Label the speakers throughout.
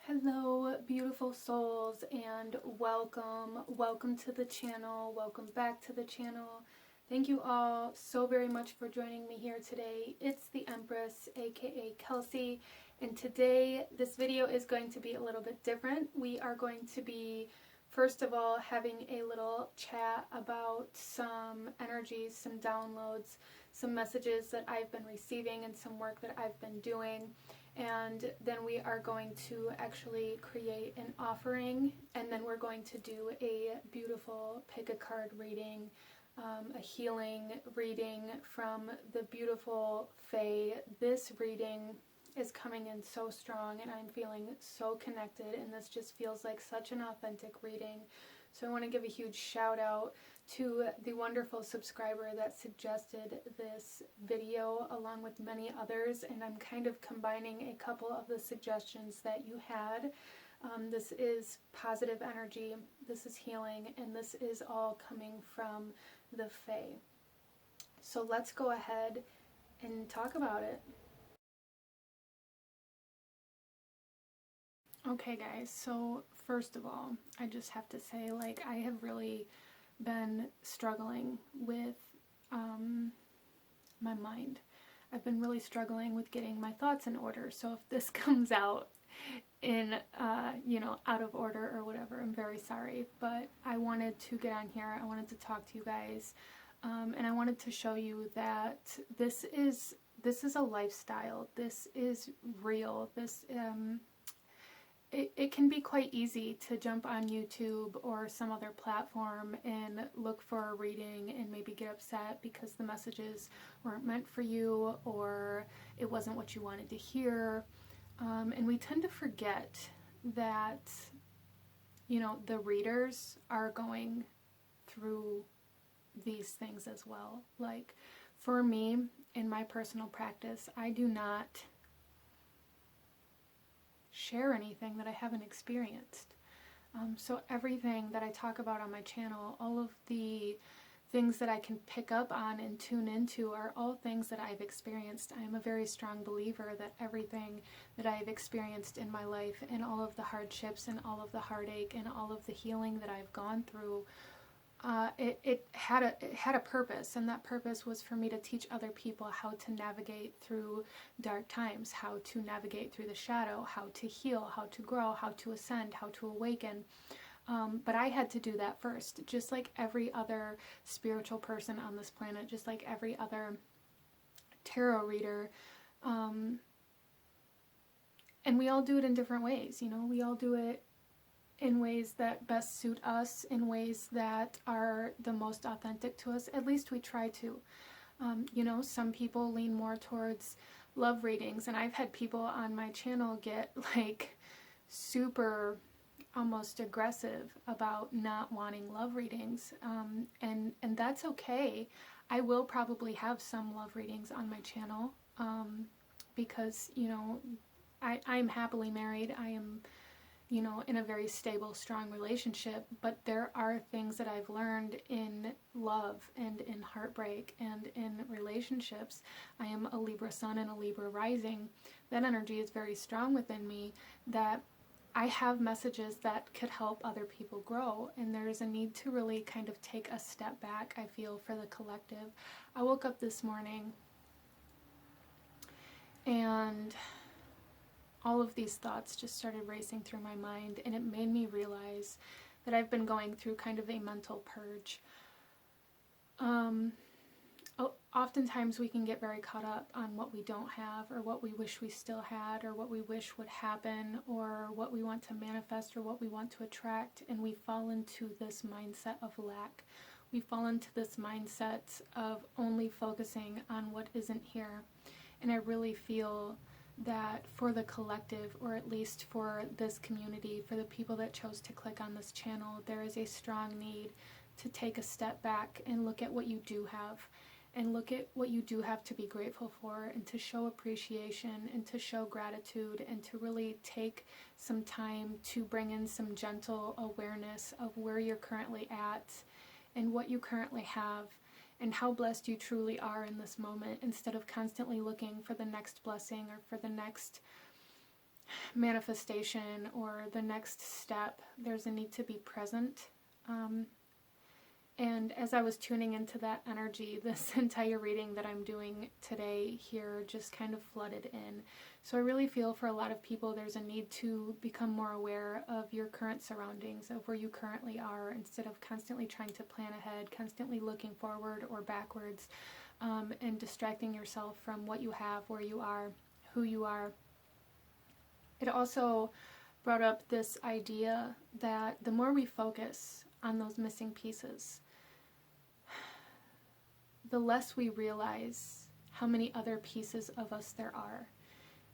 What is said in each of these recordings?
Speaker 1: Hello, beautiful souls, and welcome to the channel. Welcome back to the channel. Thank you all so very much for joining me here today. It's the Empress, aka Kelsey, and today this video is going to be a little bit different. We are going to be, first of all, having a little chat about some energies, some downloads, some messages that I've been receiving, and some work that I've been doing. And then we are going to actually create an offering, and then we're going to do a beautiful pick a card reading, a healing reading from the beautiful Fae. This reading is coming in so strong, and I'm feeling so connected, and this just feels like such an authentic reading. So I want to give a huge shout out to the wonderful subscriber that suggested this video along with many others, and I'm kind of combining a couple of the suggestions that you had. This is positive energy, this is healing, and this is all coming from the Fae. So let's go ahead and talk about it. Okay guys, so first of all, I just have to say, like, I have really been struggling with my mind. I've been really struggling with getting my thoughts in order, so if this comes out in, out of order or whatever, I'm very sorry, but I wanted to get on here, I wanted to talk to you guys, and I wanted to show you that this is a lifestyle, this is real, It can be quite easy to jump on YouTube or some other platform and look for a reading and maybe get upset because the messages weren't meant for you or it wasn't what you wanted to hear. And we tend to forget that, the readers are going through these things as well. Like, for me, in my personal practice, I do not share anything that I haven't experienced. So everything that I talk about on my channel, all of the things that I can pick up on and tune into are all things that I've experienced. I am a very strong believer that everything that I've experienced in my life and all of the hardships and all of the heartache and all of the healing that I've gone through, it had a purpose, and that purpose was for me to teach other people how to navigate through dark times, how to navigate through the shadow, how to heal, how to grow, how to ascend, how to awaken. But I had to do that first, just like every other spiritual person on this planet, just like every other tarot reader. And we all do it in different ways, we all do it in ways that best suit us, in ways that are the most authentic to us. At least we try to. Some people lean more towards love readings, and I've had people on my channel get like super almost aggressive about not wanting love readings, and that's okay. I will probably have some love readings on my channel because I'm happily married. I am in a very stable, strong relationship, but there are things that I've learned in love and in heartbreak and in relationships. I am a Libra sun and a Libra rising. That energy is very strong within me, that I have messages that could help other people grow, and there's a need to really kind of take a step back, I feel, for the collective. I woke up this morning and all of these thoughts just started racing through my mind, and it made me realize that I've been going through kind of a mental purge. Oftentimes we can get very caught up on what we don't have, or what we wish we still had, or what we wish would happen, or what we want to manifest, or what we want to attract, and we fall into this mindset of lack. We fall into this mindset of only focusing on what isn't here. And I really feel that for the collective, or at least for this community, for the people that chose to click on this channel, there is a strong need to take a step back and look at what you do have, and look at what you do have to be grateful for, and to show appreciation and to show gratitude, and to really take some time to bring in some gentle awareness of where you're currently at and what you currently have, and how blessed you truly are in this moment, instead of constantly looking for the next blessing or for the next manifestation or the next step, there's a need to be present. And as I was tuning into that energy, this entire reading that I'm doing today here just kind of flooded in. So I really feel for a lot of people there's a need to become more aware of your current surroundings, of where you currently are, instead of constantly trying to plan ahead, constantly looking forward or backwards, and distracting yourself from what you have, where you are, who you are. It also brought up this idea that the more we focus on those missing pieces, the less we realize how many other pieces of us there are.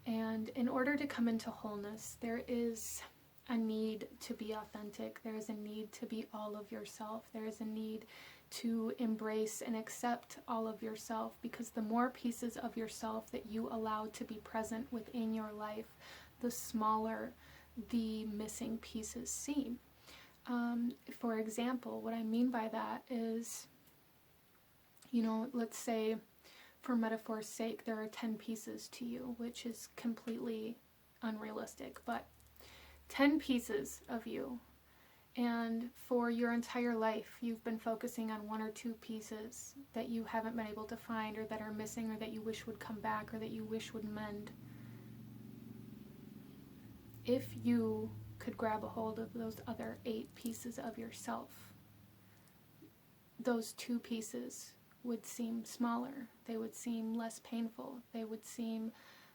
Speaker 1: And in order to come into wholeness, there is a need to be authentic. There is a need to be all of yourself. There is a need to embrace and accept all of yourself, because the more pieces of yourself that you allow to be present within your life, the smaller the missing pieces seem. For example, what I mean by that is, let's say, for metaphor's sake, there are 10 pieces to you, which is completely unrealistic, but 10 pieces of you, and for your entire life, you've been focusing on 1 or 2 pieces that you haven't been able to find, or that are missing, or that you wish would come back, or that you wish would mend. If you could grab a hold of those other 8 pieces of yourself, those 2 pieces would seem smaller, they would seem less painful, they would seem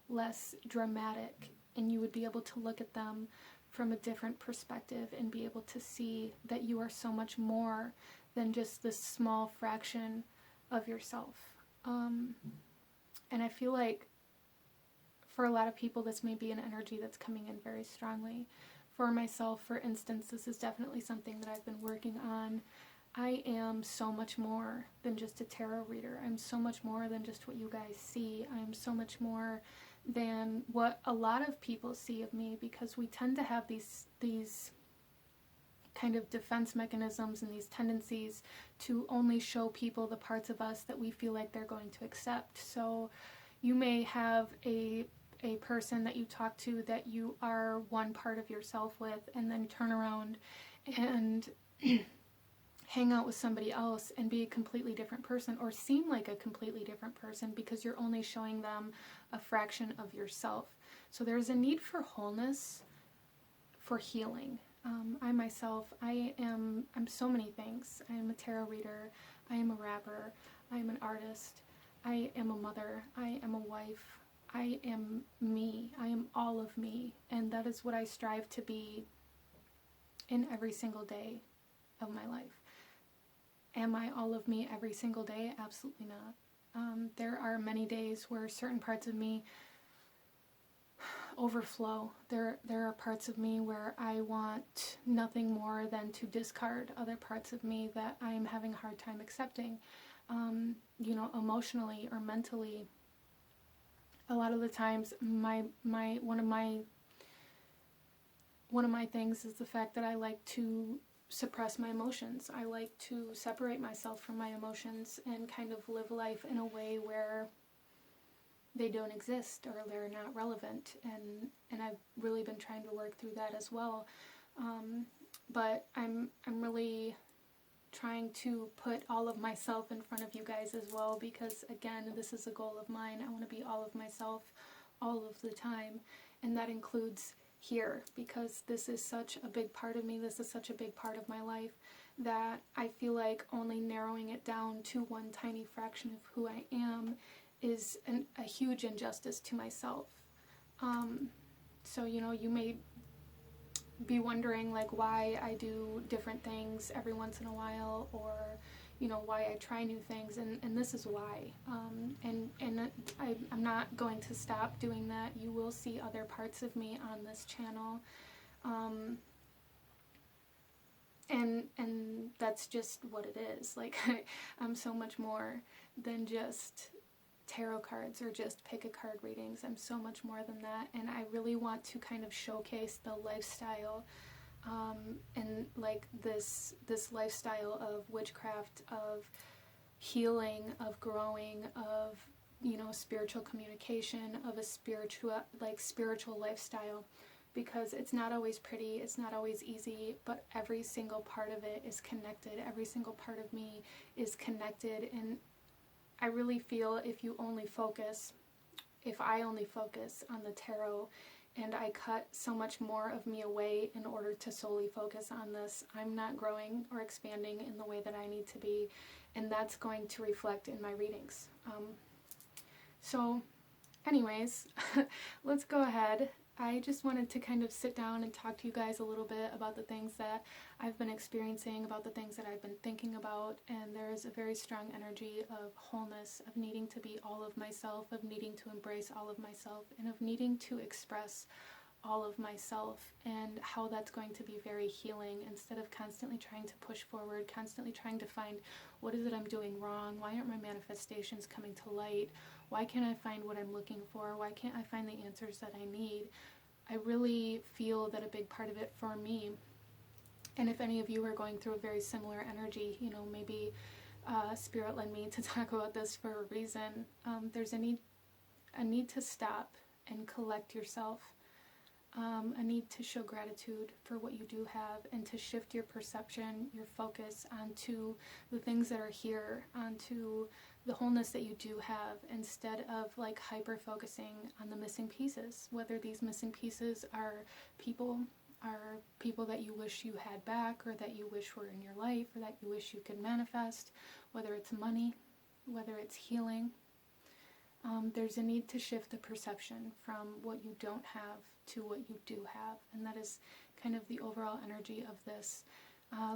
Speaker 1: less dramatic, and you would be able to look at them from a different perspective and be able to see that you are so much more than just this small fraction of yourself. And I feel like for a lot of people this may be an energy that's coming in very strongly. For myself, for instance, this is definitely something that I've been working on. I am so much more than just a tarot reader. I'm so much more than just what you guys see. I'm so much more than what a lot of people see of me, because we tend to have these kind of defense mechanisms and these tendencies to only show people the parts of us that we feel like they're going to accept. So you may have a person that you talk to that you are one part of yourself with, and then turn around and hang out with somebody else and be a completely different person, or seem like a completely different person, because you're only showing them a fraction of yourself. So there's a need for wholeness, for healing. I'm so many things. I am a tarot reader, I am a rapper, I am an artist, I am a mother, I am a wife, I am me, I am all of me, and that is what I strive to be in every single day of my life. Am I all of me every single day? Absolutely not. There are many days where certain parts of me overflow. There are parts of me where I want nothing more than to discard other parts of me that I am having a hard time accepting, emotionally or mentally. A lot of the times, one of my things is the fact that I like to suppress my emotions. I like to separate myself from my emotions and kind of live life in a way where they don't exist or they're not relevant, and I've really been trying to work through that as well. But I'm really trying to put all of myself in front of you guys as well, because again, this is a goal of mine. I want to be all of myself all of the time, and that includes here, because this is such a big part of me, this is such a big part of my life, that I feel like only narrowing it down to one tiny fraction of who I am is a huge injustice to myself. So you may be wondering like why I do different things every once in a while, or why I try new things, and this is why. I'm not going to stop doing that. You will see other parts of me on this channel, and that's just what it is. Like I'm so much more than just tarot cards or just pick a card readings. I'm so much more than that, and I really want to kind of showcase the lifestyle, and like this lifestyle of witchcraft, of healing, of growing, of spiritual communication, of a spiritual lifestyle because it's not always pretty, it's not always easy, but every single part of it is connected. Every single part of me is connected, and I really feel if I only focus on the tarot and I cut so much more of me away in order to solely focus on this, I'm not growing or expanding in the way that I need to be, and that's going to reflect in my readings. So anyways, let's go ahead. I just wanted to kind of sit down and talk to you guys a little bit about the things that I've been experiencing, about the things that I've been thinking about, and there's a very strong energy of wholeness, of needing to be all of myself, of needing to embrace all of myself, and of needing to express all of myself, and how that's going to be very healing instead of constantly trying to push forward, constantly trying to find what is it I'm doing wrong, why aren't my manifestations coming to light, why can't I find what I'm looking for, why can't I find the answers that I need. I really feel that a big part of it for me, and if any of you are going through a very similar energy, you know, maybe Spirit led me to talk about this for a reason. There's a need to stop and collect yourself, a need to show gratitude for what you do have, and to shift your perception, your focus onto the things that are here, onto the wholeness that you do have, instead of like hyper focusing on the missing pieces, whether these missing pieces are people that you wish you had back, or that you wish were in your life, or that you wish you could manifest, whether it's money, whether it's healing. There's a need to shift the perception from what you don't have to what you do have, and that is kind of the overall energy of this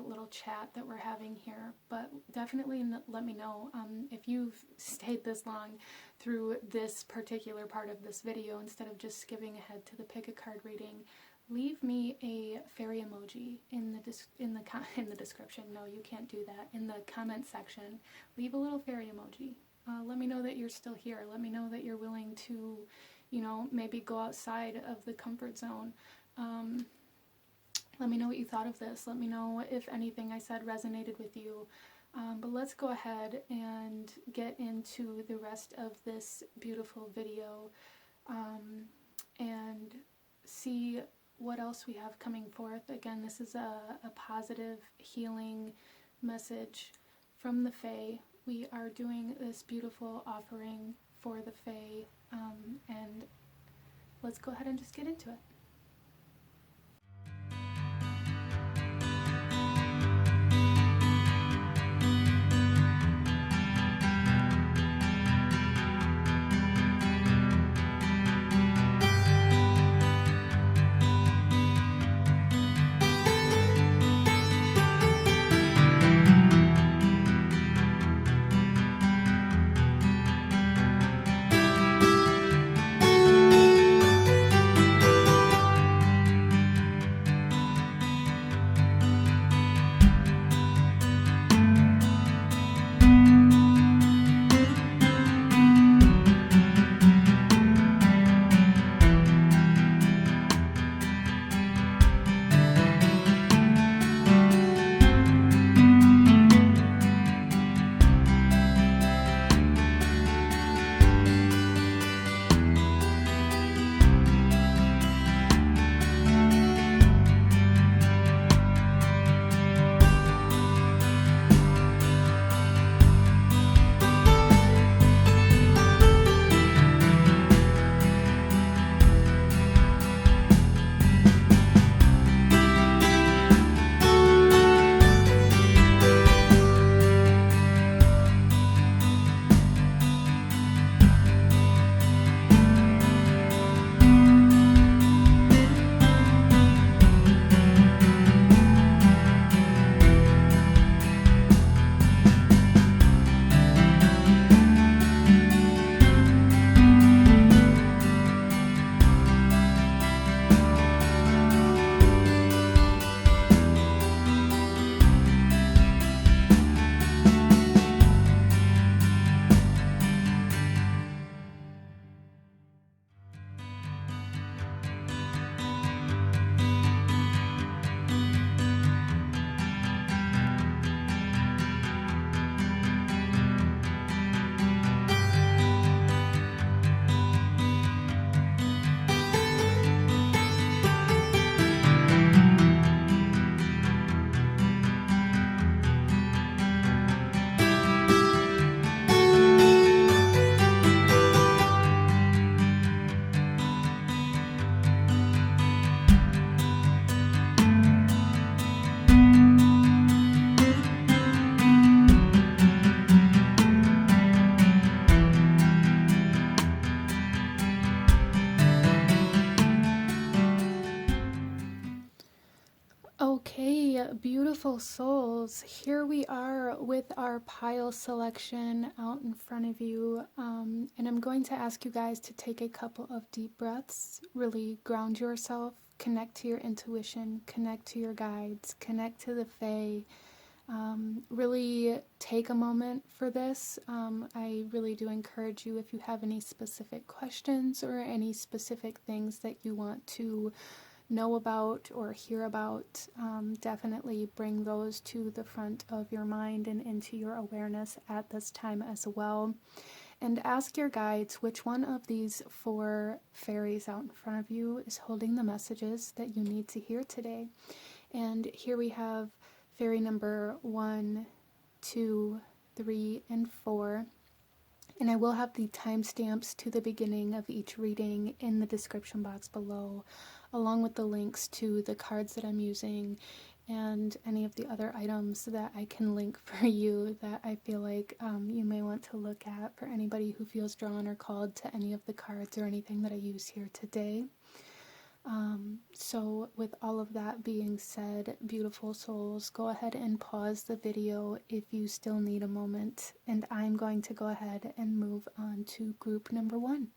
Speaker 1: little chat that we're having here. But definitely let me know if you've stayed this long through this particular part of this video instead of just skipping ahead to the pick a card reading. Leave me a fairy emoji in the description. No, you can't do that. In the comment section, leave a little fairy emoji. Let me know that you're still here. Let me know that you're willing to, you know, maybe go outside of the comfort zone. Let me know what you thought of this. Let me know if anything I said resonated with you. But let's go ahead and get into the rest of this beautiful video and see what else we have coming forth. Again, this is a positive healing message from the Fae. We are doing this beautiful offering for the Fae, and let's go ahead and just get into it. Okay, beautiful souls, here we are with our pile selection out in front of you, and I'm going to ask you guys to take a couple of deep breaths, really ground yourself, connect to your intuition, connect to your guides, connect to the fae. Really take a moment for this. I really do encourage you, if you have any specific questions or any specific things that you want to know about or hear about, definitely bring those to the front of your mind and into your awareness at this time as well. And ask your guides which one of these 4 fairies out in front of you is holding the messages that you need to hear today. And here we have fairy number 1, 2, 3, and 4. And I will have the timestamps to the beginning of each reading in the description box below, along with the links to the cards that I'm using and any of the other items that I can link for you that I feel like you may want to look at for anybody who feels drawn or called to any of the cards or anything that I use here today. So with all of that being said, beautiful souls, go ahead and pause the video if you still need a moment, and I'm going to go ahead and move on to group number 1.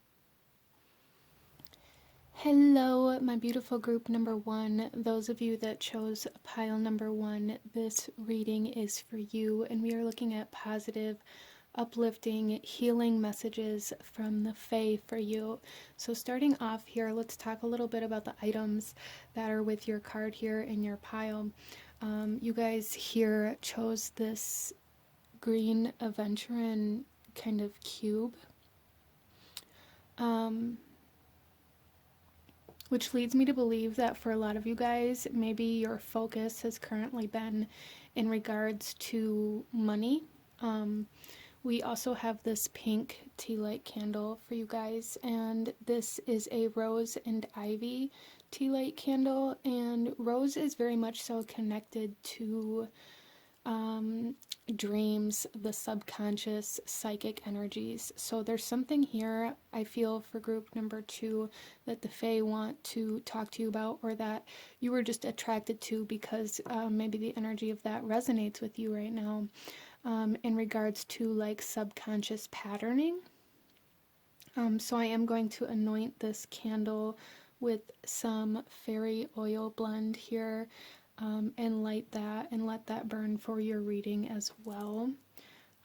Speaker 1: Hello, my beautiful group number 1. Those of you that chose pile number 1, this reading is for you, and we are looking at positive, uplifting, healing messages from the Fae for you. So starting off here, let's talk a little bit about the items that are with your card here in your pile. You guys here chose this green aventurine kind of cube, which leads me to believe that for a lot of you guys, maybe your focus has currently been in regards to money. We also have this pink tea light candle for you guys, and this is a rose and ivy tea light candle, and rose is very much so connected to dreams, the subconscious, psychic energies. So there's something here, I feel, for group number 2 that the Fae want to talk to you about, or that you were just attracted to because maybe the energy of that resonates with you right now. In regards to like subconscious patterning. So I am going to anoint this candle with some fairy oil blend here, and light that and let that burn for your reading as well.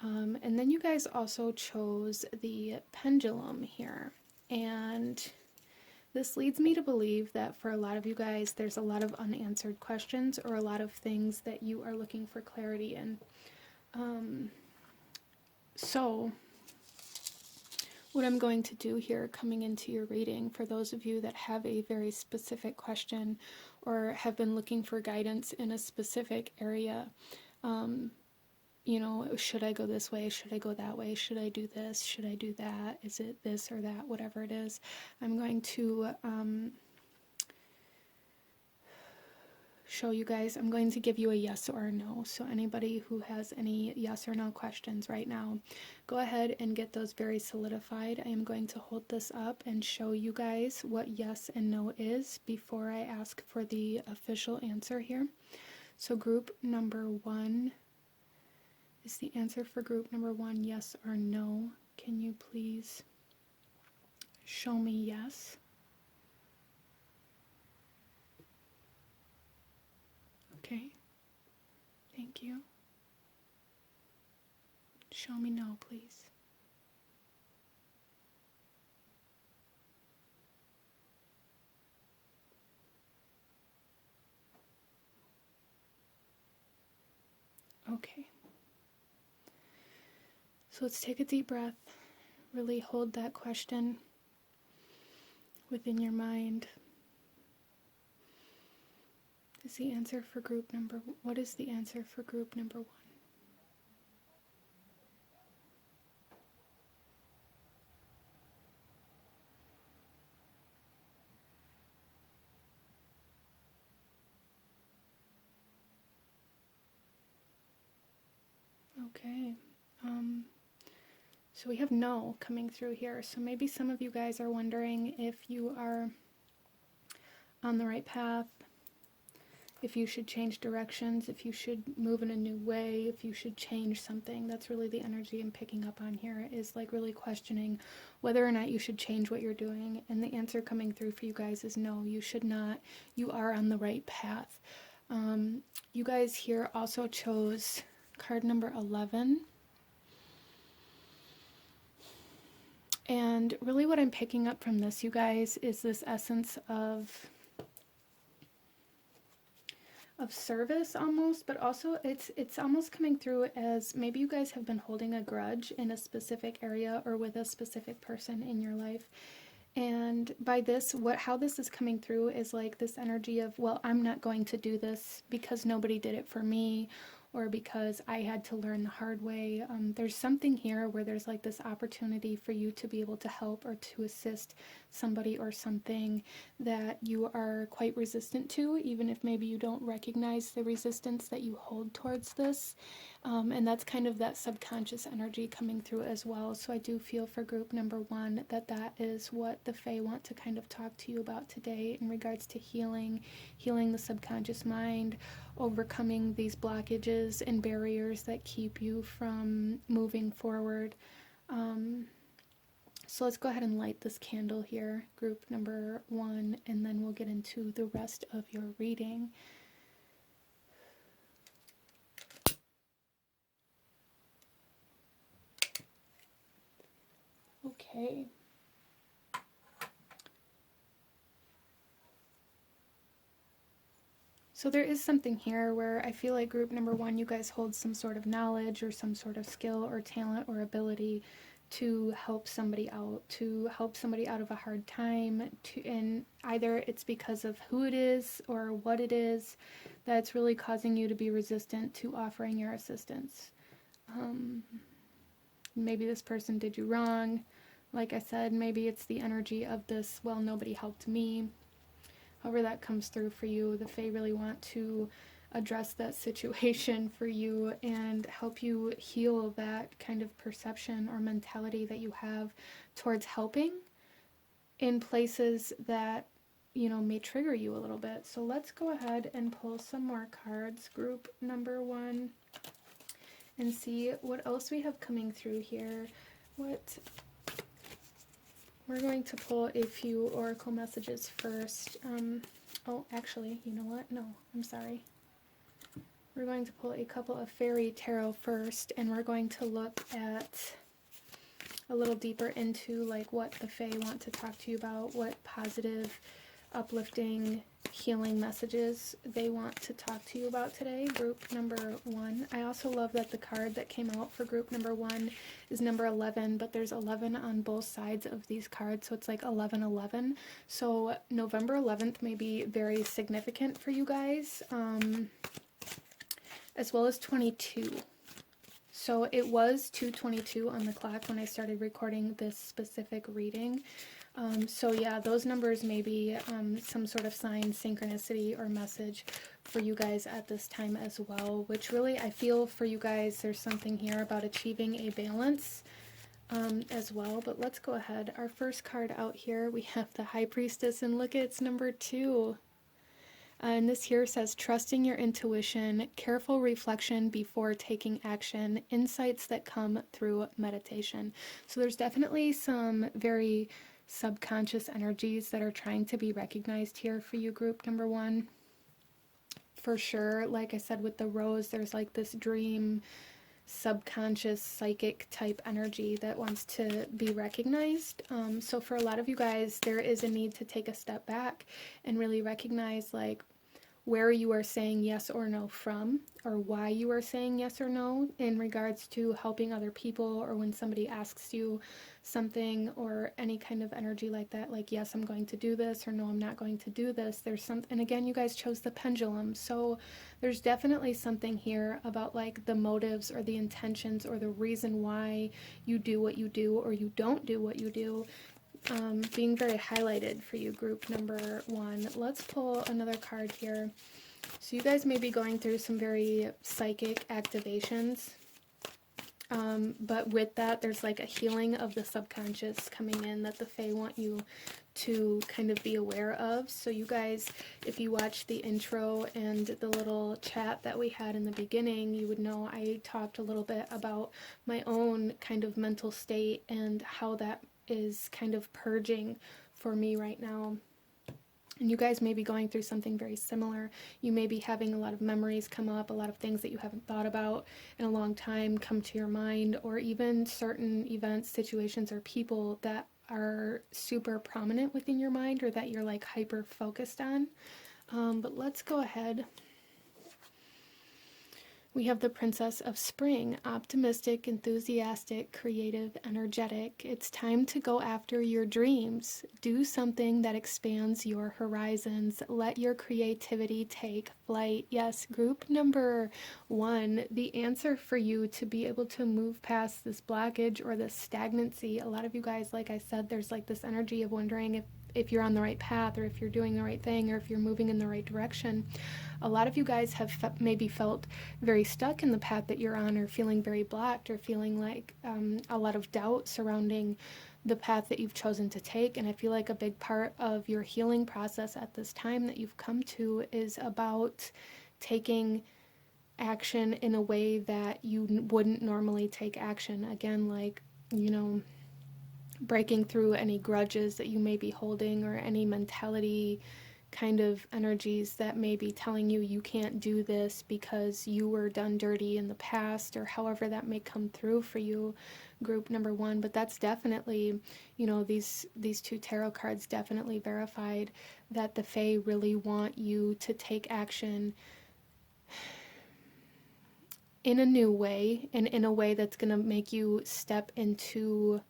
Speaker 1: And then you guys also chose the pendulum here, and this leads me to believe that for a lot of you guys, there's a lot of unanswered questions or a lot of things that you are looking for clarity in. So what I'm going to do here coming into your reading, for those of you that have a very specific question or have been looking for guidance in a specific area, you know, should I go this way? Should I go that way? Should I do this? Should I do that? Is it this or that? Whatever it is, I'm going to show you guys. I'm going to give you a yes or a no. So anybody who has any yes or no questions right now, go ahead and get those very solidified. I am going to hold this up and show you guys what yes and no is before I ask for the official answer here. So group number 1, is the answer for group number 1 yes or no? Can you please show me yes? Okay, thank you. Show me no, please. Okay. So let's take a deep breath. Really hold that question within your mind. Is the answer for group number, what is the answer for group number 1? Okay. So we have no coming through here. So maybe some of you guys are wondering if you are on the right path, if you should change directions, if you should move in a new way, if you should change something. That's really the energy I'm picking up on here, is like really questioning whether or not you should change what you're doing. And the answer coming through for you guys is no, you should not. You are on the right path. You guys here also chose card number 11. And really what I'm picking up from this, you guys, is this essence of service almost, but also it's almost coming through as maybe you guys have been holding a grudge in a specific area or with a specific person in your life. And by this, how this is coming through is like this energy of, well, I'm not going to do this because nobody did it for me, or because I had to learn the hard way. There's something here where there's like this opportunity for you to be able to help or to assist somebody or something that you are quite resistant to, even if maybe you don't recognize the resistance that you hold towards this. And that's kind of that subconscious energy coming through as well. So I do feel for group number 1 that that is what the Fae want to kind of talk to you about today in regards to healing the subconscious mind, overcoming these blockages and barriers that keep you from moving forward. So let's go ahead and light this candle here, group number 1, and then we'll get into the rest of your reading. Okay. So there is something here where I feel like group number 1, you guys hold some sort of knowledge or some sort of skill or talent or ability to help somebody out, of a hard time, and either it's because of who it is or what it is that's really causing you to be resistant to offering your assistance. Maybe this person did you wrong. Like I said, maybe it's the energy of this, well, nobody helped me. However that comes through for you, the Fae really want to address that situation for you and help you heal that kind of perception or mentality that you have towards helping in places that, you know, may trigger you a little bit. So let's go ahead and pull some more cards, group number 1, and see what else we have coming through here. We're going to pull a few oracle messages first. Oh, actually, you know what? No, I'm sorry. We're going to pull a couple of fairy tarot first, and we're going to look at a little deeper into like what the Fae want to talk to you about, what positive, uplifting, healing messages they want to talk to you about today, group number 1. I also love that the card that came out for group number 1 is number 11, but there's 11 on both sides of these cards, so it's like 1111. So November 11th may be very significant for you guys, as well as 22. So it was 2:22 on the clock when I started recording this specific reading. So yeah, those numbers may be some sort of sign, synchronicity, or message for you guys at this time as well, which really I feel for you guys there's something here about achieving a balance as well. But let's go ahead. Our first card out here, we have the High Priestess, and look, it's number 2. And this here says, trusting your intuition, careful reflection before taking action, insights that come through meditation. So there's definitely some very subconscious energies that are trying to be recognized here for you, group number 1. For sure, like I said with the rose, there's like this dream, subconscious, psychic type energy that wants to be recognized. So for a lot of you guys, there is a need to take a step back and really recognize like where you are saying yes or no from, or why you are saying yes or no in regards to helping other people, or when somebody asks you something, or any kind of energy like that, like yes, I'm going to do this, or no, I'm not going to do this. There's some, and again, you guys chose the pendulum, so there's definitely something here about like the motives or the intentions or the reason why you do what you do or you don't do what you do, being very highlighted for you, group number 1. Let's pull another card here. So you guys may be going through some very psychic activations, but with that there's like a healing of the subconscious coming in that the Fae want you to kind of be aware of. So you guys, if you watched the intro and the little chat that we had in the beginning, you would know I talked a little bit about my own kind of mental state and how that is kind of purging for me right now. And you guys may be going through something very similar. You may be having a lot of memories come up, a lot of things that you haven't thought about in a long time come to your mind, or even certain events, situations, or people that are super prominent within your mind or that you're like hyper focused on. But let's go ahead. We have the Princess of Spring, optimistic, enthusiastic, creative, energetic. It's time to go after your dreams. Do something that expands your horizons. Let your creativity take flight. Yes, group number 1, the answer for you to be able to move past this blockage or this stagnancy. A lot of you guys, like I said, there's like this energy of wondering if you're on the right path, or if you're doing the right thing, or if you're moving in the right direction. A lot of you guys have maybe felt very stuck in the path that you're on, or feeling very blocked, or feeling like a lot of doubt surrounding the path that you've chosen to take. And I feel like a big part of your healing process at this time that you've come to is about taking action in a way that you wouldn't normally take action. Again, like, you know, breaking through any grudges that you may be holding, or any mentality kind of energies that may be telling you you can't do this because you were done dirty in the past, or however that may come through for you, group number 1. But that's definitely, you know, these 2 tarot cards definitely verified that the Fae really want you to take action in a new way, and in a way that's going to make you step into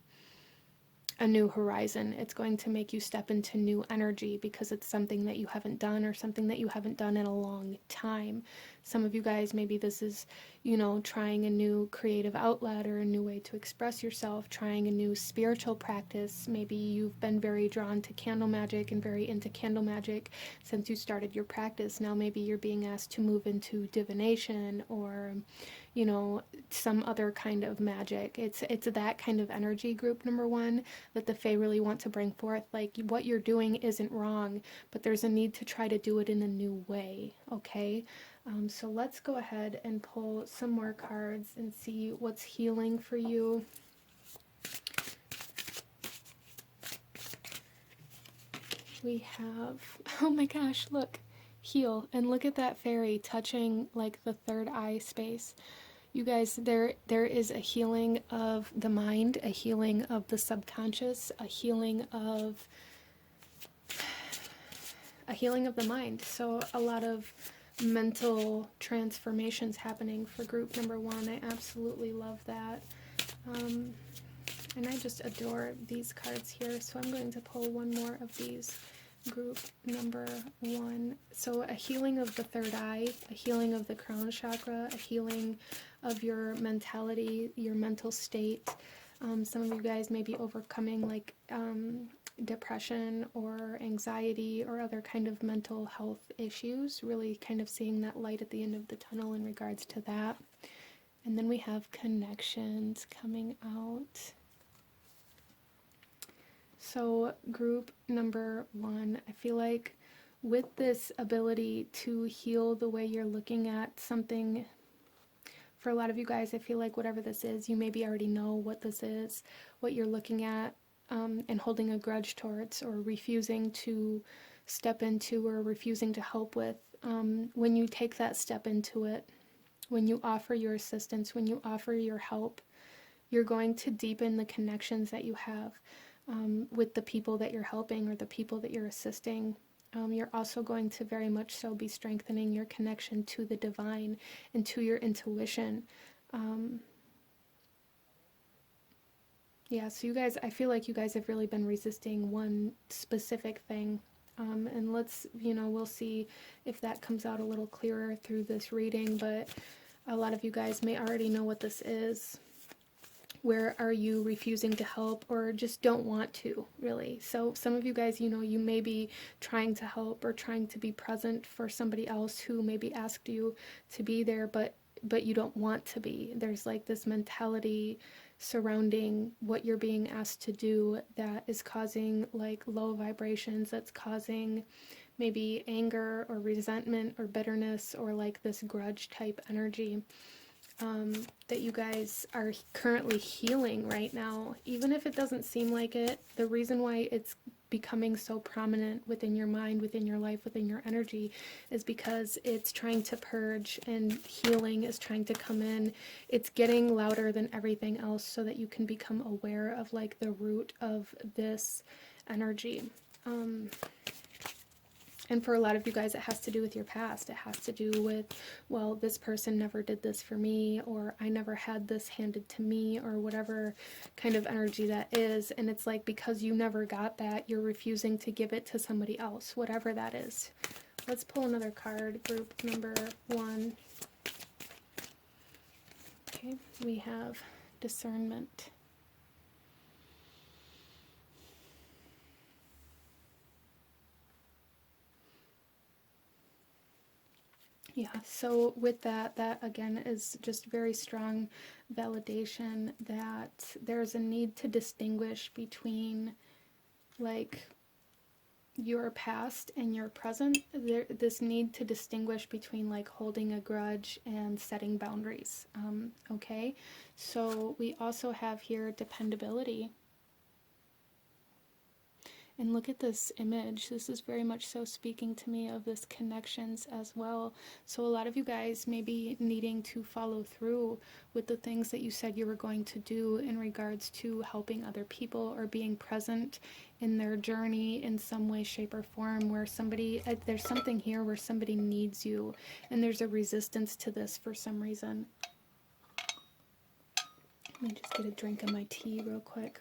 Speaker 1: a new horizon. It's going to make you step into new energy, because it's something that you haven't done, or something that you haven't done in a long time. Some of you guys, maybe this is, you know, trying a new creative outlet, or a new way to express yourself, trying a new spiritual practice. Maybe you've been very drawn to candle magic and very into candle magic since you started your practice. Now maybe you're being asked to move into divination, or, you know, some other kind of magic. It's that kind of energy, group number 1, that the Fae really want to bring forth. Like, what you're doing isn't wrong, but there's a need to try to do it in a new way, okay? So let's go ahead and pull some more cards and see what's healing for you. We have, oh my gosh, look, heal. And look at that fairy touching like the third eye space. You guys, there is a healing of the mind, a healing of the subconscious, a healing of the mind. So a lot of mental transformations happening for group number 1. I absolutely love that. And I just adore these cards here. So I'm going to pull one more of these, group number 1. So a healing of the third eye, a healing of the crown chakra, a healing of your mentality, your mental state. Some of you guys may be overcoming like depression or anxiety or other kind of mental health issues, really kind of seeing that light at the end of the tunnel in regards to that. And then we have connections coming out. So group number 1, I feel like with this ability to heal the way you're looking at something, for a lot of you guys, I feel like whatever this is, you maybe already know what this is, what you're looking at, and holding a grudge towards, or refusing to step into, or refusing to help with. When you take that step into it, when you offer your assistance, when you offer your help, you're going to deepen the connections that you have with the people that you're helping, or the people that you're assisting. You're also going to very much so be strengthening your connection to the divine and to your intuition. Yeah, so you guys, I feel like you guys have really been resisting one specific thing. And let's, you know, we'll see if that comes out a little clearer through this reading, but a lot of you guys may already know what this is. Where are you refusing to help, or just don't want to, really? So some of you guys, you know, you may be trying to help or trying to be present for somebody else who maybe asked you to be there, but you don't want to be. There's like this mentality surrounding what you're being asked to do that is causing like low vibrations, that's causing maybe anger or resentment or bitterness or like this grudge type energy that you guys are currently healing right now. Even if it doesn't seem like it, the reason why it's becoming so prominent within your mind, within your life, within your energy is because it's trying to purge and healing is trying to come in. It's getting louder than everything else so that you can become aware of like the root of this energy. And for a lot of you guys, it has to do with your past. It has to do with, well, this person never did this for me, or I never had this handed to me, or whatever kind of energy that is. And it's like, because you never got that, you're refusing to give it to somebody else, whatever that is. Let's pull another card, group number 1. Okay, we have discernment. Yeah, so with that again is just very strong validation that there's a need to distinguish between like your past and your present. This need to distinguish between like holding a grudge and setting boundaries. Okay, so we also have here dependability. And look at this image. This is very much so speaking to me of this connections as well. So a lot of you guys may be needing to follow through with the things that you said you were going to do in regards to helping other people or being present in their journey in some way, shape, or form, where somebody, there's something here where somebody needs you and there's a resistance to this for some reason. Let me just get a drink of my tea real quick.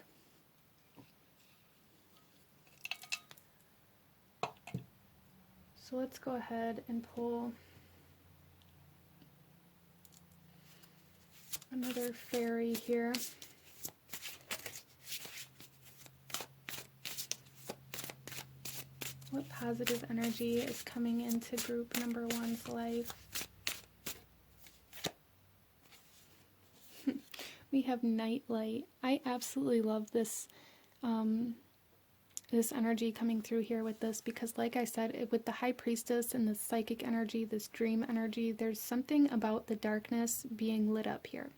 Speaker 1: So let's go ahead and pull another fairy here. What positive energy is coming into group number 1's life? We have nightlight. I absolutely love this this energy coming through here with this, because like I said, with the high priestess and the psychic energy, this dream energy, there's something about the darkness being lit up here.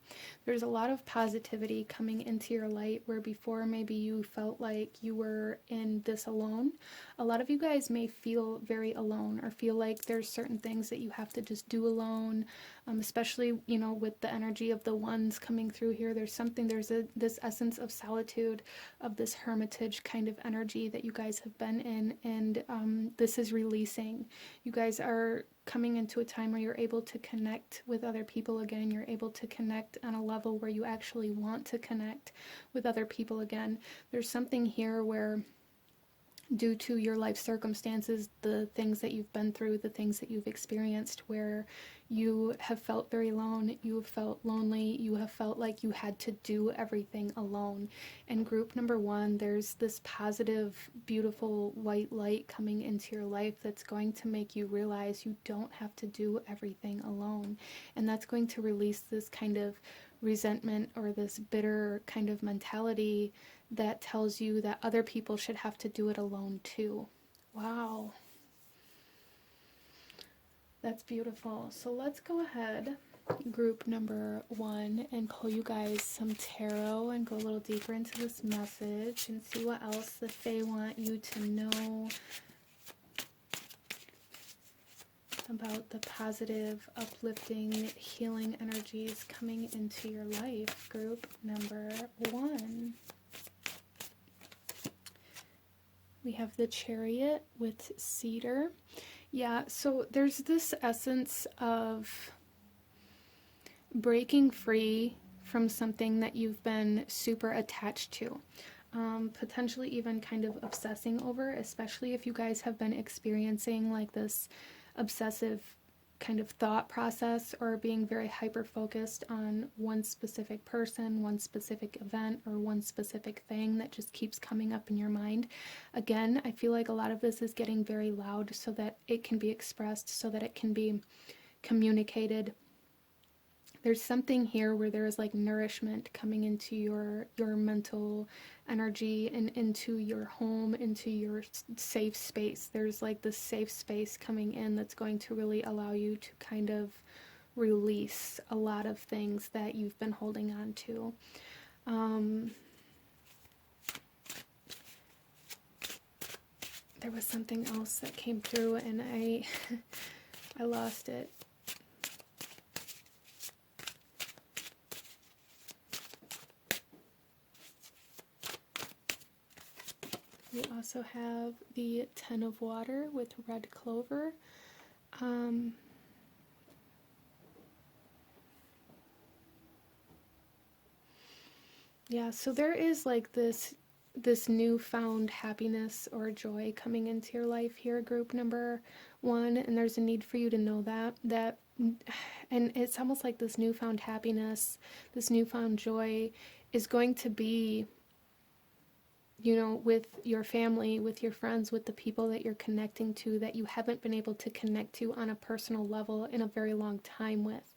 Speaker 1: There's a lot of positivity coming into your light where before maybe you felt like you were in this alone. A lot of you guys may feel very alone or feel like there's certain things that you have to just do alone, especially, you know, with the energy of the ones coming through here. There's something, this essence of solitude, of this hermitage kind of energy that you guys have been in, and this is releasing. You guys are coming into a time where you're able to connect with other people again. You're able to connect on a level where you actually want to connect with other people again. There's something here where, due to your life circumstances, the things that you've been through, the things that you've experienced, where you have felt very alone, you have felt lonely, you have felt like you had to do everything alone. In group number 1, there's this positive, beautiful white light coming into your life that's going to make you realize you don't have to do everything alone. And that's going to release this kind of resentment or this bitter kind of mentality that tells you that other people should have to do it alone too. Wow. That's beautiful. So let's go ahead, group number 1, and pull you guys some tarot and go a little deeper into this message and see what else the Fae want you to know about the positive, uplifting, healing energies coming into your life. Group number 1. We have the Chariot with Cedar. Yeah, so there's this essence of breaking free from something that you've been super attached to. Potentially even kind of obsessing over, especially if you guys have been experiencing like this obsessive kind of thought process, or being very hyper focused on one specific person, one specific event, or one specific thing that just keeps coming up in your mind. Again, I feel like a lot of this is getting very loud so that it can be expressed, so that it can be communicated. there's something here where there is like nourishment coming into your mental energy and into your home, into your safe space. There's like this safe space coming in that's going to really allow you to kind of release a lot of things that you've been holding on to. There was something else that came through and I I lost it. We also have the 10 of water with red clover. Yeah, so there is like this newfound happiness or joy coming into your life here, group number 1, and there's a need for you to know that and it's almost like this newfound happiness, this newfound joy is going to be, you know, with your family, with your friends, with the people that you're connecting to that you haven't been able to connect to on a personal level in a very long time with.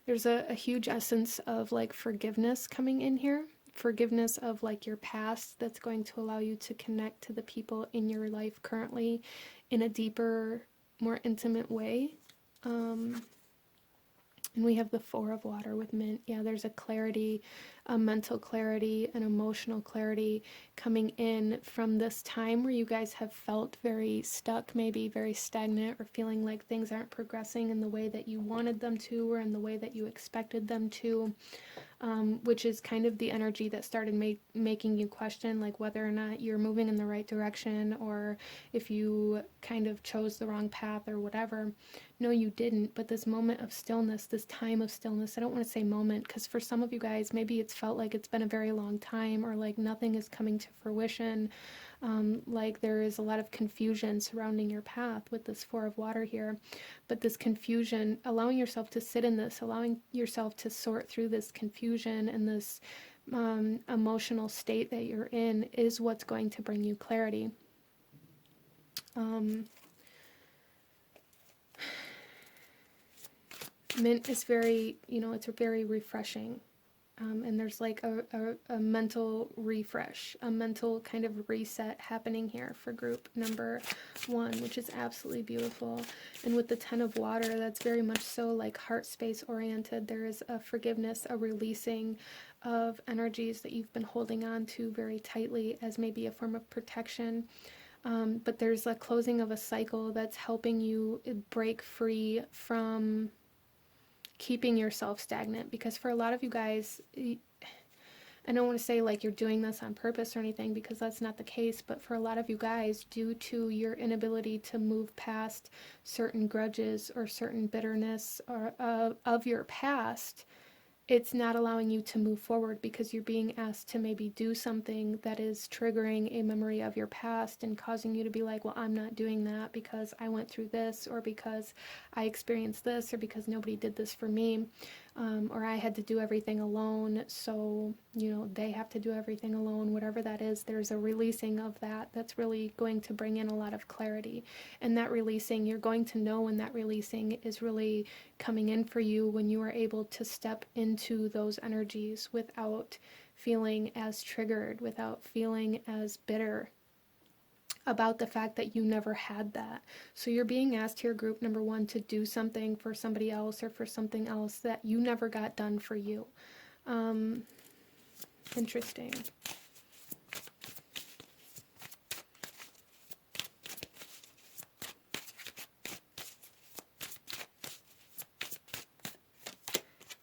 Speaker 1: There's a huge essence of like forgiveness coming in here. Forgiveness of like your past that's going to allow you to connect to the people in your life currently in a deeper, more intimate way. And we have the 4 of water with mint. Yeah, there's a clarity, a mental clarity, an emotional clarity coming in from this time where you guys have felt very stuck, maybe very stagnant, or feeling like things aren't progressing in the way that you wanted them to or in the way that you expected them to. Which is kind of the energy that started making you question like whether or not you're moving in the right direction or if you kind of chose the wrong path or whatever. No, you didn't, but this moment of stillness, this time of stillness, I don't want to say moment because for some of you guys, maybe it's felt like it's been a very long time or like nothing is coming to fruition. Like there is a lot of confusion surrounding your path with this 4 of water here. But this confusion, allowing yourself to sit in this, allowing yourself to sort through this confusion and this emotional state that you're in is what's going to bring you clarity. Mint is very, you know, it's very refreshing. And there's like a mental refresh, a mental kind of reset happening here for group number 1, which is absolutely beautiful. And with the 10 of water, that's very much so like heart space oriented. There is a forgiveness, a releasing of energies that you've been holding on to very tightly as maybe a form of protection. But there's a closing of a cycle that's helping you break free from keeping yourself stagnant, because for a lot of you guys, I don't want to say like you're doing this on purpose or anything because that's not the case, but for a lot of you guys, due to your inability to move past certain grudges or certain bitterness or of your past, it's not allowing you to move forward because you're being asked to maybe do something that is triggering a memory of your past and causing you to be like, well, I'm not doing that because I went through this, or because I experienced this, or because nobody did this for me, or I had to do everything alone, so, you know, they have to do everything alone, whatever that is. There's a releasing of that that's really going to bring in a lot of clarity. And that releasing, you're going to know when that releasing is really coming in for you, when you are able to step into those energies without feeling as triggered, without feeling as bitter about the fact that you never had that. So you're being asked here, group number 1, to do something for somebody else or for something else that you never got done for you. Interesting.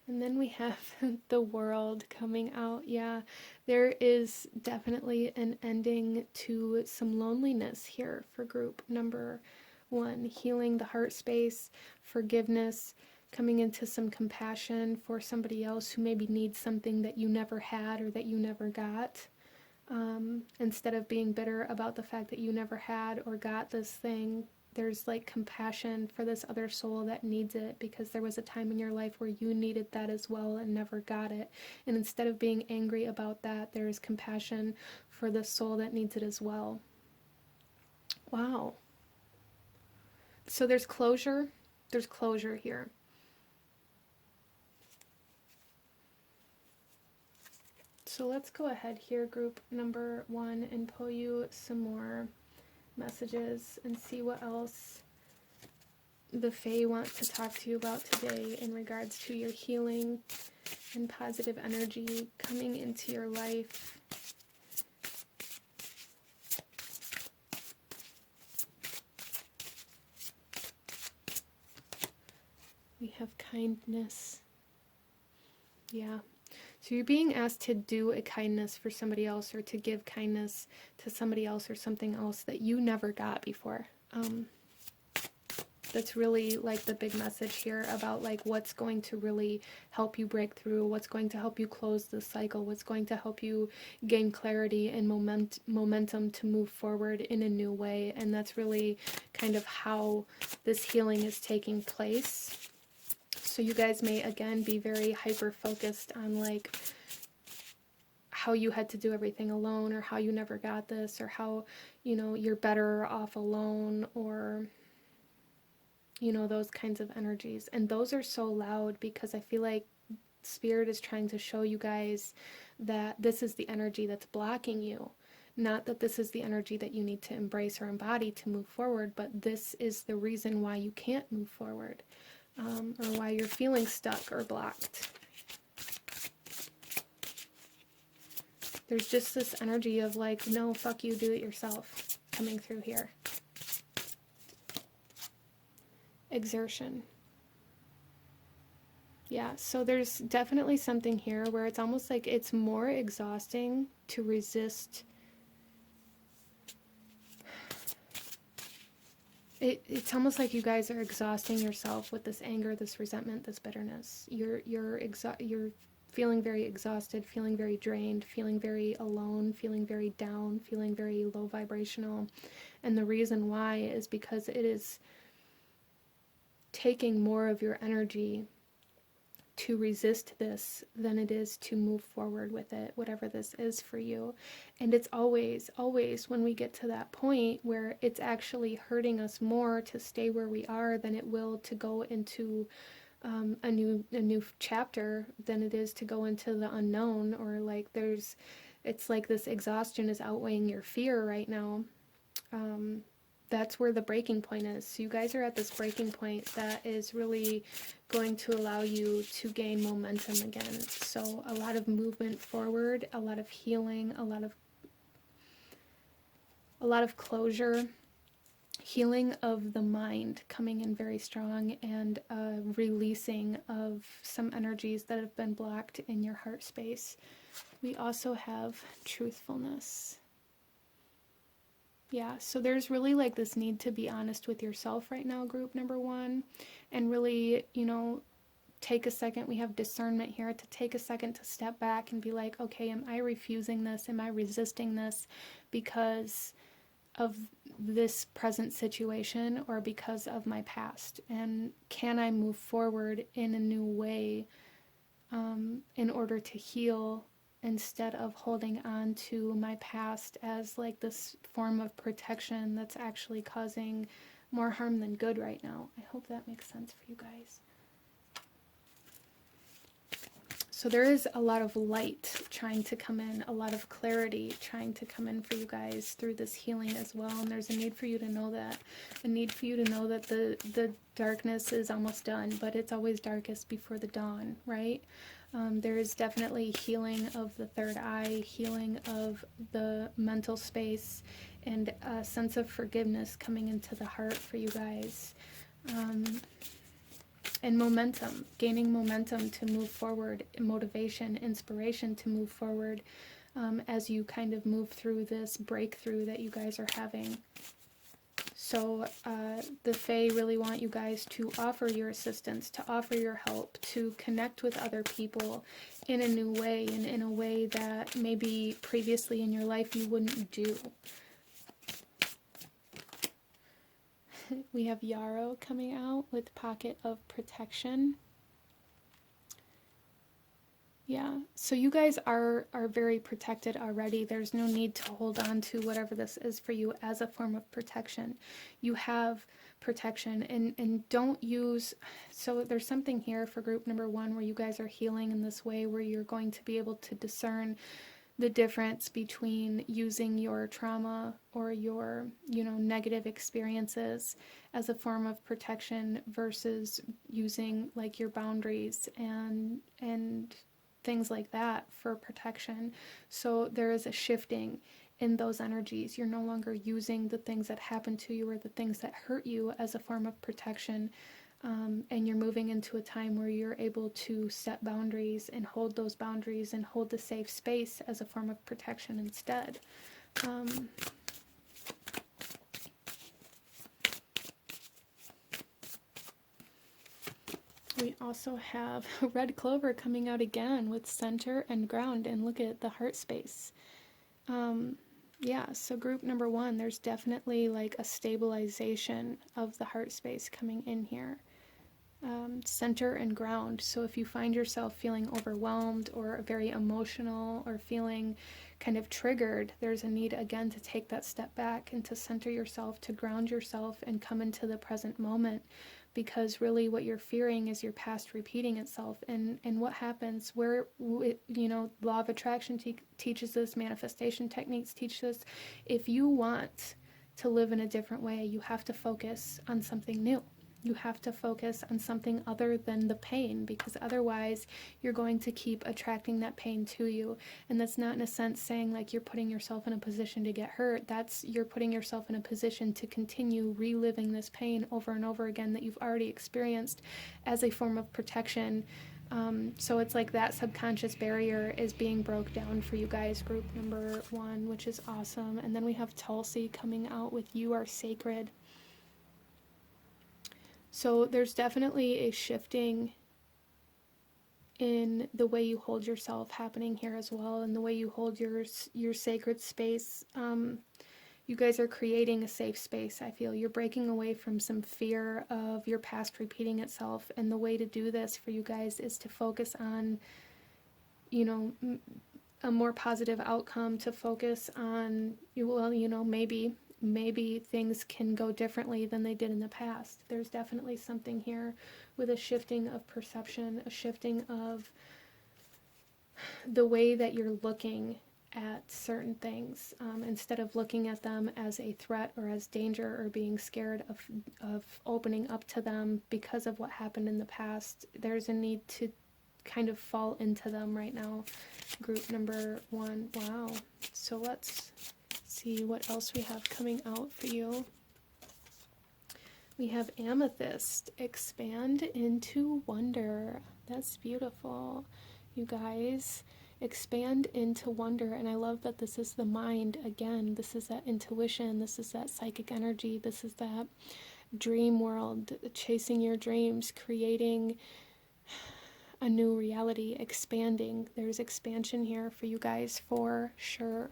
Speaker 1: And then we have the World coming out. Yeah, there is definitely an ending to some loneliness here for group number 1. Healing the heart space, forgiveness, coming into some compassion for somebody else who maybe needs something that you never had or that you never got. Instead of being bitter about the fact that you never had or got this thing, there's like compassion for this other soul that needs it because there was a time in your life where you needed that as well and never got it. And instead of being angry about that, there is compassion for the soul that needs it as well. Wow. So there's closure. There's closure here. So let's go ahead here, group number 1, and pull you some more messages and see what else the Fae wants to talk to you about today in regards to your healing and positive energy coming into your life. We have kindness. Yeah. So you're being asked to do a kindness for somebody else, or to give kindness to somebody else or something else that you never got before. That's really like the big message here about like what's going to really help you break through, what's going to help you close the cycle, what's going to help you gain clarity and momentum to move forward in a new way. And that's really kind of how this healing is taking place. So you guys may again be very hyper focused on like how you had to do everything alone, or how you never got this, or how, you know, you're better off alone, or, you know, those kinds of energies. And those are so loud because I feel like Spirit is trying to show you guys that this is the energy that's blocking you. Not that this is the energy that you need to embrace or embody to move forward, but this is the reason why you can't move forward, or why you're feeling stuck or blocked. There's just this energy of like, no, fuck you, do it yourself coming through here. Exertion. Yeah, so there's definitely something here where it's almost like it's more exhausting to resist. It's almost like you guys are exhausting yourself with this anger, this resentment, this bitterness. You're feeling very exhausted, feeling very drained, feeling very alone, feeling very down, feeling very low vibrational. And the reason why is because it is taking more of your energy to resist this than it is to move forward with it, whatever this is for you. And it's always when we get to that point where it's actually hurting us more to stay where we are than it will to go into a new chapter, than it is to go into the unknown. Or like it's like this exhaustion is outweighing your fear right now. That's where the breaking point is. So you guys are at this breaking point that is really going to allow you to gain momentum again. So a lot of movement forward, a lot of healing, a lot of closure, healing of the mind coming in very strong, and releasing of some energies that have been blocked in your heart space. We also have truthfulness. Yeah, so there's really like this need to be honest with yourself right now, group number 1, and really, you know, take a second. We have discernment here to take a second to step back and be like, okay, am I refusing this? Am I resisting this because of this present situation, or because of my past? And can I move forward in a new way in order to heal, instead of holding on to my past as like this form of protection that's actually causing more harm than good right now? I hope that makes sense for you guys. So there is a lot of light trying to come in, a lot of clarity trying to come in for you guys through this healing as well. And there's a need for you to know that. A need for you to know that the darkness is almost done, but it's always darkest before the dawn, right? There is definitely healing of the third eye, healing of the mental space, and a sense of forgiveness coming into the heart for you guys. And momentum, gaining momentum to move forward, motivation, inspiration to move forward as you kind of move through this breakthrough that you guys are having. So the Fae really want you guys to offer your assistance, to offer your help, to connect with other people in a new way, and in a way that maybe previously in your life you wouldn't do. We have Yarrow coming out with Pocket of Protection. Yeah, so you guys are very protected already. There's no need to hold on to whatever this is for you as a form of protection. You have protection, and don't use, so there's something here for group number 1 where you guys are healing in this way where you're going to be able to discern the difference between using your trauma or your, you know, negative experiences as a form of protection versus using like your boundaries and things like that for protection. So there is a shifting in those energies. You're no longer using the things that happen to you or the things that hurt you as a form of protection. And you're moving into a time where you're able to set boundaries and hold those boundaries and hold the safe space as a form of protection instead. We also have red clover coming out again with center and ground, and look at the heart space. Yeah, so group number 1, there's definitely like a stabilization of the heart space coming in here. Center and ground. So if you find yourself feeling overwhelmed or very emotional or feeling kind of triggered, there's a need again to take that step back and to center yourself, to ground yourself and come into the present moment, because really what you're fearing is your past repeating itself. And what happens where, you know, law of attraction teaches this, manifestation techniques teach this. If you want to live in a different way, you have to focus on something new. You have to focus on something other than the pain, because otherwise you're going to keep attracting that pain to you. And that's not in a sense saying like you're putting yourself in a position to get hurt. That's you're putting yourself in a position to continue reliving this pain over and over again that you've already experienced as a form of protection. So it's like that subconscious barrier is being broke down for you guys, group number 1, which is awesome. And then we have Tulsi coming out with You Are Sacred. So there's definitely a shifting in the way you hold yourself happening here as well, and the way you hold your sacred space. You guys are creating a safe space, I feel. You're breaking away from some fear of your past repeating itself, and the way to do this for you guys is to focus on, you know, a more positive outcome, to focus on, well, you know, maybe things can go differently than they did in the past. There's definitely something here with a shifting of perception, a shifting of the way that you're looking at certain things, instead of looking at them as a threat or as danger or being scared of opening up to them because of what happened in the past. There's a need to kind of fall into them right now. Group number 1. Wow. So let's see what else we have coming out for you. We have Amethyst, expand into wonder. That's beautiful, you guys. Expand into wonder. And I love that this is the mind again. This is that intuition. This is that psychic energy. This is that dream world, chasing your dreams, creating a new reality, expanding. There's expansion here for you guys for sure.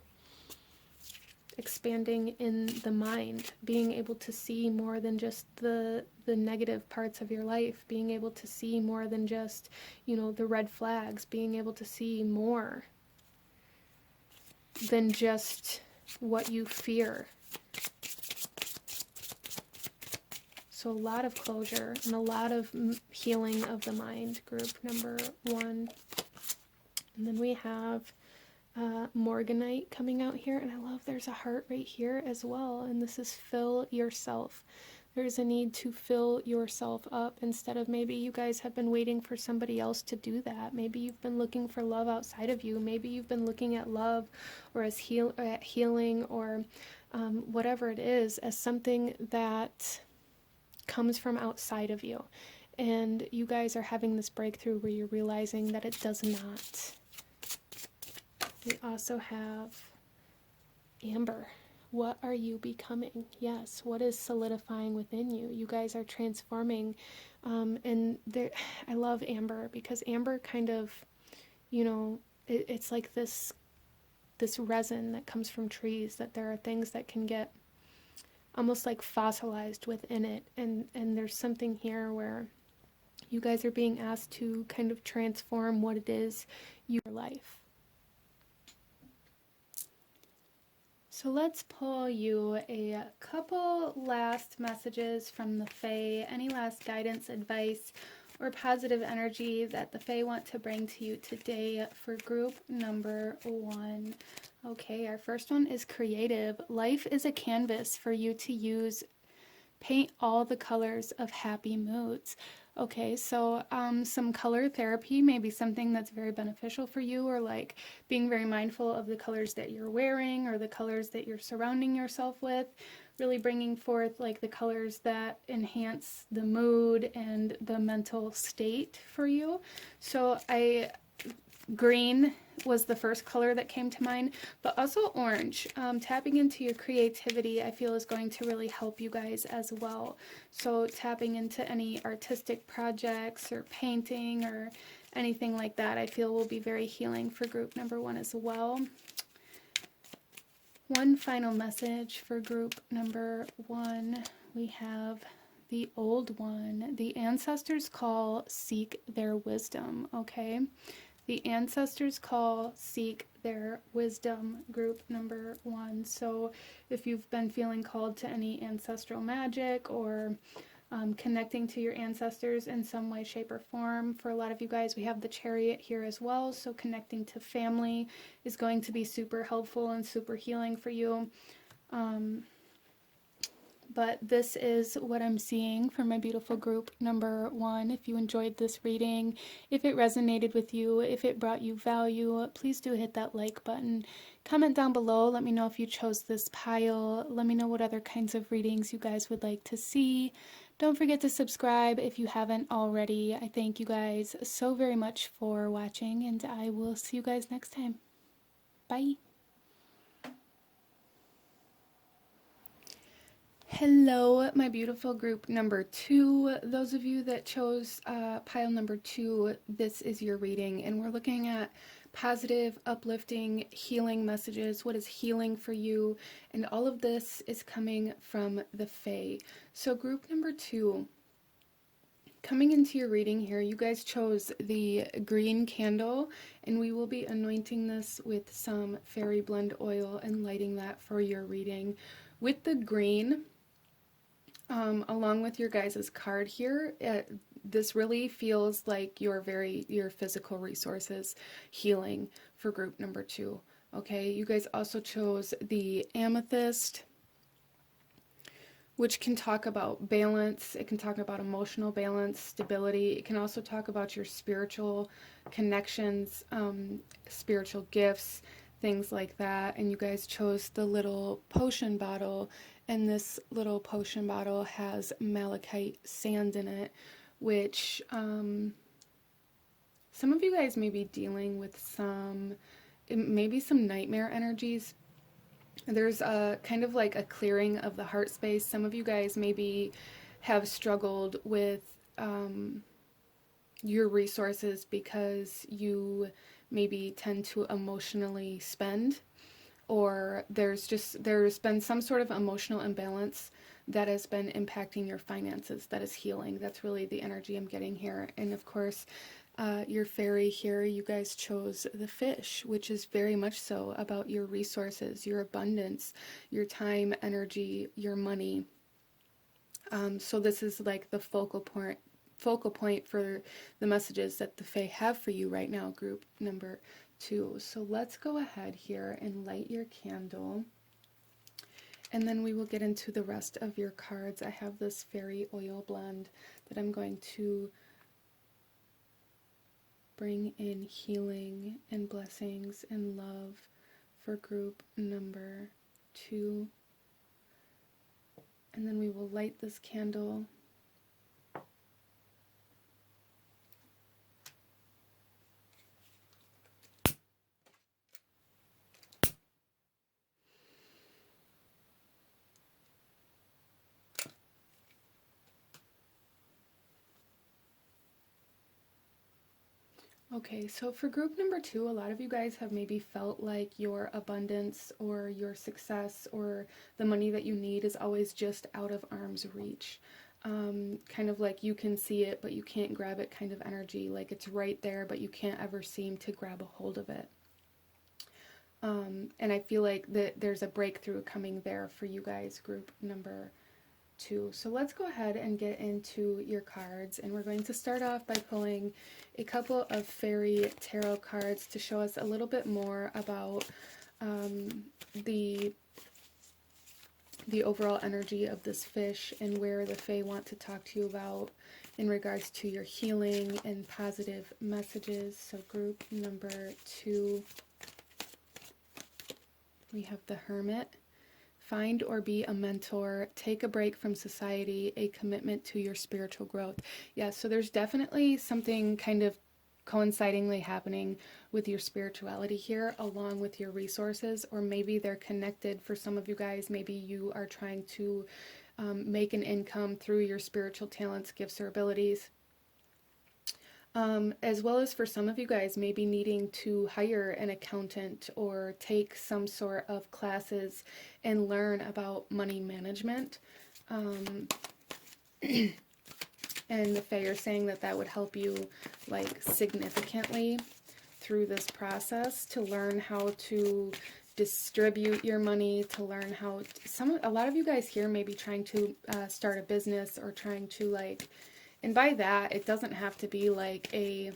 Speaker 1: Expanding in the mind, being able to see more than just the negative parts of your life, being able to see more than just, you know, the red flags, being able to see more than just what you fear. So a lot of closure and a lot of healing of the mind, group number 1. And then we have Morganite coming out here, and I love there's a heart right here as well, and this is fill yourself. There's a need to fill yourself up instead of, maybe you guys have been waiting for somebody else to do that. Maybe you've been looking for love outside of you. Maybe you've been looking at love or as healing or whatever it is as something that comes from outside of you, and you guys are having this breakthrough where you're realizing that it does not. We also have Amber. What are you becoming? Yes, what is solidifying within you? You guys are transforming. And I love Amber because Amber kind of, you know, it's like this resin that comes from trees, that there are things that can get almost like fossilized within it. And there's something here where you guys are being asked to kind of transform what it is your life. So let's pull you a couple last messages from the Fae, any last guidance, advice, or positive energy that the Fae want to bring to you today for group number 1. Okay, our first one is creative. Life is a canvas for you to use. Paint all the colors of happy moods. Okay, so some color therapy may be something that's very beneficial for you, or like being very mindful of the colors that you're wearing or the colors that you're surrounding yourself with, really bringing forth like the colors that enhance the mood and the mental state for you. So green was the first color that came to mind, but also orange. Tapping into your creativity, I feel, is going to really help you guys as well. So tapping into any artistic projects or painting or anything like that, I feel will be very healing for group number 1 as well. One final message for group number 1. We have the old one. The ancestors call, seek their wisdom, okay? The ancestors call, seek their wisdom, group number 1. So if you've been feeling called to any ancestral magic or connecting to your ancestors in some way, shape, or form, for a lot of you guys, we have the Chariot here as well. So connecting to family is going to be super helpful and super healing for you. But this is what I'm seeing for my beautiful group number 1. If you enjoyed this reading, if it resonated with you, if it brought you value, please do hit that like button. Comment down below. Let me know if you chose this pile. Let me know what other kinds of readings you guys would like to see. Don't forget to subscribe if you haven't already. I thank you guys so very much for watching, and I will see you guys next time. Bye. Hello, my beautiful group number 2. Those of you that chose pile number 2, this is your reading, and we're looking at positive, uplifting, healing messages. What is healing for you? And all of this is coming from the Fae. So group number 2, coming into your reading here, you guys chose the green candle, and we will be anointing this with some fairy blend oil and lighting that for your reading. With the green, along with your guys' card here, this really feels like your physical resources healing for group number 2. Okay, you guys also chose the amethyst, which can talk about balance. It can talk about emotional balance, stability. It can also talk about your spiritual connections, spiritual gifts, things like that. And you guys chose the little potion bottle, and this little potion bottle has malachite sand in it, which some of you guys may be dealing with maybe some nightmare energies. There's a kind of like a clearing of the heart space. Some of you guys maybe have struggled with your resources because you maybe tend to emotionally spend, or there's been some sort of emotional imbalance that has been impacting your finances. That is healing. That's really the energy I'm getting here. And of course, your fairy here, you guys chose the fish, which is very much so about your resources, your abundance, your time, energy, your money. So this is like the focal point for the messages that the Fae have for you right now, group number 2. So let's go ahead here and light your candle, and then we will get into the rest of your cards. I have this fairy oil blend that I'm going to bring in healing and blessings and love for group number 2. And then we will light this candle. Okay, so for group number 2, a lot of you guys have maybe felt like your abundance or your success or the money that you need is always just out of arm's reach. Kind of like you can see it, but you can't grab it kind of energy. Like it's right there, but you can't ever seem to grab a hold of it. And I feel like there's a breakthrough coming there for you guys, group number 2. So let's go ahead and get into your cards, and we're going to start off by pulling a couple of fairy tarot cards to show us a little bit more about the overall energy of this fish and where the Fae want to talk to you about in regards to your healing and positive messages. So group number 2, we have the Hermit. Find or be a mentor, take a break from society, a commitment to your spiritual growth. Yeah, so there's definitely something kind of coincidingly happening with your spirituality here, along with your resources, or maybe they're connected for some of you guys. Maybe you are trying to make an income through your spiritual talents, gifts, or abilities. As well as for some of you guys, maybe needing to hire an accountant or take some sort of classes and learn about money management. And the Fae are saying that that would help you like significantly through this process, to learn how to distribute your money, to learn how a lot of you guys here may be trying to start a business, or trying to like, and by that it doesn't have to be like a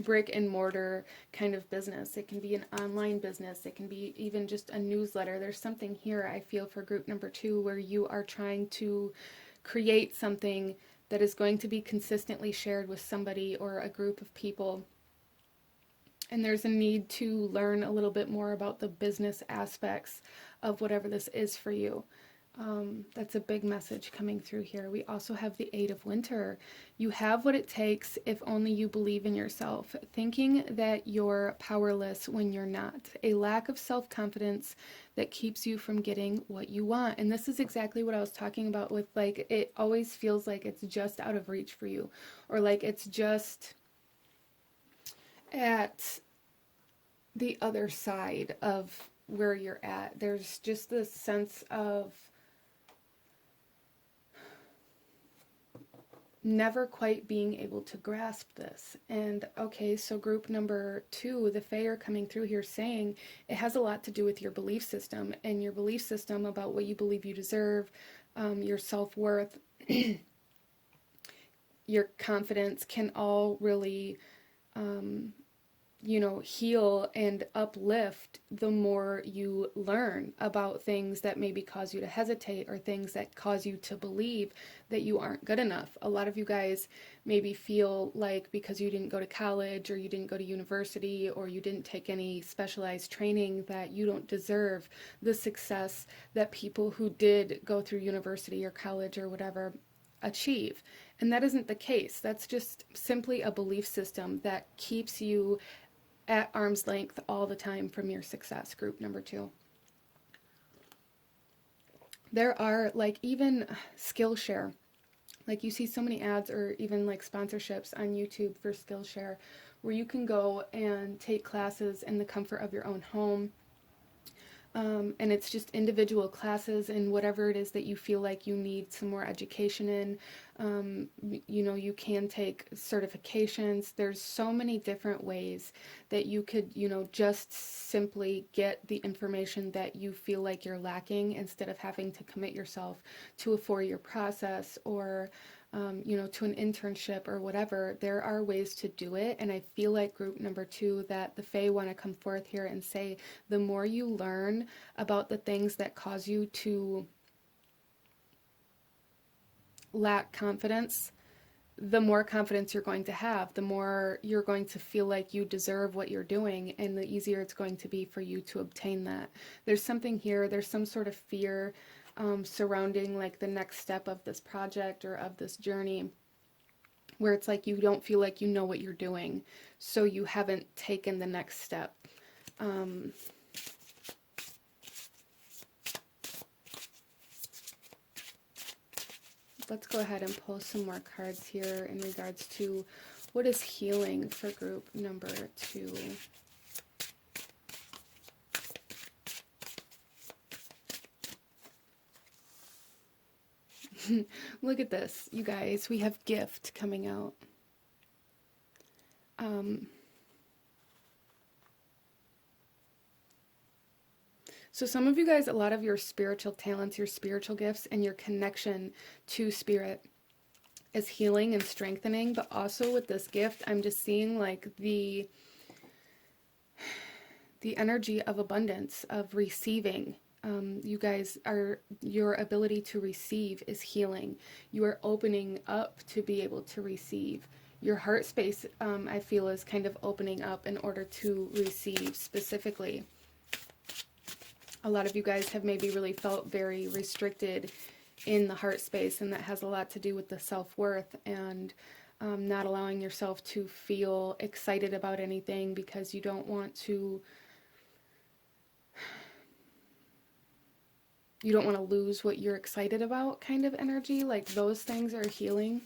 Speaker 1: brick and mortar kind of business. It can be an online business. It can be even just a newsletter. There's something here, I feel, for group number 2 where you are trying to create something that is going to be consistently shared with somebody or a group of people. And there's a need to learn a little bit more about the business aspects of whatever this is for you. That's a big message coming through here. We also have the 8 of Winter. You have what it takes if only you believe in yourself. Thinking that you're powerless when you're not. A lack of self-confidence that keeps you from getting what you want. And this is exactly what I was talking about with, like, it always feels like it's just out of reach for you, or like it's just at the other side of where you're at. There's just this sense of never quite being able to grasp this. And okay, so group number 2, the Fae are coming through here saying it has a lot to do with your belief system, and your belief system about what you believe you deserve, your self-worth, your confidence can all really heal and uplift the more you learn about things that maybe cause you to hesitate, or things that cause you to believe that you aren't good enough. A lot of you guys maybe feel like because you didn't go to college, or you didn't go to university, or you didn't take any specialized training, that you don't deserve the success that people who did go through university or college or whatever achieve. And that isn't the case. That's just simply a belief system that keeps you at arm's length all the time from your success, group number 2. There are like even Skillshare. Like you see so many ads, or even like sponsorships on YouTube for Skillshare, where you can go and take classes in the comfort of your own home. And it's just individual classes in whatever it is that you feel like you need some more education in. You can take certifications. There's so many different ways that you could, just simply get the information that you feel like you're lacking, instead of having to commit yourself to a 4-year process, or to an internship or whatever. There are ways to do it. And I feel like group number 2, that the Fae want to come forth here and say, the more you learn about the things that cause you to lack confidence, the more confidence you're going to have, the more you're going to feel like you deserve what you're doing, and the easier it's going to be for you to obtain that. There's something here, there's some sort of fear surrounding like the next step of this project or of this journey, where it's like you don't feel like you know what you're doing, so you haven't taken the next step. Let's go ahead and pull some more cards here in regards to what is healing for group number 2. Look at this, you guys. We have gift coming out. So some of you guys, a lot of your spiritual talents, your spiritual gifts, and your connection to spirit is healing and strengthening. But also with this gift, I'm just seeing like the energy of abundance, of receiving. You guys are, your ability to receive is healing. You are opening up to be able to receive. Your heart space, I feel, is kind of opening up in order to receive specifically. A lot of you guys have maybe really felt very restricted in the heart space, and that has a lot to do with the self-worth and not allowing yourself to feel excited about anything because you don't want to lose what you're excited about, kind of energy. Like those things are healing.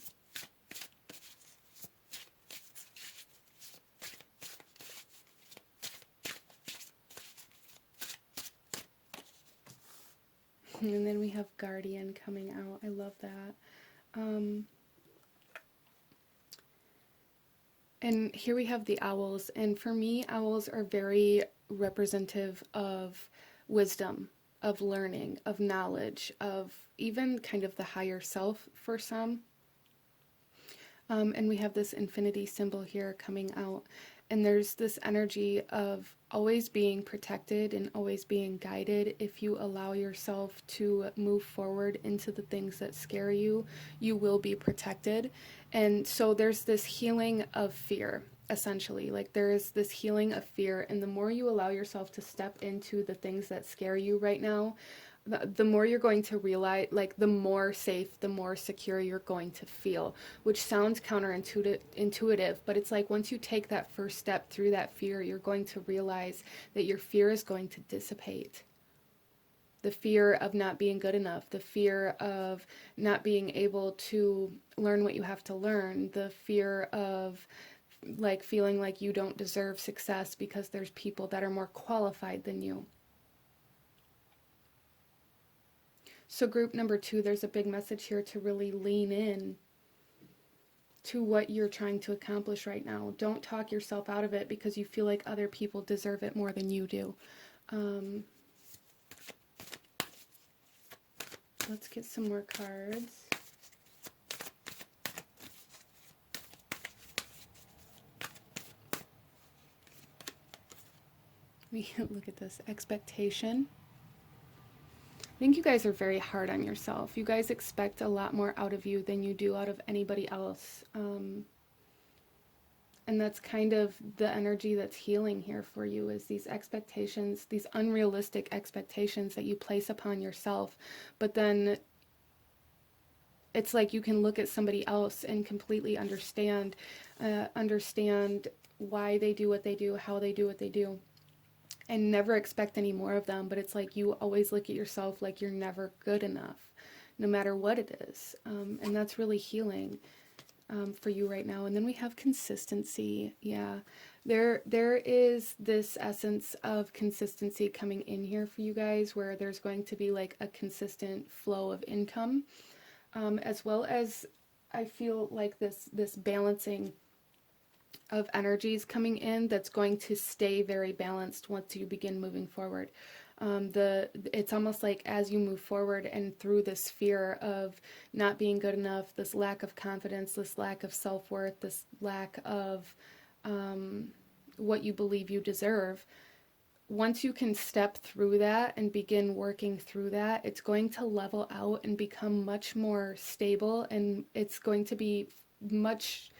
Speaker 1: And then we have Guardian coming out. I love that. And here we have the owls. And for me, owls are very representative of wisdom, of learning, of knowledge, of even kind of the higher self for some. And we have this infinity symbol here coming out. And there's this energy of always being protected and always being guided. If you allow yourself to move forward into the things that scare you, you will be protected. And so there's this healing of fear, essentially. Like there is this healing of fear. And the more you allow yourself to step into the things that scare you right now, the more you're going to realize, like the more safe, the more secure you're going to feel, which sounds counterintuitive, but it's like once you take that first step through that fear, you're going to realize that your fear is going to dissipate. The fear of not being good enough, the fear of not being able to learn what you have to learn, the fear of like feeling like you don't deserve success because there's people that are more qualified than you. So group number 2, there's a big message here to really lean in to what you're trying to accomplish right now. Don't talk yourself out of it because you feel like other people deserve it more than you do. Let's get some more cards. Look at this, expectation. I think you guys are very hard on yourself. You guys expect a lot more out of you than you do out of anybody else. And that's kind of the energy that's healing here for you, is these expectations, these unrealistic expectations that you place upon yourself. But then it's like you can look at somebody else and completely understand why they do what they do, how they do what they do, and never expect any more of them. But it's like you always look at yourself like you're never good enough, no matter what it is. And that's really healing for you right now. And then we have consistency. Yeah, there is this essence of consistency coming in here for you guys, where there's going to be like a consistent flow of income, as well as I feel like this balancing of energies coming in that's going to stay very balanced once you begin moving forward. It's almost like as you move forward and through this fear of not being good enough, this lack of confidence, this lack of self-worth, this lack of what you believe you deserve, once you can step through that and begin working through that, it's going to level out and become much more stable, and it's going to be much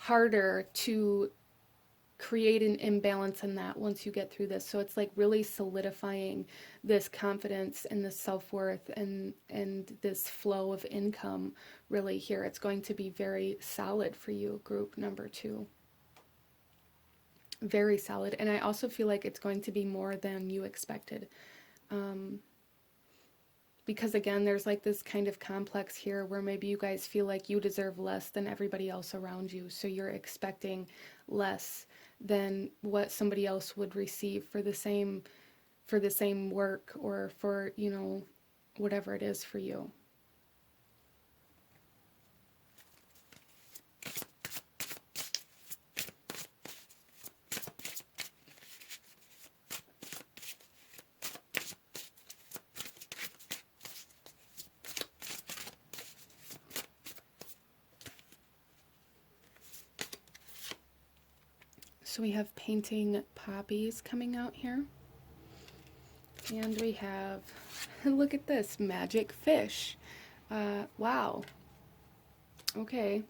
Speaker 1: harder to create an imbalance in that once you get through this. So it's like really solidifying this confidence and this self-worth and this flow of income really here. It's going to be very solid for you, group number 2. Very solid. And I also feel like it's going to be more than you expected. Because again, there's like this kind of complex here where maybe you guys feel like you deserve less than everybody else around you. So you're expecting less than what somebody else would receive for the same work, or for, you know, whatever it is for you. So we have painting poppies coming out here. And we have, look at this, magic fish. Wow. Okay.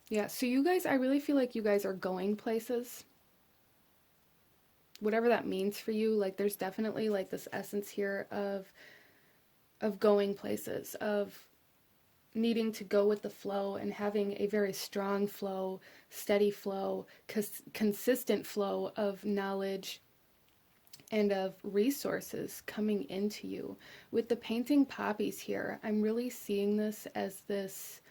Speaker 1: Yeah, so you guys, I really feel like you guys are going places. Whatever that means for you, like there's definitely like this essence here of going places, of needing to go with the flow and having a very strong flow, steady flow, consistent flow of knowledge and of resources coming into you. With the painting poppies here, I'm really seeing this as this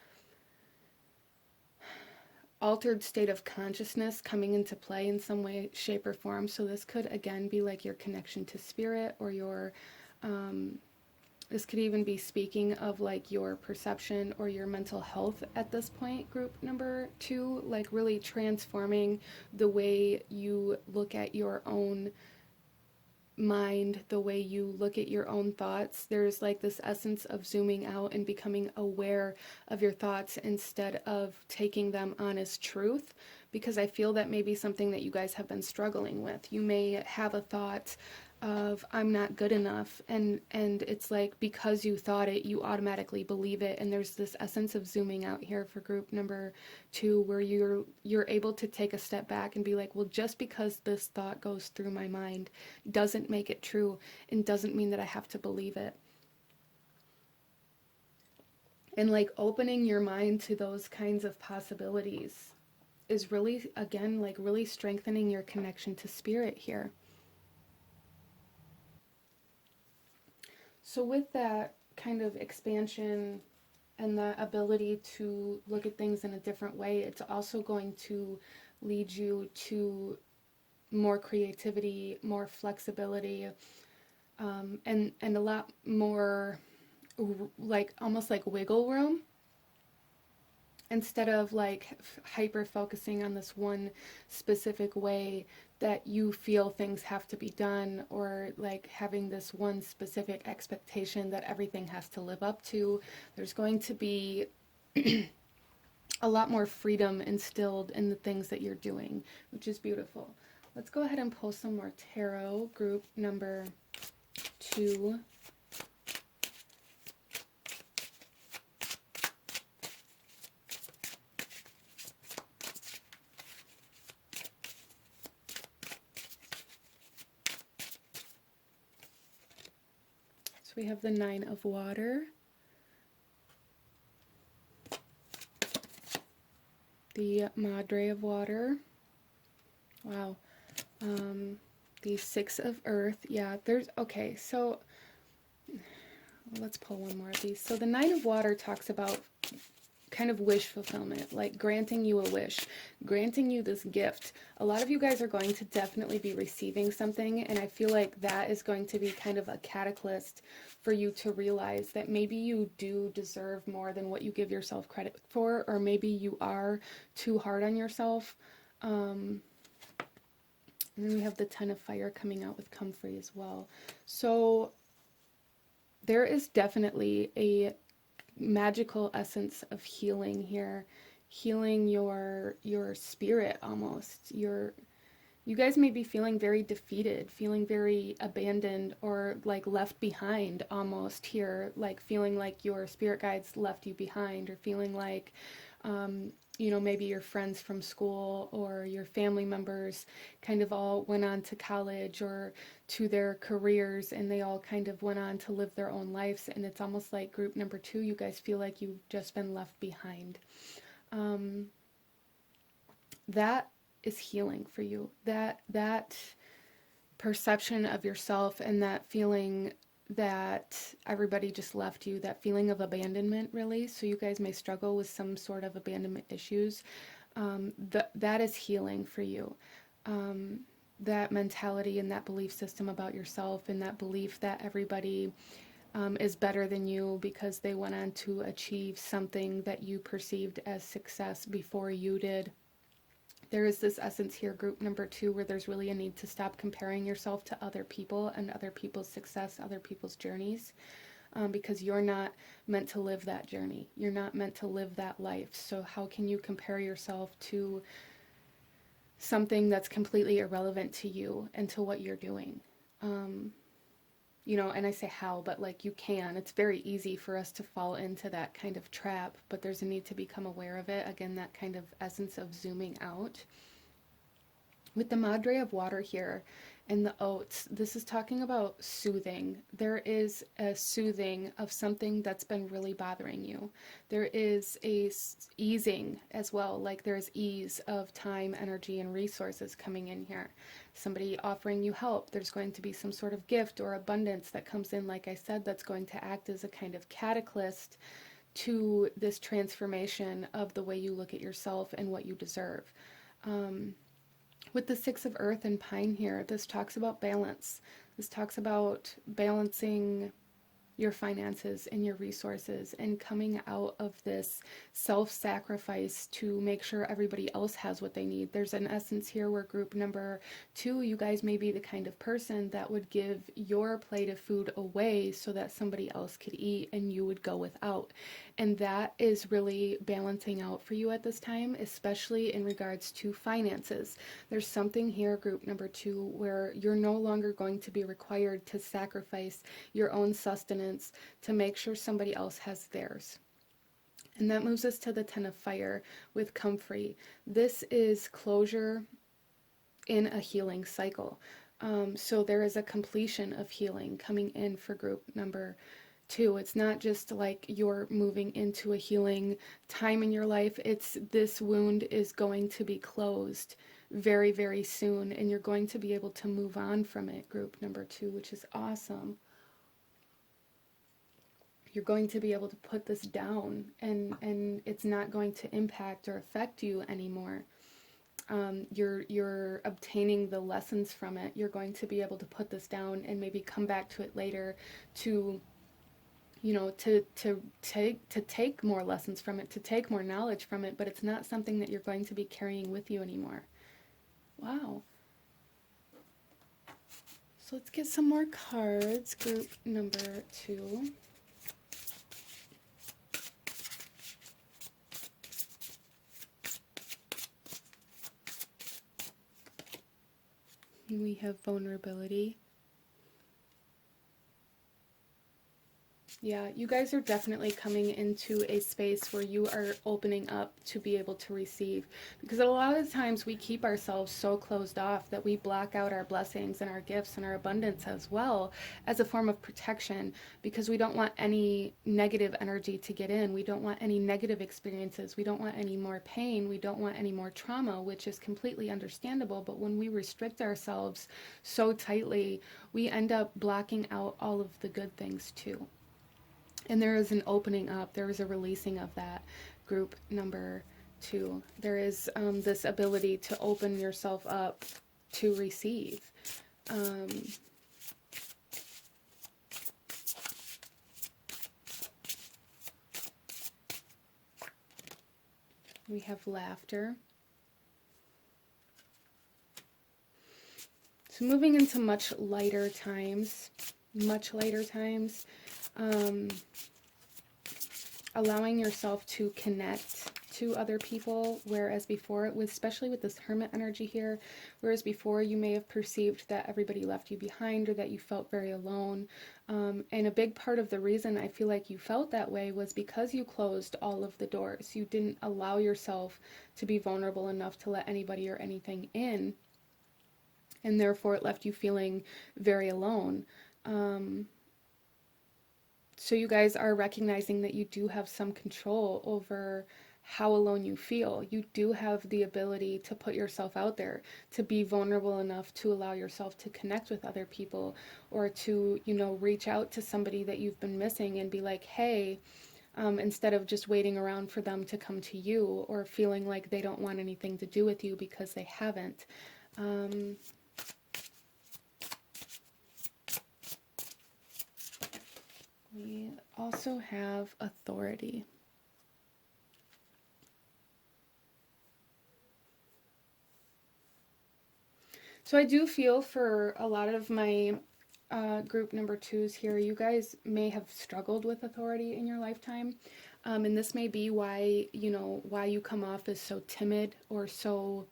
Speaker 1: altered state of consciousness coming into play in some way, shape, or form. So this could again be like your connection to spirit, or your this could even be speaking of like your perception or your mental health at this point, group number 2, like really transforming the way you look at your own mind, the way you look at your own thoughts. There's like this essence of zooming out and becoming aware of your thoughts instead of taking them on as truth, because I feel that may be something that you guys have been struggling with. You may have a thought of I'm not good enough, and it's like because you thought it, you automatically believe it. And there's this essence of zooming out here for group number 2, where you're able to take a step back and be like, well, just because this thought goes through my mind doesn't make it true, and doesn't mean that I have to believe it. And like opening your mind to those kinds of possibilities is really, again, like really strengthening your connection to spirit here. So with that kind of expansion and that ability to look at things in a different way, it's also going to lead you to more creativity, more flexibility, and a lot more like almost like wiggle room, instead of like hyper focusing on this one specific way that you feel things have to be done, or like having this one specific expectation that everything has to live up to. There's going to be a lot more freedom instilled in the things that you're doing, which is beautiful. Let's go ahead and pull some more tarot, group number 2. We have the 9 of water, the Madre of water, wow, the 6 of earth. Yeah, there's, okay, so let's pull one more of these. So the 9 of water talks about kind of wish fulfillment, like granting you a wish, granting you this gift. A lot of you guys are going to definitely be receiving something, and I feel like that is going to be kind of a catalyst for you to realize that maybe you do deserve more than what you give yourself credit for, or maybe you are too hard on yourself. And then we have the 10 of fire coming out with come free as well. So there is definitely a magical essence of healing here, healing your spirit almost. You guys may be feeling very defeated, feeling very abandoned, or like left behind almost here, like feeling like your spirit guides left you behind, or feeling like you know, maybe your friends from school or your family members kind of all went on to college or to their careers, and they all kind of went on to live their own lives. And it's almost like group number 2, you guys feel like you've just been left behind. That is healing for you. That perception of yourself and that feeling that everybody just left you, that feeling of abandonment, really. So you guys may struggle with some sort of abandonment issues. That is healing for you. That mentality and that belief system about yourself, and that belief that everybody is better than you because they went on to achieve something that you perceived as success before you did. There is this essence here, group number 2, where there's really a need to stop comparing yourself to other people and other people's success, other people's journeys, because you're not meant to live that journey. You're not meant to live that life. So how can you compare yourself to something that's completely irrelevant to you and to what you're doing. You know, and I say how, but like you can. It's very easy for us to fall into that kind of trap, but there's a need to become aware of it. Again, that kind of essence of zooming out. With the Madre of Water here and the oats, this is talking about soothing. There is a soothing of something that's been really bothering you. There is a easing as well, like there's ease of time, energy, and resources coming in here. Somebody offering you help. There's going to be some sort of gift or abundance that comes in, like I said, that's going to act as a kind of catalyst to this transformation of the way you look at yourself and what you deserve. With the Six of Earth and Pine here, this talks about balance. This talks about balancing your finances and your resources and coming out of this self-sacrifice to make sure everybody else has what they need. There's an essence here where group number 2, you guys may be the kind of person that would give your plate of food away so that somebody else could eat and you would go without. And that is really balancing out for you at this time, especially in regards to finances. There's something here, group number 2, where you're no longer going to be required to sacrifice your own sustenance to make sure somebody else has theirs. And that moves us to the Ten of Fire with Comfrey. This is closure in a healing cycle. So there is a completion of healing coming in for group number 2. It's not just like you're moving into a healing time in your life. It's this wound is going to be closed very, very soon, and you're going to be able to move on from it, group number 2, which is awesome. You're going to be able to put this down, and it's not going to impact or affect you anymore. You're obtaining the lessons from it. You're going to be able to put this down and maybe come back to it later to, you know, to take more lessons from it, to take more knowledge from it, but it's not something that you're going to be carrying with you anymore. Wow. So let's get some more cards. Group number 2. We have vulnerability. Yeah, you guys are definitely coming into a space where you are opening up to be able to receive. Because a lot of the times we keep ourselves so closed off that we block out our blessings and our gifts and our abundance as well as a form of protection, because we don't want any negative energy to get in. We don't want any negative experiences. We don't want any more pain. We don't want any more trauma, which is completely understandable. But when we restrict ourselves so tightly, we end up blocking out all of the good things too. And there is an opening up, there is a releasing of that, group number 2. There is this ability to open yourself up to receive. We have laughter. So moving into much lighter times. Allowing yourself to connect to other people, whereas before, especially with this Hermit energy here, whereas before you may have perceived that everybody left you behind or that you felt very alone. And a big part of the reason I feel like you felt that way was because you closed all of the doors. You didn't allow yourself to be vulnerable enough to let anybody or anything in, and therefore it left you feeling very alone. So you guys are recognizing that you do have some control over how alone you feel. You do have the ability to put yourself out there, to be vulnerable enough to allow yourself to connect with other people, or to, you know, reach out to somebody that you've been missing and be like, hey, instead of just waiting around for them to come to you or feeling like they don't want anything to do with you because they haven't. We also have authority. So I do feel for a lot of my group number 2s here, you guys may have struggled with authority in your lifetime. And this may be why, you know, why you come off as so timid or so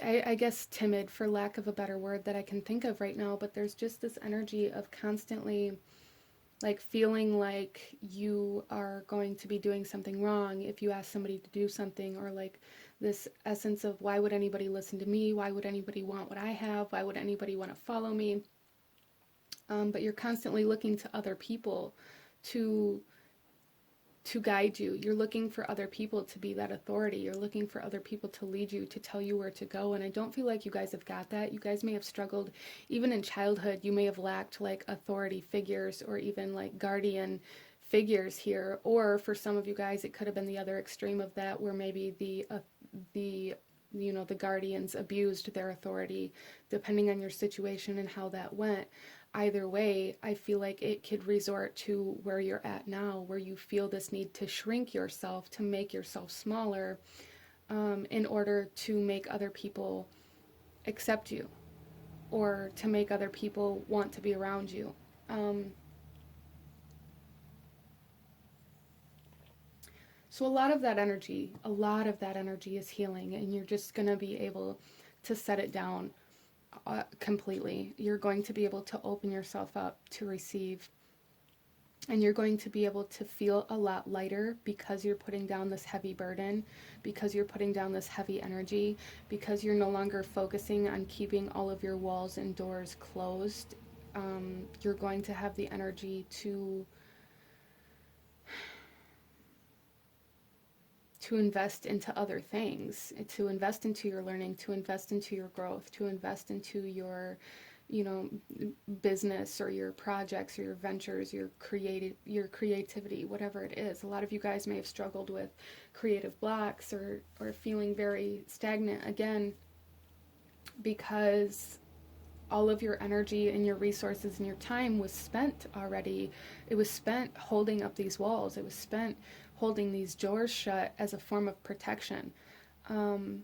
Speaker 1: I guess timid, for lack of a better word that I can think of right now, but there's just this energy of constantly like feeling like you are going to be doing something wrong if you ask somebody to do something, or like this essence of, why would anybody listen to me? Why would anybody want what I have? Why would anybody want to follow me? But you're constantly looking to other people to guide you. You're looking for other people to be that authority. You're looking for other people to lead you, to tell you where to go. And I don't feel like you guys have got that. You guys may have struggled, even in childhood, you may have lacked like authority figures or even like guardian figures here. Or for some of you guys, it could have been the other extreme of that, where maybe the the guardians abused their authority, depending on your situation and how that went. Either way, I feel like it could resort to where you're at now, where you feel this need to shrink yourself, to make yourself smaller, in order to make other people accept you, or to make other people want to be around you. So a lot of that energy is healing, and you're just going to be able to set it down completely. You're going to be able to open yourself up to receive, and you're going to be able to feel a lot lighter, because you're putting down this heavy burden, because you're putting down this heavy energy, because you're no longer focusing on keeping all of your walls and doors closed. You're going to have the energy to invest into other things, to invest into your learning, to invest into your growth, to invest into your, business or your projects or your ventures, your creativity, whatever it is. A lot of you guys may have struggled with creative blocks, or feeling very stagnant again, because all of your energy and your resources and your time was spent already. It was spent holding up these walls. It was spent holding these doors shut as a form of protection. And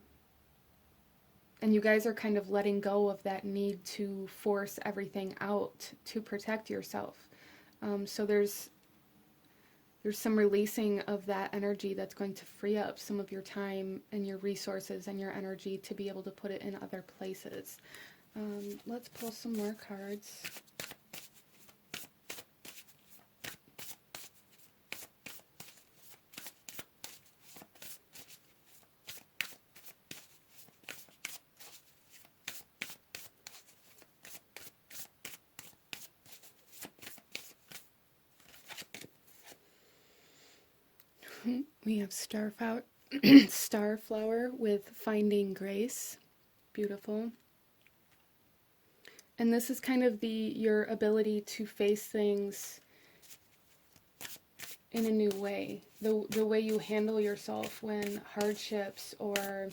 Speaker 1: you guys are kind of letting go of that need to force everything out to protect yourself. So there's some releasing of that energy that's going to free up some of your time and your resources and your energy to be able to put it in other places. Let's pull some more cards. We have Starflower with Finding Grace. Beautiful. And this is kind of your ability to face things in a new way. The way you handle yourself when hardships or,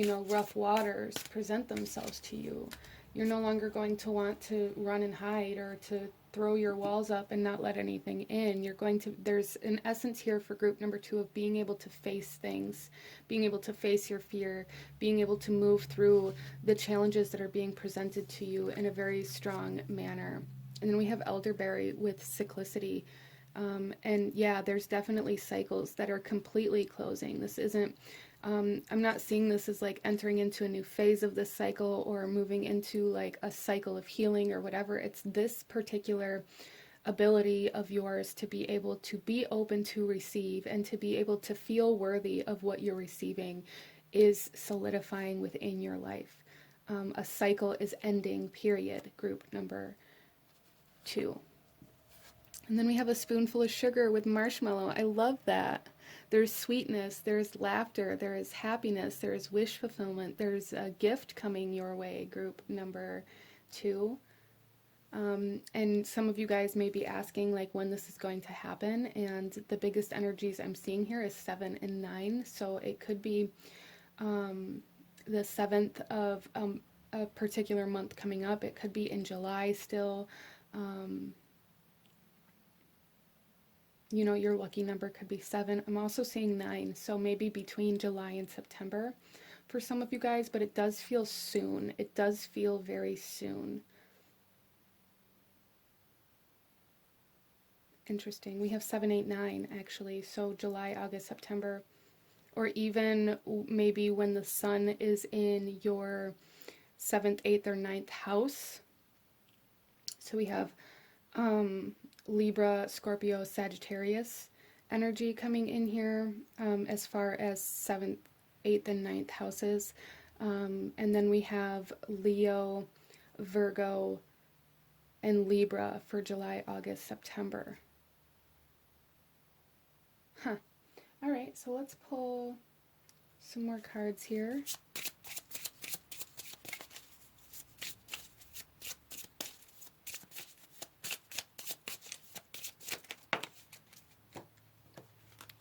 Speaker 1: rough waters present themselves to you. You're no longer going to want to run and hide, or to throw your walls up and not let anything in. There's an essence here for group number 2 of being able to face things, being able to face your fear, being able to move through the challenges that are being presented to you in a very strong manner. And then we have Elderberry with Cyclicity. And yeah, there's definitely cycles that are completely closing. This isn't, I'm not seeing this as like entering into a new phase of this cycle, or moving into like a cycle of healing or whatever. It's this particular ability of yours to be able to be open to receive, and to be able to feel worthy of what you're receiving, is solidifying within your life. A cycle is ending, period. Group number 2. And then we have a Spoonful of Sugar with Marshmallow. I love that. There's sweetness, there's laughter, there is happiness, there is wish fulfillment, there's a gift coming your way, group number 2. And some of you guys may be asking like when this is going to happen, and the biggest energies I'm seeing here is 7 and 9. So it could be the 7th of a particular month coming up. It could be in July still. Your lucky number could be 7. I'm also seeing 9, so maybe between July and September for some of you guys, but it does feel soon. It does feel very soon. Interesting. We have 7, 8, 9 actually, so July, August, September. or even maybe when the sun is in your 7th, 8th, or 9th house. So we have Libra, Scorpio, Sagittarius energy coming in here, as far as 7th, 8th, and 9th houses. And then we have Leo, Virgo, and Libra for July, August, September. Huh. All right, so let's pull some more cards here.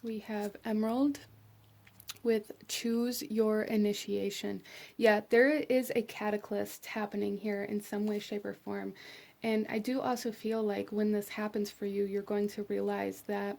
Speaker 1: We have Emerald with choose your initiation. Yeah, there is a cataclysm happening here in some way, shape, or form. And I do also feel like when this happens for you, you're going to realize that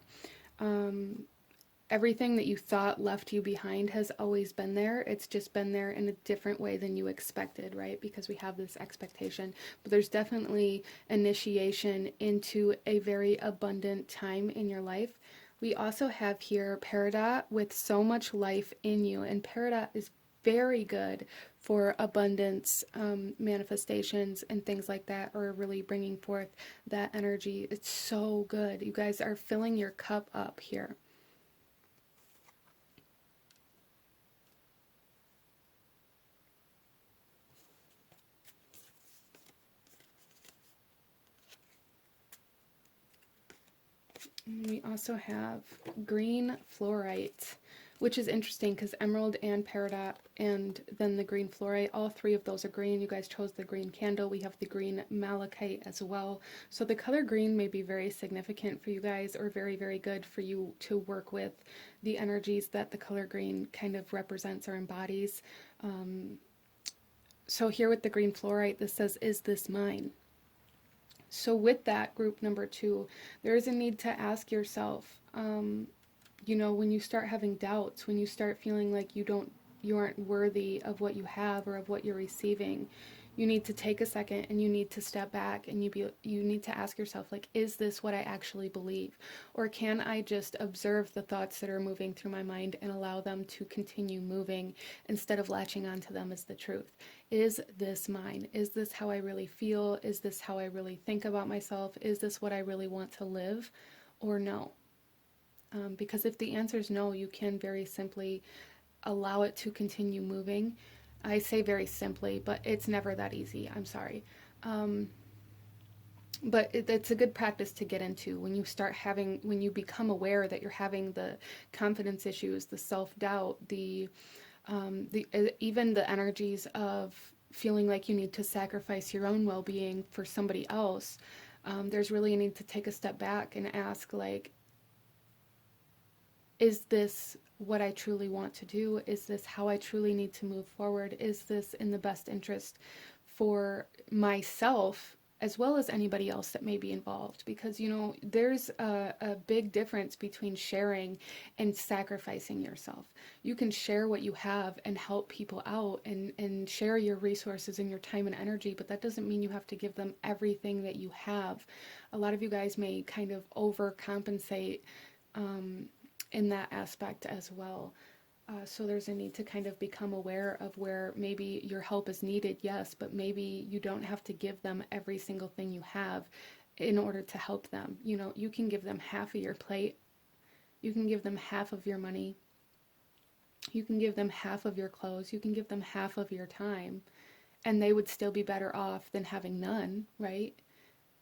Speaker 1: everything that you thought left you behind has always been there. It's just been there in a different way than you expected, right? Because we have this expectation. But there's definitely initiation into a very abundant time in your life. We also have here Peridot with so much life in you. And Peridot is very good for abundance, manifestations and things like that, or really bringing forth that energy. It's so good. You guys are filling your cup up here. And we also have green fluorite, which is interesting because emerald and peridot and then the green fluorite, all three of those are green. You guys chose the green candle. We have the green malachite as well. So the color green may be very significant for you guys, or very, very good for you to work with the energies that the color green kind of represents or embodies. So here with the green fluorite, this says, is this mine? So with that, group number 2, there is a need to ask yourself, you know, when you start having doubts, when you start feeling like you aren't worthy of what you have or of what you're receiving, you need to take a second and you need to step back and you need to ask yourself, like, is this what I actually believe? Or can I just observe the thoughts that are moving through my mind and allow them to continue moving instead of latching onto them as the truth? Is this mine? Is this how I really feel? Is this how I really think about myself? Is this what I really want to live, or no? Because if the answer is no, you can very simply allow it to continue moving. I say very simply, but it's never that easy. I'm sorry. But it's a good practice to get into when you become aware that you're having the confidence issues, the self-doubt, even the energies of feeling like you need to sacrifice your own well-being for somebody else. There's really a need to take a step back and ask, like, is this what I truly want to do? Is this how I truly need to move forward? Is this in the best interest for myself as well as anybody else that may be involved? Because, you know, there's a big difference between sharing and sacrificing yourself. You can share what you have and help people out and share your resources and your time and energy, but that doesn't mean you have to give them everything that you have. A lot of you guys may kind of overcompensate in that aspect as well. So there's a need to kind of become aware of where maybe your help is needed, yes, but maybe you don't have to give them every single thing you have in order to help them. You know, you can give them half of your plate, you can give them half of your money, you can give them half of your clothes, you can give them half of your time, and they would still be better off than having none, right?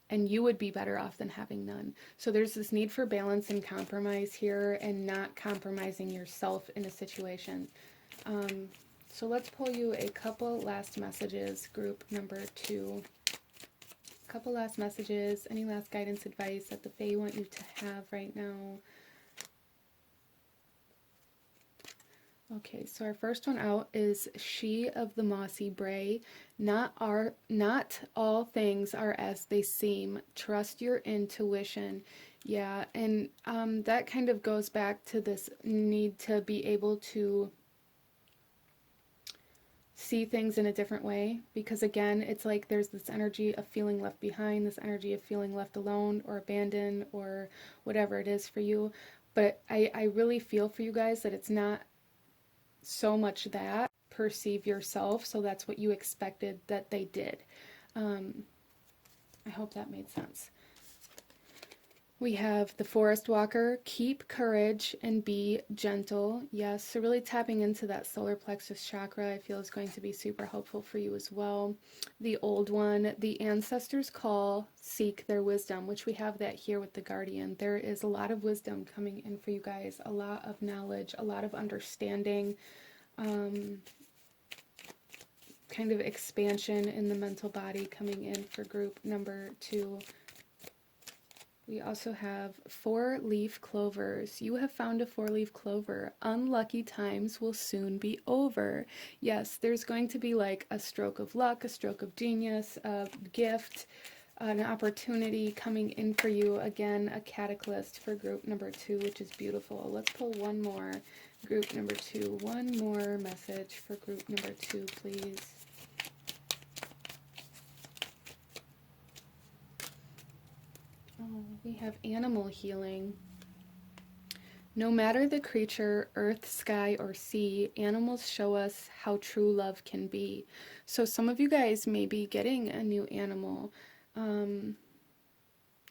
Speaker 1: And you would be better off than having none. So there's this need for balance and compromise here, and not compromising yourself in a situation. So let's pull you a couple last messages, group number 2. A couple last messages, any last guidance, advice that the Fae want you to have right now. Okay, so our first one out is She of the Mossy Bray. Not all things are as they seem. Trust your intuition. Yeah, and that kind of goes back to this need to be able to see things in a different way. Because again, it's like there's this energy of feeling left behind, this energy of feeling left alone or abandoned or whatever it is for you. But I really feel for you guys that it's not so much that perceive yourself, so that's what you expected that they did. I hope that made sense. We have the Forest Walker, keep courage and be gentle. Yes, so really tapping into that solar plexus chakra, I feel is going to be super helpful for you as well. The Old One, the Ancestors Call, seek their wisdom, which we have that here with the Guardian. There is a lot of wisdom coming in for you guys, a lot of knowledge, a lot of understanding, kind of expansion in the mental body coming in for group number 2. We also have 4-leaf clovers. You have found a 4-leaf clover. Unlucky times will soon be over. Yes, there's going to be like a stroke of luck, a stroke of genius, a gift, an opportunity coming in for you. Again, a cataclysm for group number 2, which is beautiful. Let's pull one more. Group number 2. One more message for group number 2, please. Oh, we have animal healing. No matter the creature, earth, sky, or sea, animals show us how true love can be. So some of you guys may be getting a new animal,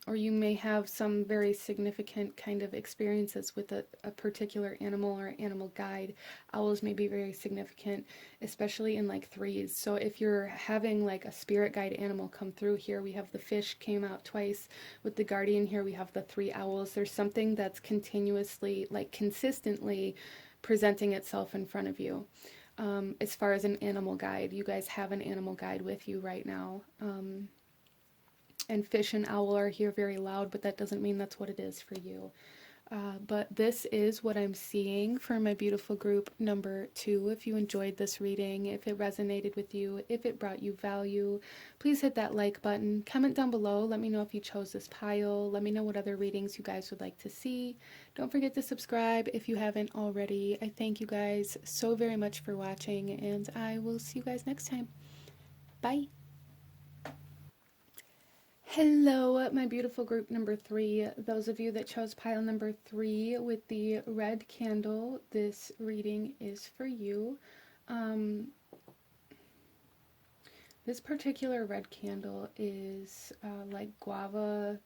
Speaker 1: or you may have some very significant kind of experiences with a particular animal or animal guide. Owls may be very significant, especially in like 3s. So if you're having like a spirit guide animal come through here, we have the fish came out twice. With the Guardian here, we have the 3 owls. There's something that's continuously, like consistently presenting itself in front of you. As far as an animal guide, you guys have an animal guide with you right now. And fish and owl are here very loud, but that doesn't mean that's what it is for you. But this is what I'm seeing for my beautiful group number 2. If you enjoyed this reading, if it resonated with you, if it brought you value, please hit that like button. Comment down below. Let me know if you chose this pile. Let me know what other readings you guys would like to see. Don't forget to subscribe if you haven't already. I thank you guys so very much for watching, and I will see you guys next time. Bye. Hello, my beautiful group number 3. Those of you that chose pile number 3 with the red candle, this reading is for you. This particular red candle is like guava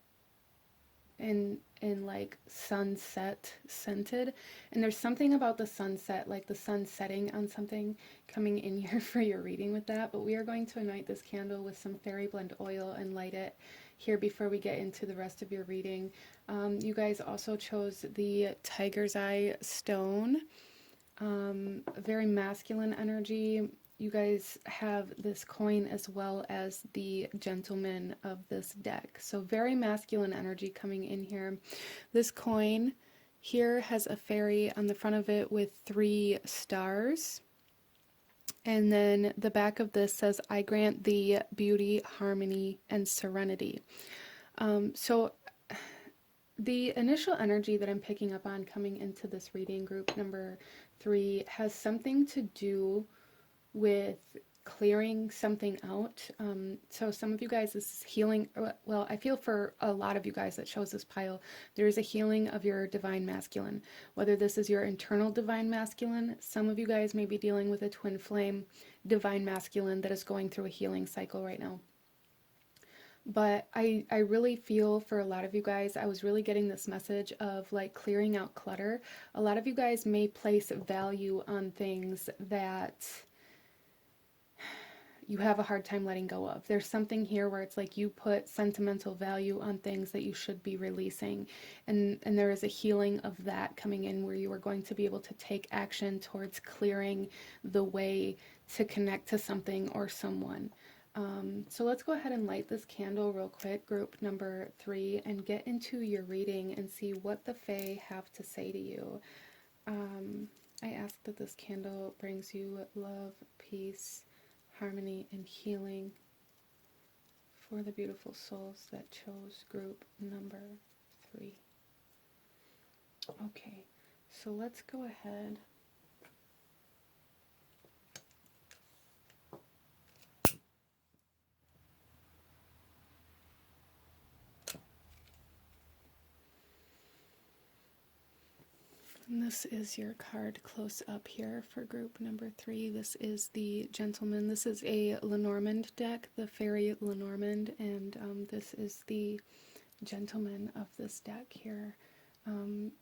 Speaker 1: and like sunset scented, and there's something about the sunset, like the sun setting on something, coming in here for your reading with that. But we are going to anoint this candle with some fairy blend oil and light it here before we get into the rest of your reading. You guys also chose the tiger's eye stone, very masculine energy. You guys have this coin as well as the gentleman of this deck. So very masculine energy coming in here. This coin here has a fairy on the front of it with 3 stars. And then the back of this says, I grant thee beauty, harmony, and serenity. So the initial energy that I'm picking up on coming into this reading, group number 3, has something to do with clearing something out. So some of you guys, this is healing. Well, I feel for a lot of you guys that chose this pile, there is a healing of your divine masculine. Whether this is your internal divine masculine, some of you guys may be dealing with a twin flame divine masculine that is going through a healing cycle right now. But I really feel for a lot of you guys, I was really getting this message of like clearing out clutter. A lot of you guys may place value on things that you have a hard time letting go of. There's something here where it's like you put sentimental value on things that you should be releasing. And there is a healing of that coming in where you are going to be able to take action towards clearing the way to connect to something or someone. So let's go ahead and light this candle real quick, group number 3, and get into your reading and see what the Fae have to say to you. I ask that this candle brings you love, peace, harmony, and healing for the beautiful souls that chose group number 3. Okay, so let's go ahead. And this is your card close up here for group number 3. This is the Gentleman. This is a Lenormand deck, the Fairy Lenormand, and this is the Gentleman of this deck here.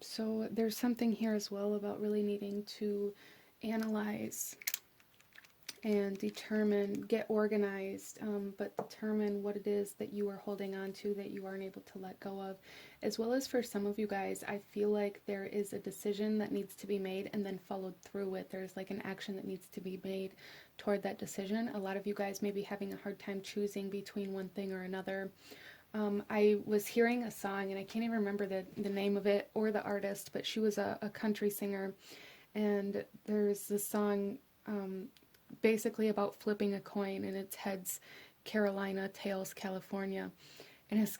Speaker 1: So there's something here as well about really needing to analyze and determine, get organized, but determine what it is that you are holding on to that you aren't able to let go of. As well as for some of you guys, I feel like there is a decision that needs to be made and then followed through with. There's like an action that needs to be made toward that decision. A lot of you guys may be having a hard time choosing between one thing or another. I was hearing a song, and I can't even remember the name of it or the artist, but she was a country singer, and there's this song basically about flipping a coin, and it's heads Carolina, tails California, and it's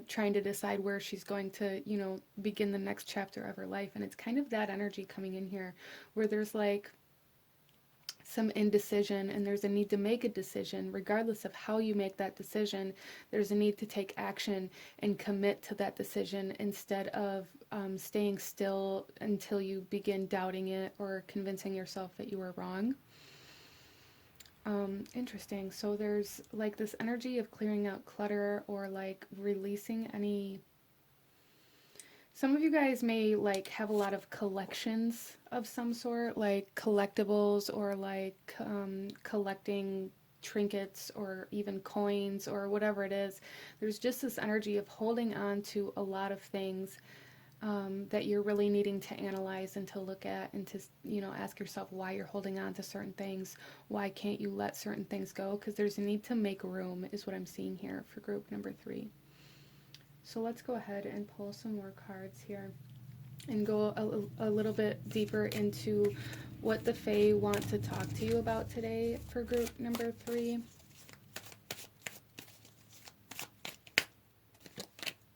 Speaker 1: trying to decide where she's going to, you know, begin the next chapter of her life. And it's kind of that energy coming in here where there's like some indecision, and there's a need to make a decision. Regardless of how you make that decision, there's a need to take action and commit to that decision instead of staying still until you begin doubting it or convincing yourself that you were wrong. Interesting. So there's like this energy of clearing out clutter or like releasing any... Some of you guys may like have a lot of collections of some sort, like collectibles, or like collecting trinkets or even coins or whatever it is. There's just this energy of holding on to a lot of things that you're really needing to analyze and to look at and to, you know, ask yourself why you're holding on to certain things. Why can't you let certain things go? Because there's a need to make room is what I'm seeing here for group number 3. So let's go ahead and pull some more cards here and go a little bit deeper into what the Fae want to talk to you about today for group number 3.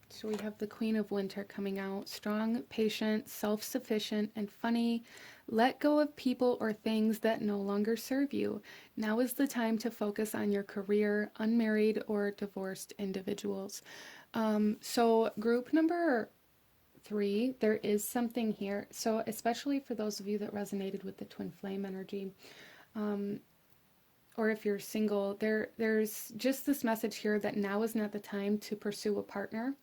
Speaker 1: So we have the Queen of Winter coming out. Strong, patient, self-sufficient, and funny. Let go of people or things that no longer serve you. Now is the time to focus on your career, unmarried or divorced individuals. So group number 3, there is something here. So especially for those of you that resonated with the twin flame energy, or if you're single, there's just this message here that now is not the time to pursue a partner.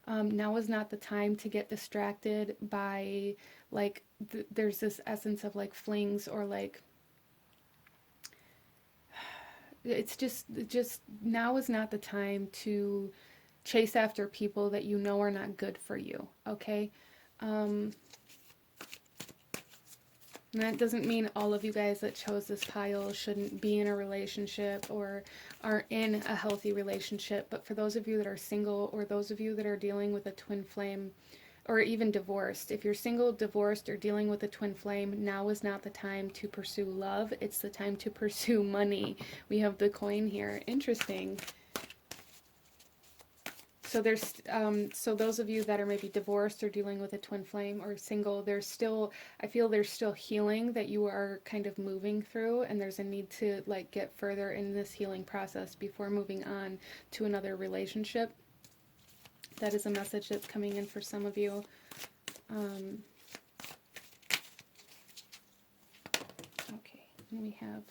Speaker 1: Now is not the time to get distracted by, like, there's this essence of, like, flings or, like, it's just now is not the time to chase after people that you know are not good for you, okay? And that doesn't mean all of you guys that chose this pile shouldn't be in a relationship or are in a healthy relationship. But for those of you that are single, or those of you that are dealing with a twin flame, or even divorced, if you're single, divorced, or dealing with a twin flame, now is not the time to pursue love. It's the time to pursue money. We have the coin here. Interesting. So there's, so those of you that are maybe divorced or dealing with a twin flame or single, there's still, I feel there's still healing that you are kind of moving through, and there's a need to like get further in this healing process before moving on to another relationship. That is a message that's coming in for some of you. Okay, and we have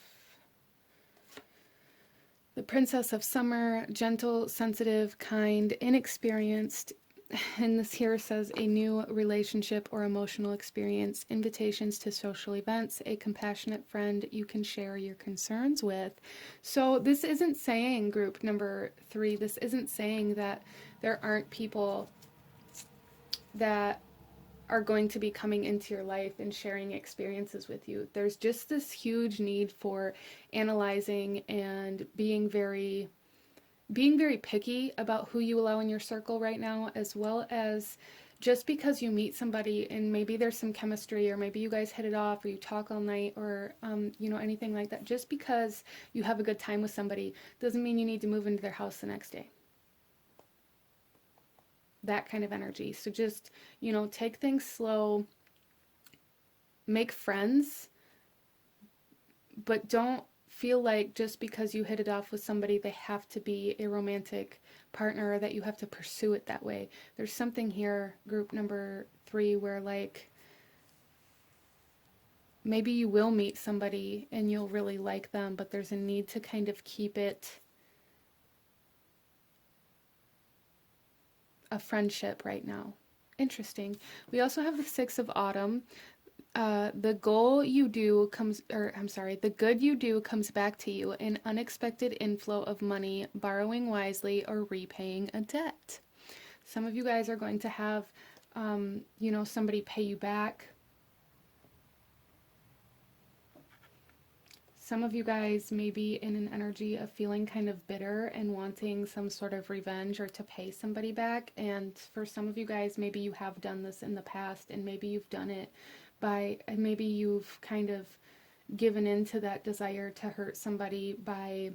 Speaker 1: the Princess of Summer, gentle, sensitive, kind, inexperienced, and this here says a new relationship or emotional experience, invitations to social events, a compassionate friend you can share your concerns with. So this isn't saying, group number 3, this isn't saying that there aren't people that are going to be coming into your life and sharing experiences with you. There's just this huge need for analyzing and being very picky about who you allow in your circle right now, as well as just because you meet somebody and maybe there's some chemistry, or maybe you guys hit it off, or you talk all night, or you know, anything like that. Just because you have a good time with somebody doesn't mean you need to move into their house the next day. That kind of energy. So just, you know, take things slow, make friends, but don't feel like just because you hit it off with somebody, they have to be a romantic partner, or that you have to pursue it that way. There's something here, group number 3, where like maybe you will meet somebody and you'll really like them, but there's a need to kind of keep it a friendship right now. Interesting. We also have the Six of Autumn. The goal you do comes, or I'm sorry, the good you do comes back to you, an unexpected inflow of money, borrowing wisely, or repaying a debt. Some of you guys are going to have, you know, somebody pay you back. Some of you guys may be in an energy of feeling kind of bitter and wanting some sort of revenge or to pay somebody back. And for some of you guys, maybe you have done this in the past, and maybe you've done it by, maybe you've kind of given into that desire to hurt somebody by,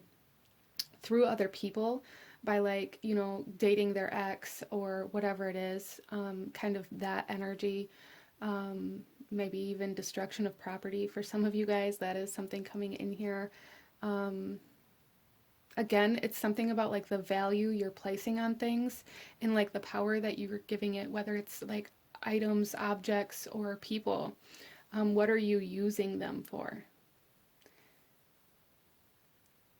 Speaker 1: through other people, by, like, you know, dating their ex or whatever it is, kind of that energy. Maybe even destruction of property for some of you guys. That is something coming in here. Again, it's something about like the value you're placing on things and like the power that you're giving it, whether it's like items, objects, or people. What are you using them for?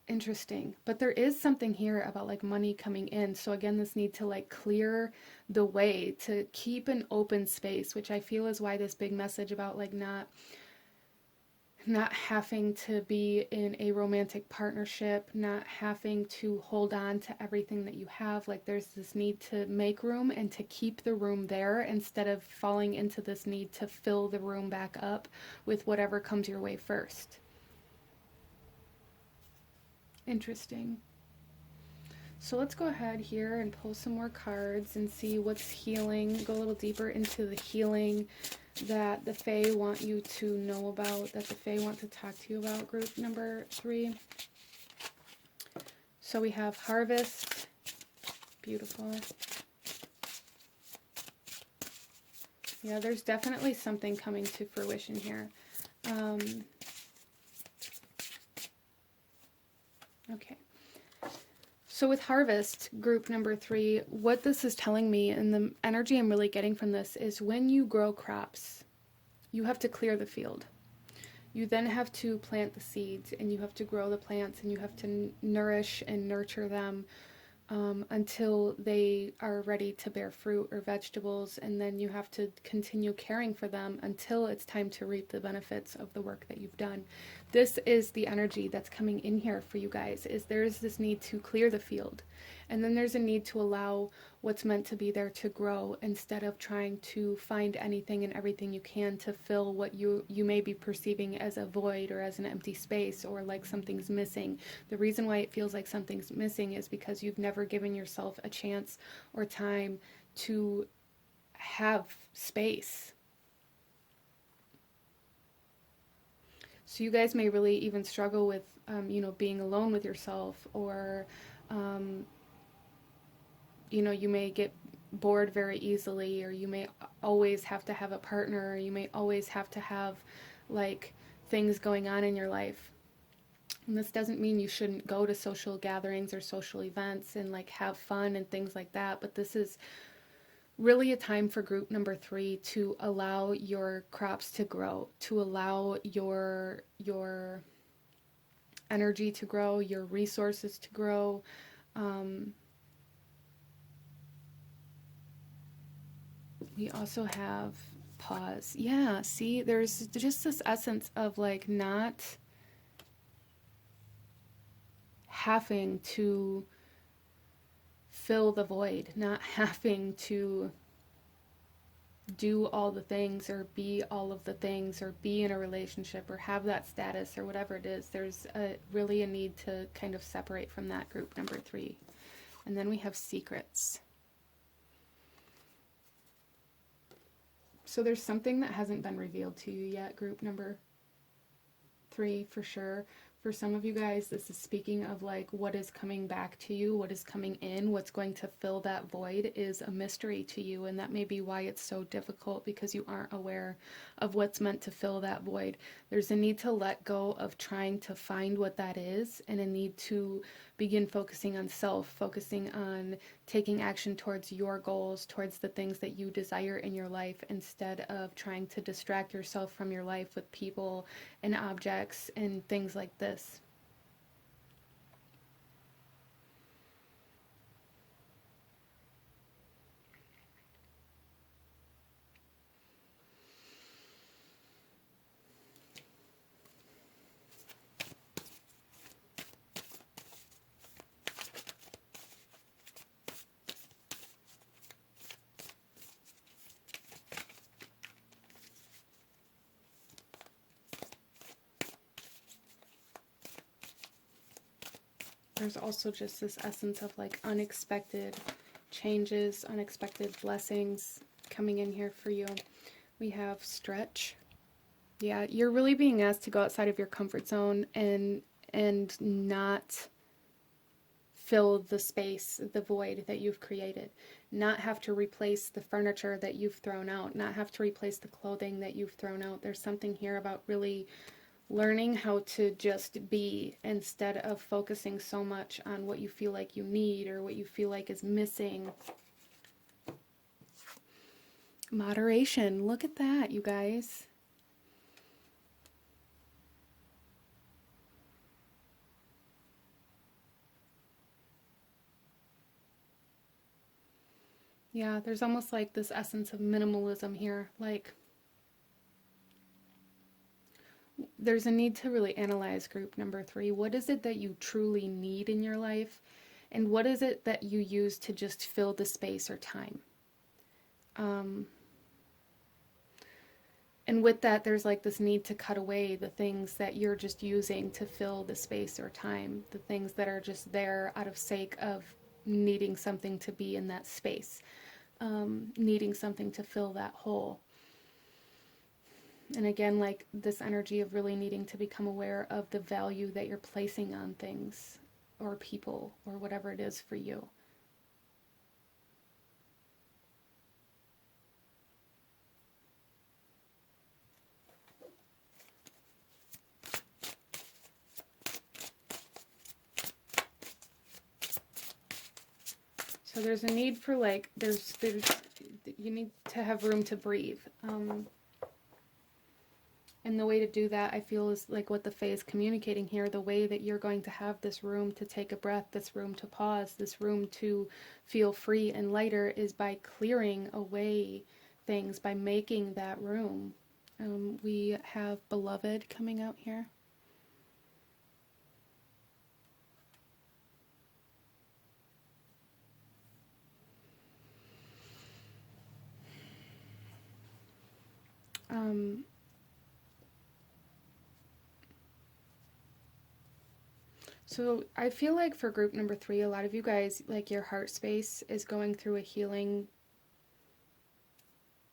Speaker 1: Interesting. But there is something here about like money coming in. So again, this need to like clear the way, to keep an open space, which I feel is why this big message about like not having to be in a romantic partnership, not having to hold on to everything that you have. Like there's this need to make room and to keep the room there instead of falling into this need to fill the room back up with whatever comes your way first. Interesting. So let's go ahead here and pull some more cards and see what's healing. Go a little deeper into the healing that the Fae want you to know about, that the Fae want to talk to you about, group number 3. So we have Harvest. Beautiful. Yeah, there's definitely something coming to fruition here. Okay. So with Harvest, group number 3, what this is telling me, and the energy I'm really getting from this, is when you grow crops, you have to clear the field. You then have to plant the seeds, and you have to grow the plants, and you have to nourish and nurture them until they are ready to bear fruit or vegetables, and then you have to continue caring for them until it's time to reap the benefits of the work that you've done. This is the energy that's coming in here for you guys, is there's this need to clear the field, and then there's a need to allow what's meant to be there to grow instead of trying to find anything and everything you can to fill what you may be perceiving as a void or as an empty space or like something's missing. The reason why it feels like something's missing is because you've never given yourself a chance or time to have space. So you guys may really even struggle with, you know, being alone with yourself, or, you know, you may get bored very easily, or you may always have to have a partner, or you may always have to have like things going on in your life. And this doesn't mean you shouldn't go to social gatherings or social events and like have fun and things like that, but this is really a time for group number 3 to allow your crops to grow, to allow your energy to grow, your resources to grow. We also have pause. Yeah, see, there's just this essence of like not having to fill the void, not having to do all the things or be all of the things or be in a relationship or have that status or whatever it is. There's really a need to kind of separate from that, group number 3. And then we have secrets. So there's something that hasn't been revealed to you yet, group number 3, for sure. For some of you guys, this is speaking of like what is coming back to you, what is coming in, what's going to fill that void is a mystery to you. And that may be why it's so difficult, because you aren't aware of what's meant to fill that void. There's a need to let go of trying to find what that is, and a need to begin focusing on self, focusing on taking action towards your goals, towards the things that you desire in your life, instead of trying to distract yourself from your life with people and objects and things like this. There's also just this essence of like unexpected changes, unexpected blessings coming in here for you. We have stretch. Yeah, you're really being asked to go outside of your comfort zone and not fill the space, the void that you've created. Not have to replace the furniture that you've thrown out, not have to replace the clothing that you've thrown out. There's something here about really learning how to just be, instead of focusing so much on what you feel like you need or what you feel like is missing. Moderation. Look at that, you guys. Yeah, there's almost like this essence of minimalism here. Like, there's a need to really analyze group number 3. What is it that you truly need in your life? And what is it that you use to just fill the space or time? And with that, there's like this need to cut away the things that you're just using to fill the space or time. The things that are just there out of sake of needing something to be in that space. Needing something to fill that hole. And again, like this energy of really needing to become aware of the value that you're placing on things or people or whatever it is for you. So there's a need for like, you need to have room to breathe. And the way to do that, I feel, is like what the Fae is communicating here. The way that you're going to have this room to take a breath, this room to pause, this room to feel free and lighter is by clearing away things, by making that room. We have Beloved coming out here. So I feel like for group number 3, a lot of you guys, like your heart space is going through a healing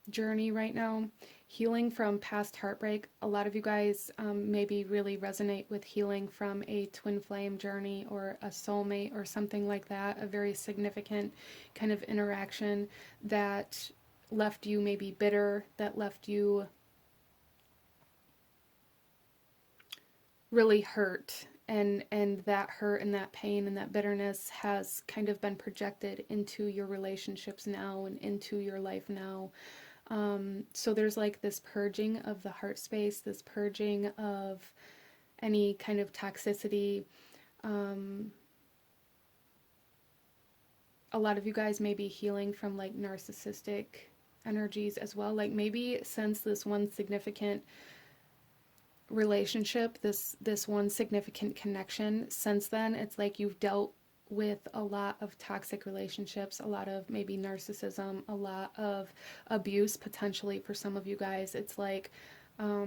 Speaker 1: journey right now. Healing from past heartbreak. A lot of you guys maybe really resonate with healing from a twin flame journey or a soulmate or something like that. A very significant kind of interaction that left you maybe bitter, that left you really hurt. And that hurt and that pain and that bitterness has kind of been projected into your relationships now and into your life now. So there's like this purging of the heart space, this purging of any kind of toxicity. A lot of you guys may be healing from like narcissistic energies as well. Like maybe since this one significant relationship, this one significant connection, since then it's like you've dealt with a lot of toxic relationships, a lot of maybe narcissism, a lot of abuse potentially for some of you guys. It's like a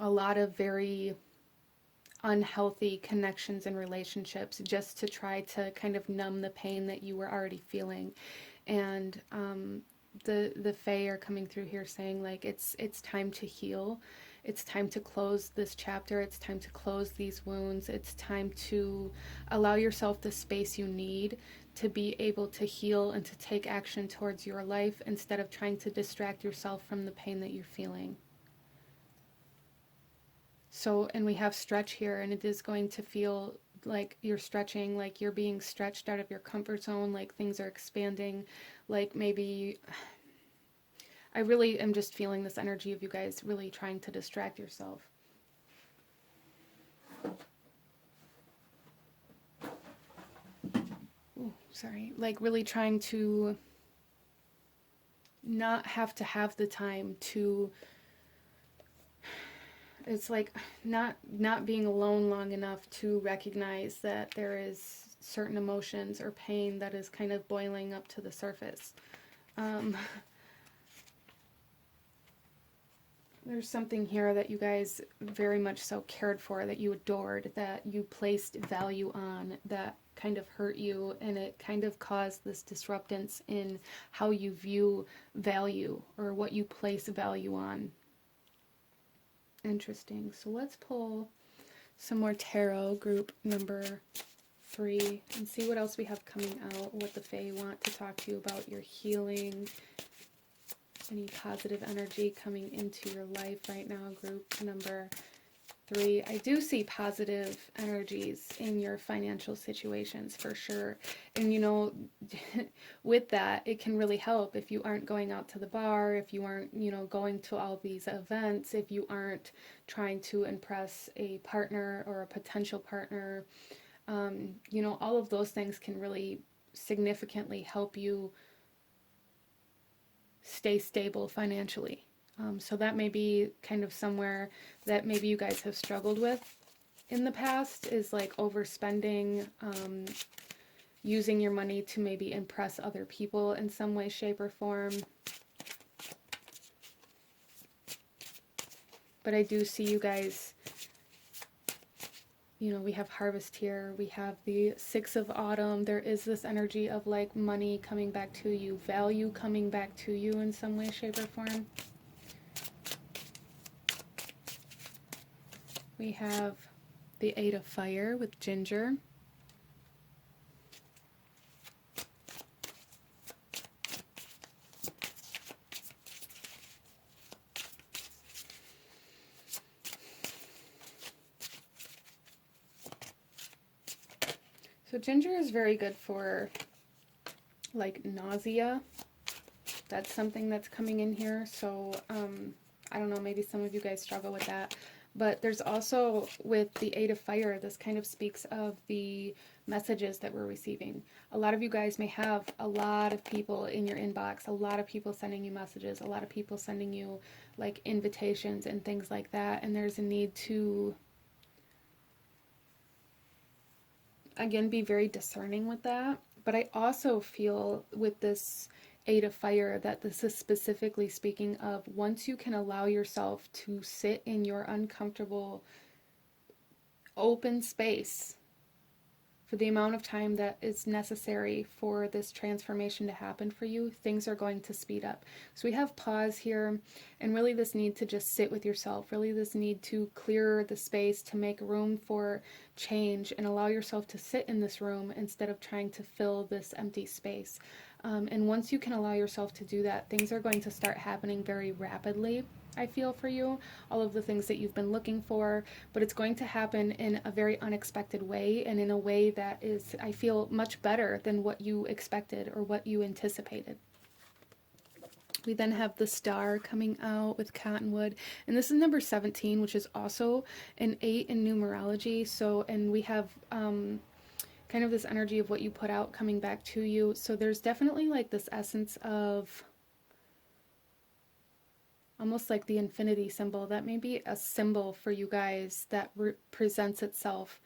Speaker 1: lot of very unhealthy connections and relationships just to try to kind of numb the pain that you were already feeling. And the Fae are coming through here saying like it's time to heal. It's time to close this chapter. It's time to close these wounds. It's time to allow yourself the space you need to be able to heal and to take action towards your life instead of trying to distract yourself from the pain that you're feeling. So, and we have stretch here, and it is going to feel like you're stretching, like you're being stretched out of your comfort zone, like things are expanding, like maybe I really am just feeling this energy of you guys really trying to distract yourself. Ooh, sorry. Like really trying to not have to have the time to, it's like not being alone long enough to recognize that there is certain emotions or pain that is kind of boiling up to the surface. There's something here that you guys very much so cared for, that you adored, that you placed value on, that kind of hurt you, and it kind of caused this disruptance in how you view value or what you place value on. Interesting. So let's pull some more tarot, group number 3, and see what else we have coming out, what the Fae want to talk to you about, your healing, any positive energy coming into your life right now, group number 3. I do see positive energies in your financial situations for sure. And you know, with that, it can really help if you aren't going out to the bar, if you aren't, you know, going to all these events, if you aren't trying to impress a partner or a potential partner. You know, all of those things can really significantly help you stay stable financially. So that may be kind of somewhere that maybe you guys have struggled with in the past, is like overspending, using your money to maybe impress other people in some way, shape, or form. But I do see you guys, you know, we have harvest here, we have the 6 of autumn. There is this energy of like money coming back to you, value coming back to you in some way, shape, or form. We have the 8 of fire with ginger. So ginger is very good for like nausea. That's something that's coming in here. So I don't know, maybe some of you guys struggle with that. But there's also, with the 8 of fire, this kind of speaks of the messages that we're receiving. A lot of you guys may have a lot of people in your inbox, a lot of people sending you messages, a lot of people sending you like invitations and things like that. And there's a need to, again, be very discerning with that. But I also feel with this 8 of fire that this is specifically speaking of once you can allow yourself to sit in your uncomfortable open space for the amount of time that is necessary for this transformation to happen for you, things are going to speed up. So we have pause here, and really this need to just sit with yourself, really this need to clear the space to make room for change and allow yourself to sit in this room instead of trying to fill this empty space. And once you can allow yourself to do that, things are going to start happening very rapidly, I feel, for you. All of the things that you've been looking for, but it's going to happen in a very unexpected way, and in a way that is, I feel, much better than what you expected or what you anticipated. We then have the star coming out with cottonwood, and this is number 17, which is also an 8 in numerology. So, and we have kind of this energy of what you put out coming back to you. So there's definitely like this essence of almost like the infinity symbol. That may be a symbol for you guys that presents itself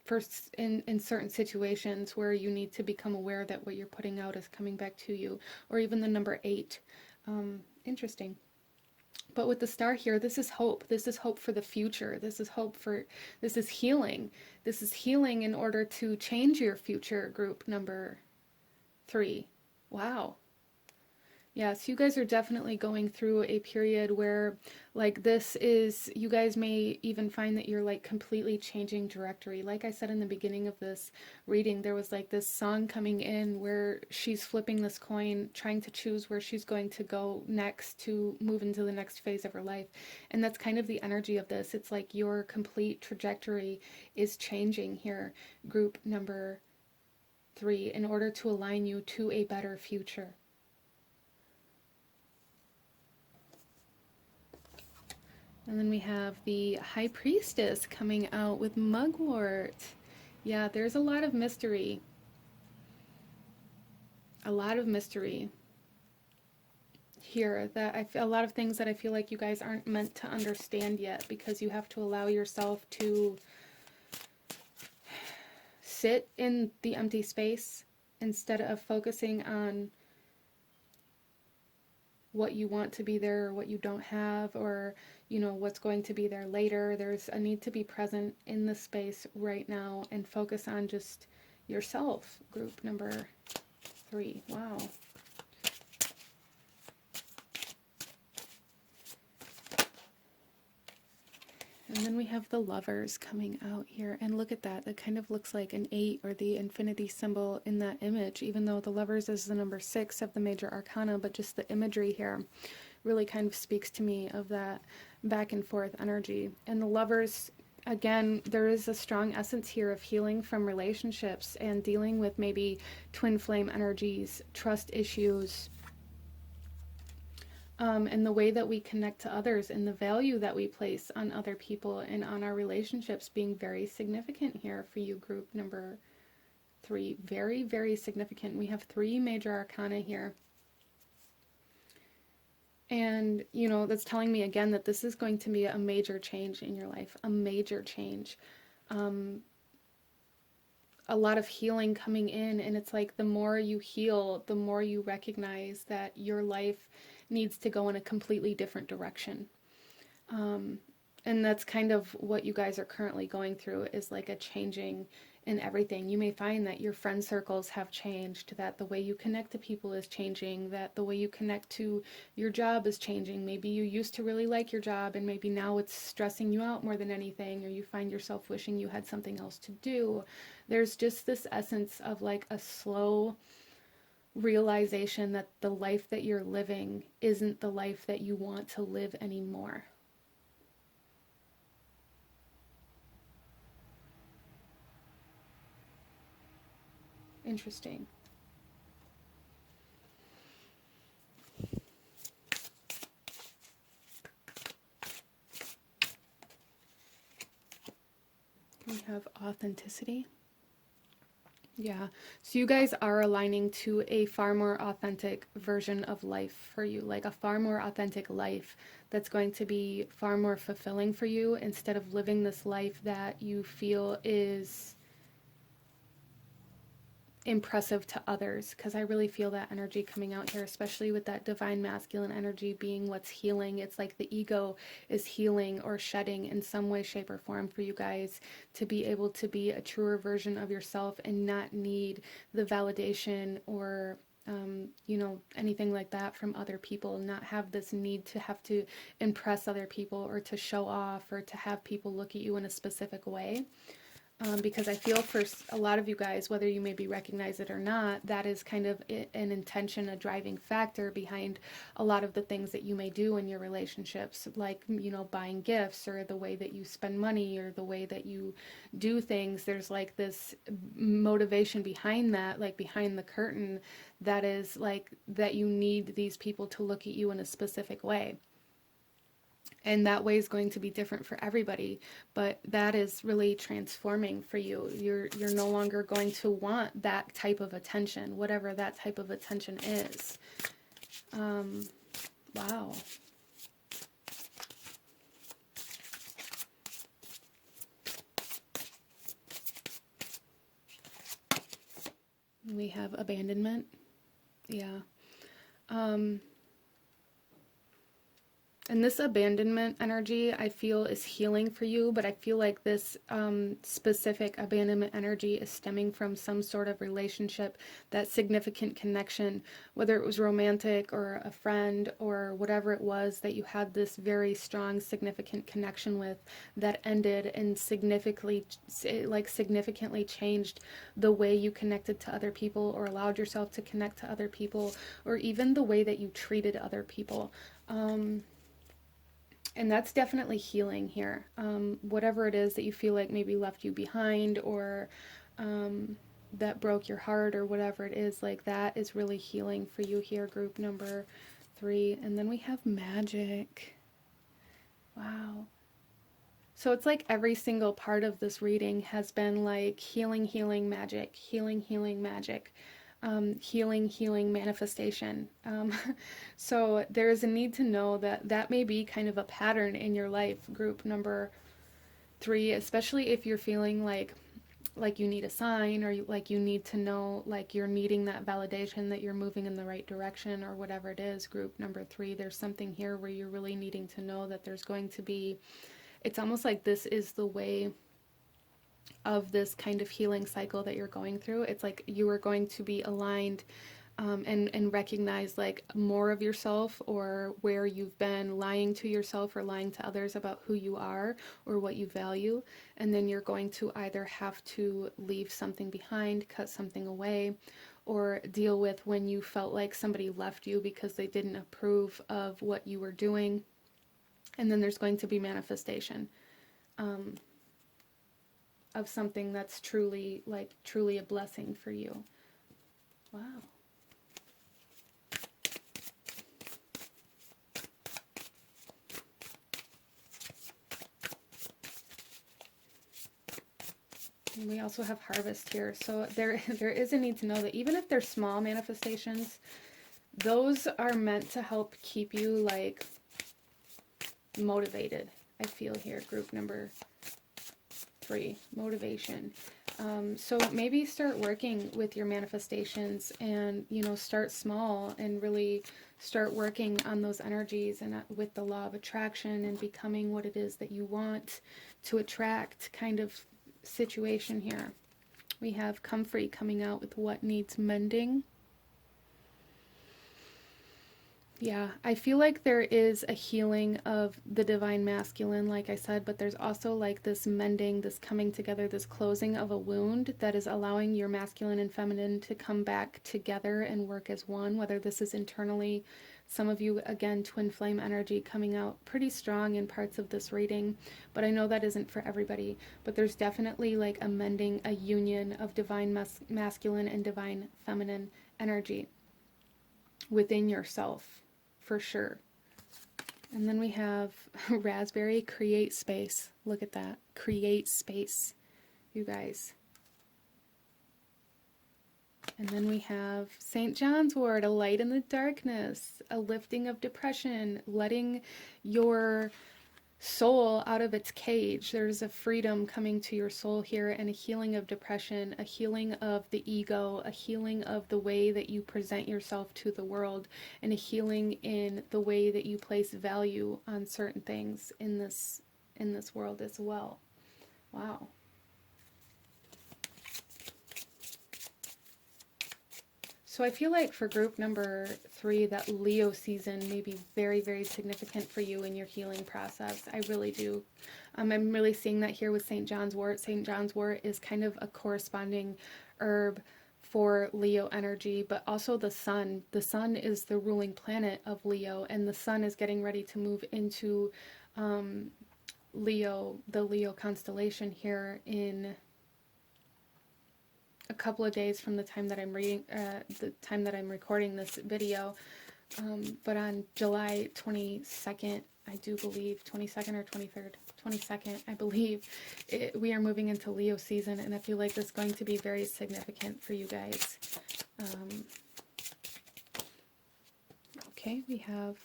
Speaker 1: first in certain situations where you need to become aware that what you're putting out is coming back to you, or even the number 8. Interesting. But with the star here, this is hope. This is hope for the future. This is hope for, this is healing. This is healing in order to change your future, group number 3. Wow. Yeah, so you guys are definitely going through a period where, like, this is, you guys may even find that you're, like, completely changing directory. Like I said in the beginning of this reading, there was, like, this song coming in where she's flipping this coin, trying to choose where she's going to go next to move into the next phase of her life. And that's kind of the energy of this. It's like your complete trajectory is changing here, group number 3, in order to align you to a better future. And then we have the High Priestess coming out with Mugwort. Yeah, there's a lot of mystery. A lot of mystery here, that a lot of things that I feel like you guys aren't meant to understand yet, because you have to allow yourself to sit in the empty space instead of focusing on what you want to be there or what you don't have, or you know what's going to be there later. There's a need to be present in the space right now and focus on just yourself, group number 3. Wow. And then we have the Lovers coming out here, and look at that. That kind of looks like an 8 or the infinity symbol in that image, even though the Lovers is the number 6 of the major arcana, but just the imagery here really kind of speaks to me of that back and forth energy. And the Lovers, again, there is a strong essence here of healing from relationships and dealing with maybe twin flame energies, trust issues, and the way that we connect to others and the value that we place on other people and on our relationships being very significant here for you, group number 3. Very, very significant. We have 3 major arcana here. And, you know, that's telling me again that this is going to be a major change in your life, a major change. A lot of healing coming in, and it's like the more you heal, the more you recognize that your life needs to go in a completely different direction. And that's kind of what you guys are currently going through, is like a changing in everything. You may find that your friend circles have changed, that the way you connect to people is changing, that the way you connect to your job is changing. Maybe you used to really like your job and maybe now it's stressing you out more than anything, or you find yourself wishing you had something else to do. There's just this essence of like a slow realization that the life that you're living isn't the life that you want to live anymore. Interesting. We have authenticity. Yeah, so you guys are aligning to a far more authentic version of life for you, like a far more authentic life that's going to be far more fulfilling for you, instead of living this life that you feel is impressive to others, because I really feel that energy coming out here, especially with that divine masculine energy being what's healing. It's like the ego is healing or shedding in some way, shape, or form for you guys to be able to be a truer version of yourself and not need the validation or you know, anything like that from other people, not have this need to have to impress other people or to show off or to have people look at you in a specific way. Because I feel for a lot of you guys, whether you maybe recognize it or not, that is kind of an intention, a driving factor behind a lot of the things that you may do in your relationships, like, you know, buying gifts or the way that you spend money or the way that you do things. There's like this motivation behind that, like behind the curtain, that is like that you need these people to look at you in a specific way. And that way is going to be different for everybody, but that is really transforming for you. You're no longer going to want that type of attention, whatever that type of attention is. Wow. We have abandonment. Yeah. And this abandonment energy, I feel, is healing for you, but I feel like this specific abandonment energy is stemming from some sort of relationship, that significant connection, whether it was romantic or a friend or whatever it was that you had this very strong, significant connection with that ended and significantly changed the way you connected to other people or allowed yourself to connect to other people, or even the way that you treated other people. And that's definitely healing here. Whatever it is that you feel like maybe left you behind, or that broke your heart, or whatever it is, like that is really healing for you here, group number 3. And then we have magic. Wow. So it's like every single part of this reading has been like healing, healing, magic, healing, healing, magic. Healing, healing, manifestation. So there is a need to know that that may be kind of a pattern in your life, group number 3, especially if you're feeling like you need a sign, or like you need to know, like you're needing that validation that you're moving in the right direction, or whatever it is, group number 3. There's something here where you're really needing to know that there's going to be, it's almost like this is the way of this kind of healing cycle that you're going through. It's like you are going to be aligned and recognize like more of yourself, or where you've been lying to yourself or lying to others about who you are or what you value. And then you're going to either have to leave something behind, cut something away, or deal with when you felt like somebody left you because they didn't approve of what you were doing. And then there's going to be manifestation of something that's truly a blessing for you. Wow. And we also have harvest here. So there is a need to know that even if they're small manifestations, those are meant to help keep you like motivated. I feel here, group number 3, motivation. So maybe start working with your manifestations, and start small and really start working on those energies, and with the law of attraction, and becoming what it is that you want to attract kind of situation here. We have Comfrey coming out with what needs mending. Yeah, I feel like there is a healing of the divine masculine, like I said, but there's also like this mending, this coming together, this closing of a wound that is allowing your masculine and feminine to come back together and work as one, whether this is internally. Some of you, again, twin flame energy coming out pretty strong in parts of this reading, but I know that isn't for everybody. But there's definitely like a mending, a union of divine masculine and divine feminine energy within yourself. For sure. And then we have Raspberry, create space. Look at that. Create space, you guys. And then we have St. John's wort, a light in the darkness, a lifting of depression, letting your soul out of its cage. There's a freedom coming to your soul here, and a healing of depression, a healing of the ego, a healing of the way that you present yourself to the world, and a healing in the way that you place value on certain things in this world as well. Wow. So I feel like for group number 3, that Leo season may be very, very significant for you in your healing process. I really do. I'm really seeing that here with St. John's wort. St. John's wort is kind of a corresponding herb for Leo energy, but also the sun. The sun is the ruling planet of Leo, and the sun is getting ready to move into Leo, the Leo constellation here in a couple of days from the time that I'm recording this video, but on July 22nd, I do believe, 22nd or 23rd, 22nd, I believe, we are moving into Leo season, and I feel like this is going to be very significant for you guys. Okay, we have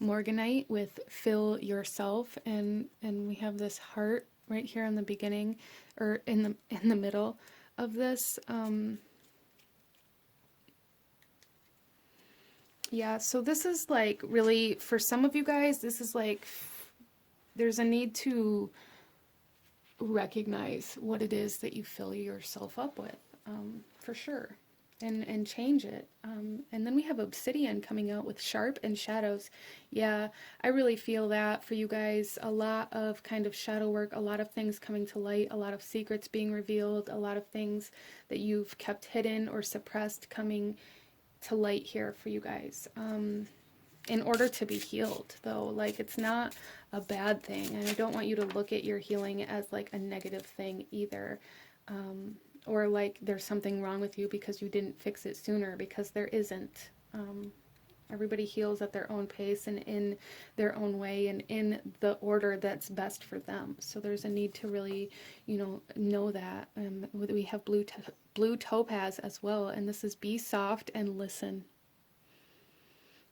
Speaker 1: Morganite with fill yourself, and we have this heart right here in the beginning, or in the middle of this. Yeah, so this is like really, for some of you guys, this is like, there's a need to recognize what it is that you fill yourself up with, for sure, and change it. And then we have Obsidian coming out with Sharp and Shadows. Yeah, I really feel that for you guys. A lot of kind of shadow work, a lot of things coming to light, a lot of secrets being revealed, a lot of things that you've kept hidden or suppressed coming to light here for you guys. In order to be healed, though, like, it's not a bad thing, and I don't want you to look at your healing as like a negative thing either, or like there's something wrong with you because you didn't fix it sooner, because there isn't. Everybody heals at their own pace and in their own way and in the order that's best for them. So there's a need to really, know that. We have blue topaz as well, and this is be soft and listen.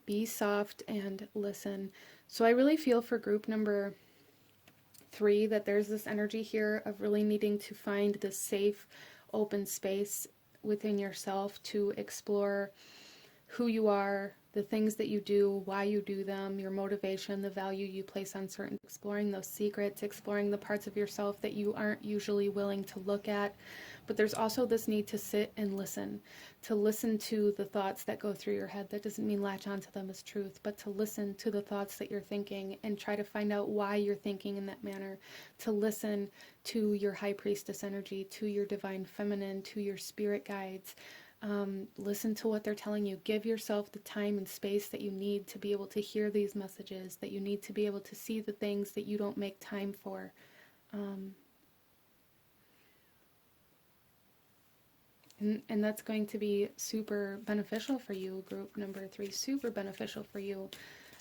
Speaker 1: Be soft and listen. So I really feel for group number 3 that there's this energy here of really needing to find this safe, open space within yourself to explore who you are, the things that you do, why you do them, your motivation, the value you place on certain, exploring those secrets, exploring the parts of yourself that you aren't usually willing to look at. But there's also this need to sit and listen, to listen to the thoughts that go through your head. That doesn't mean latch onto them as truth, but to listen to the thoughts that you're thinking and try to find out why you're thinking in that manner, to listen to your high priestess energy, to your divine feminine, to your spirit guides. Listen to what they're telling you. Give yourself the time and space that you need to be able to hear these messages, that you need to be able to see the things that you don't make time for. And that's going to be super beneficial for you, group number 3, super beneficial for you.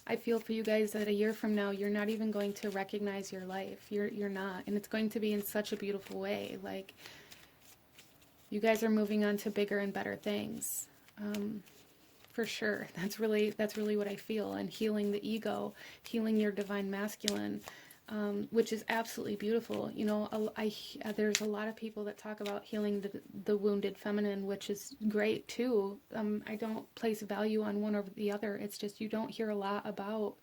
Speaker 1: I feel for you guys that a year from now, you're not even going to recognize your life. You're not. And it's going to be in such a beautiful way. Like, you guys are moving on to bigger and better things. For sure. That's really what I feel. And healing the ego, healing your divine masculine, which is absolutely beautiful. There's a lot of people that talk about healing the wounded feminine, which is great too. I don't place value on one over the other. It's just you don't hear a lot about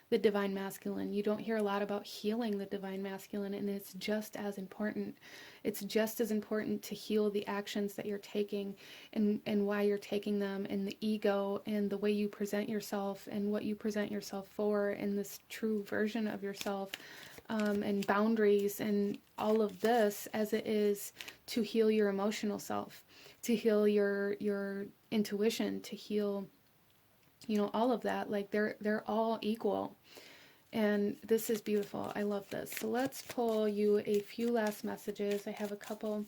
Speaker 1: the divine masculine. You don't hear a lot about healing the divine masculine, and it's just as important. It's just as important to heal the actions that you're taking and why you're taking them, and the ego and the way you present yourself and what you present yourself for, and this true version of yourself, and boundaries and all of this, as it is to heal your emotional self, to heal your intuition, to heal all of that. Like, they're all equal, and this is beautiful. I love this. So let's pull you a few last messages. I have a couple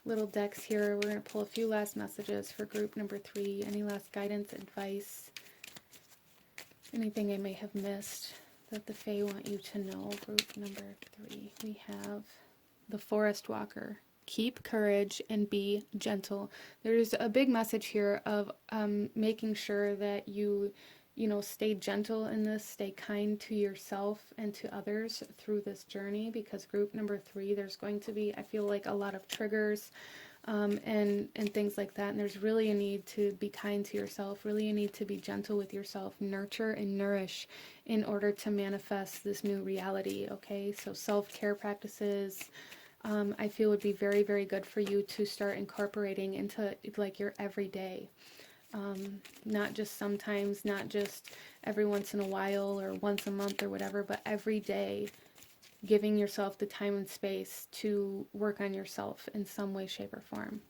Speaker 1: little decks here. We're going to pull a few last messages for group number 3. Any last guidance, advice, anything I may have missed that the Fae want you to know? Group number 3, we have the Forest Walker. Keep courage and be gentle. There's a big message here of making sure that you stay gentle in this, stay kind to yourself and to others through this journey, because group number 3, there's going to be, I feel like, a lot of triggers and things like that. And there's really a need to be kind to yourself, really a need to be gentle with yourself, nurture and nourish in order to manifest this new reality, okay? So self-care practices, I feel would be very, very good for you to start incorporating into like your everyday. Not just sometimes, not just every once in a while or once a month or whatever, but every day, giving yourself the time and space to work on yourself in some way, shape, or form.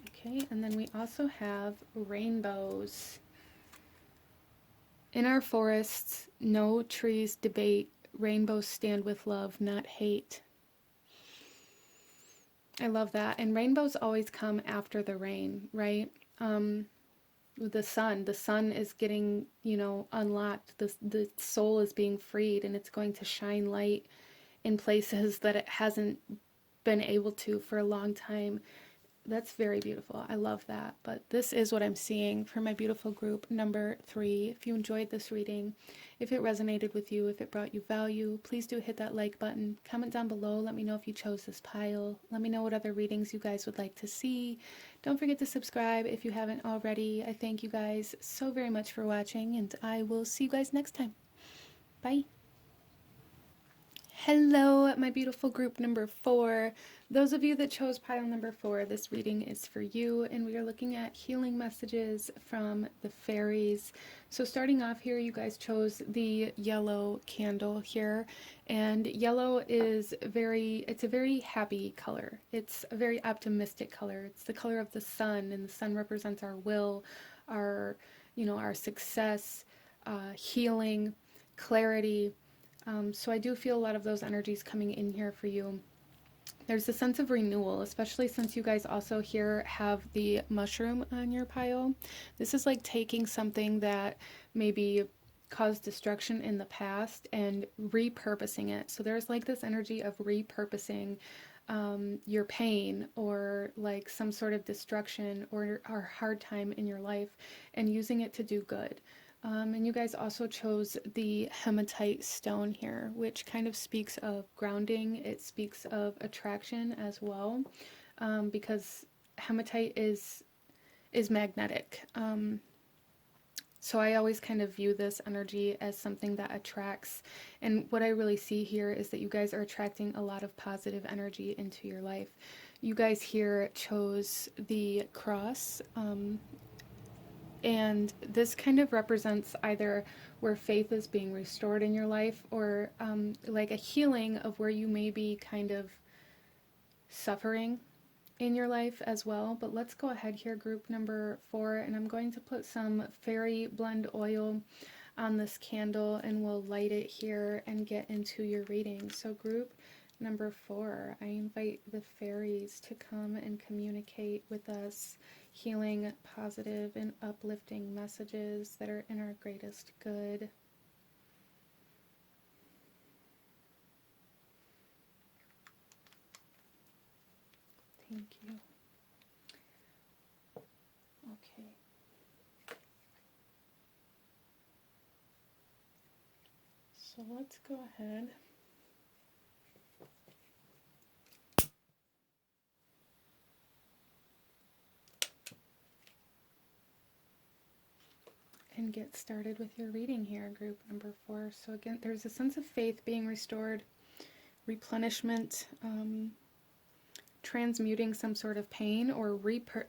Speaker 1: Okay, and then we also have rainbows. In our forests, no trees debate. Rainbows stand with love, not hate. I love that. And rainbows always come after the rain, right? The sun is getting, unlocked. The soul is being freed, and it's going to shine light in places that it hasn't been able to for a long time. That's very beautiful. I love that. But this is what I'm seeing for my beautiful group number 3. If you enjoyed this reading, if it resonated with you, if it brought you value, please do hit that like button. Comment down below. Let me know if you chose this pile. Let me know what other readings you guys would like to see. Don't forget to subscribe if you haven't already. I thank you guys so very much for watching, and I will see you guys next time. Bye. Hello, my beautiful group number 4. Those of you that chose pile number 4, this reading is for you, and we are looking at healing messages from the fairies. So starting off here, you guys chose the yellow candle here, and yellow is it's a very happy color. It's a very optimistic color. It's the color of the sun, and the sun represents our will, our success, healing, clarity. So I do feel a lot of those energies coming in here for you. There's a sense of renewal, especially since you guys also here have the mushroom on your pile. This is like taking something that maybe caused destruction in the past and repurposing it. So there's like this energy of repurposing your pain or like some sort of destruction or hard time in your life and using it to do good. And you guys also chose the hematite stone here, which kind of speaks of grounding. It speaks of attraction as well, because hematite is magnetic. So I always kind of view this energy as something that attracts. And what I really see here is that you guys are attracting a lot of positive energy into your life. You guys here chose the cross. And this kind of represents either where faith is being restored in your life or like a healing of where you may be kind of suffering in your life as well. But let's go ahead here, group number 4, and I'm going to put some fairy blend oil on this candle and we'll light it here and get into your reading. So group number 4, I invite the fairies to come and communicate with us, healing, positive, and uplifting messages that are in our greatest good. Thank you. Okay. So let's go ahead. And get started with your reading here, group number 4. So again, there's a sense of faith being restored, replenishment, transmuting some sort of pain, or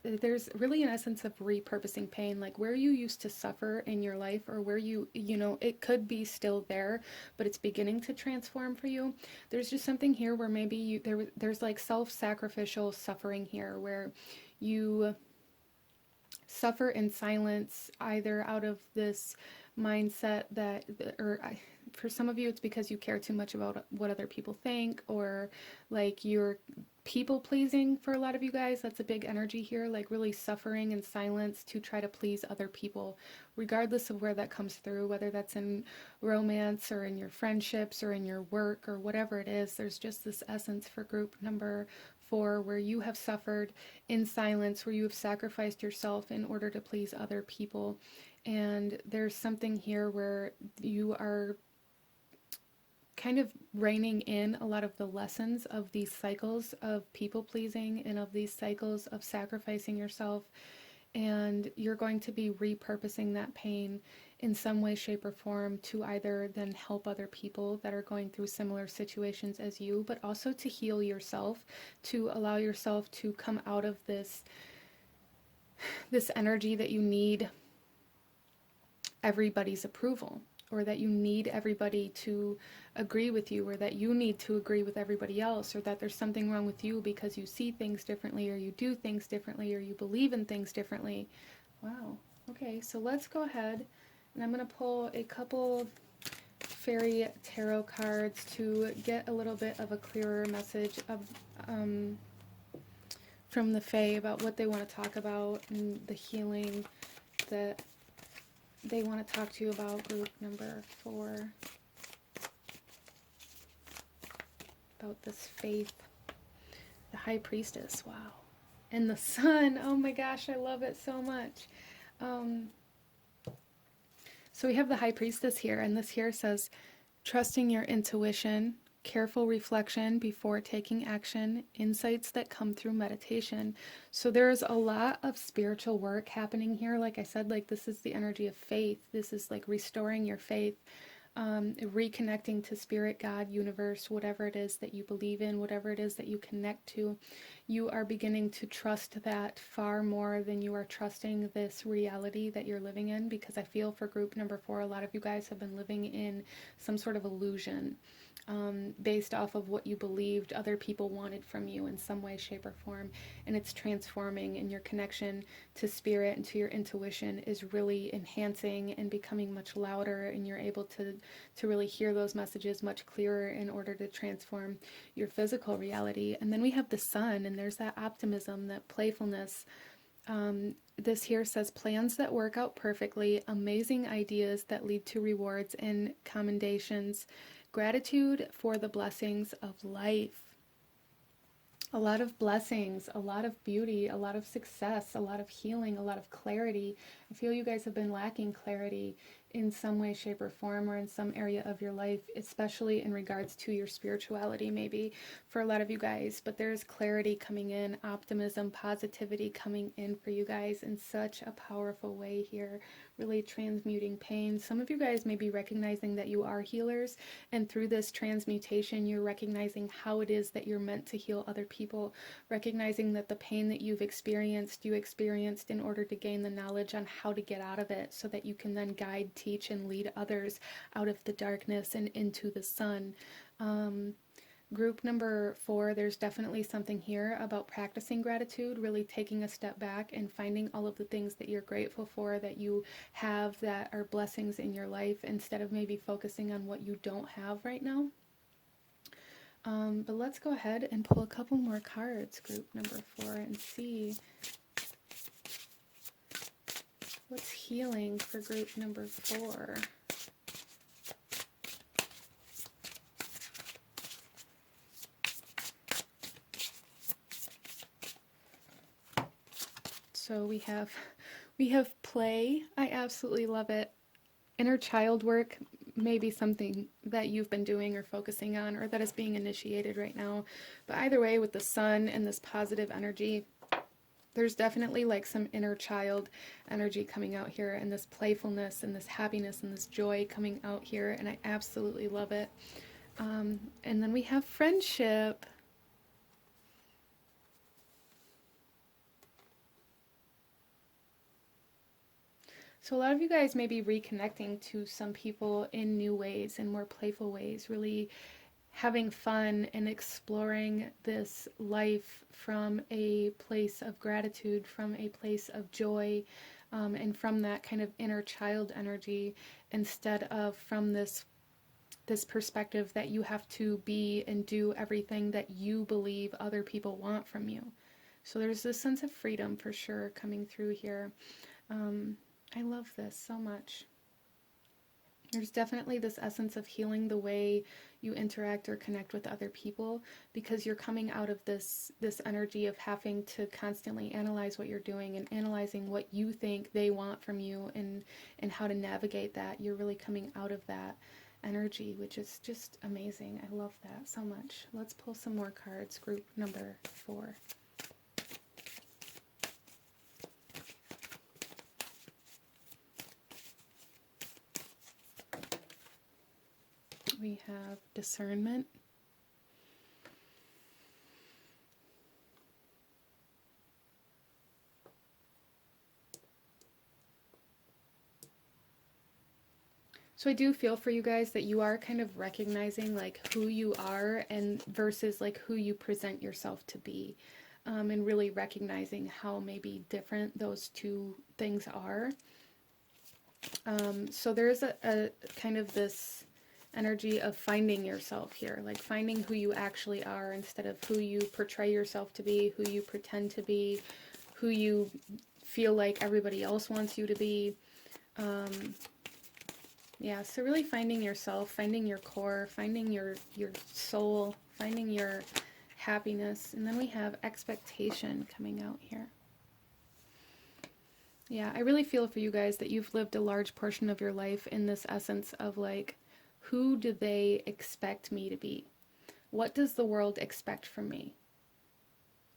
Speaker 1: there's really an essence of repurposing pain, like where you used to suffer in your life, or where it could be still there, but it's beginning to transform for you. There's just something here where maybe there's like self-sacrificial suffering here, where you suffer in silence, either out of this mindset that, for some of you, it's because you care too much about what other people think, or like you're people pleasing. For a lot of you guys, that's a big energy here, like really suffering in silence to try to please other people, regardless of where that comes through, whether that's in romance or in your friendships or in your work or whatever it is. There's just this essence for group number 4 where you have suffered in silence, where you have sacrificed yourself in order to please other people. And there's something here where you are kind of reining in a lot of the lessons of these cycles of people pleasing and of these cycles of sacrificing yourself, and you're going to be repurposing that pain in some way, shape, or form to either then help other people that are going through similar situations as you, but also to heal yourself, to allow yourself to come out of this energy that you need everybody's approval, or that you need everybody to agree with you, or that you need to agree with everybody else, or that there's something wrong with you because you see things differently, or you do things differently, or you believe in things differently. Wow. Okay, so let's go ahead and I'm going to pull a couple fairy tarot cards to get a little bit of a clearer message of from the Fae about what they want to talk about and the healing that they want to talk to you about, group number 4. About this faith. The High Priestess, wow. and the sun. Oh my gosh, I love it so much. So we have the High Priestess here, and this here says, trusting your intuition, careful reflection before taking action, insights that come through meditation. So there's a lot of spiritual work happening here. Like I said, like this is the energy of faith. This is like restoring your faith, reconnecting to spirit, God, universe, whatever it is that you believe in, whatever it is that you connect to. You are beginning to trust that far more than you are trusting this reality that you're living in, because I feel for group number 4, a lot of you guys have been living in some sort of illusion, based off of what you believed other people wanted from you in some way, shape, or form. And it's transforming, and your connection to spirit and to your intuition is really enhancing and becoming much louder, and you're able to really hear those messages much clearer in order to transform your physical reality. And then we have the sun, and there's that optimism, that playfulness. This here says, plans that work out perfectly, amazing ideas that lead to rewards and commendations, gratitude for the blessings of life. A lot of blessings, a lot of beauty, a lot of success, a lot of healing, a lot of clarity. I feel you guys have been lacking clarity in some way, shape, or form, or in some area of your life, especially in regards to your spirituality, maybe for a lot of you guys. But there's clarity coming in, optimism, positivity coming in for you guys in such a powerful way here, really transmuting pain. Some of you guys may be recognizing that you are healers, and through this transmutation, you're recognizing how it is that you're meant to heal other people, recognizing that the pain that you've experienced, you experienced in order to gain the knowledge on how to get out of it, so that you can then guide, teach, and lead others out of the darkness and into the sun. Group number 4, there's definitely something here about practicing gratitude, really taking a step back and finding all of the things that you're grateful for, that you have, that are blessings in your life, instead of maybe focusing on what you don't have right now. But let's go ahead and pull a couple more cards, group number 4, and see what's healing for group number 4. So we have play. I absolutely love it. Inner child work may be something that you've been doing or focusing on, or that is being initiated right now. But either way, with the sun and this positive energy, there's definitely like some inner child energy coming out here, and this playfulness and this happiness and this joy coming out here, and I absolutely love it. And then we have friendship. So a lot of you guys may be reconnecting to some people in new ways, in more playful ways, really having fun and exploring this life from a place of gratitude, from a place of joy, and from that kind of inner child energy, instead of from this perspective that you have to be and do everything that you believe other people want from you. So there's this sense of freedom for sure coming through here. I love this so much. There's definitely this essence of healing the way you interact or connect with other people, because you're coming out of this energy of having to constantly analyze what you're doing and analyzing what you think they want from you, and how to navigate that. You're really coming out of that energy, which is just amazing. I love that so much. Let's pull some more cards, group number 4. We have discernment. So I do feel for you guys that you are kind of recognizing like who you are, and versus like who you present yourself to be, and really recognizing how maybe different those two things are. So there's a kind of this energy of finding yourself here, like finding who you actually are instead of who you portray yourself to be, who you pretend to be, who you feel like everybody else wants you to be. Yeah, so really finding yourself, finding your core, finding your soul, finding your happiness, and then we have expectation coming out here. Yeah, I really feel for you guys that you've lived a large portion of your life in this essence of like, who do they expect me to be? What does the world expect from me?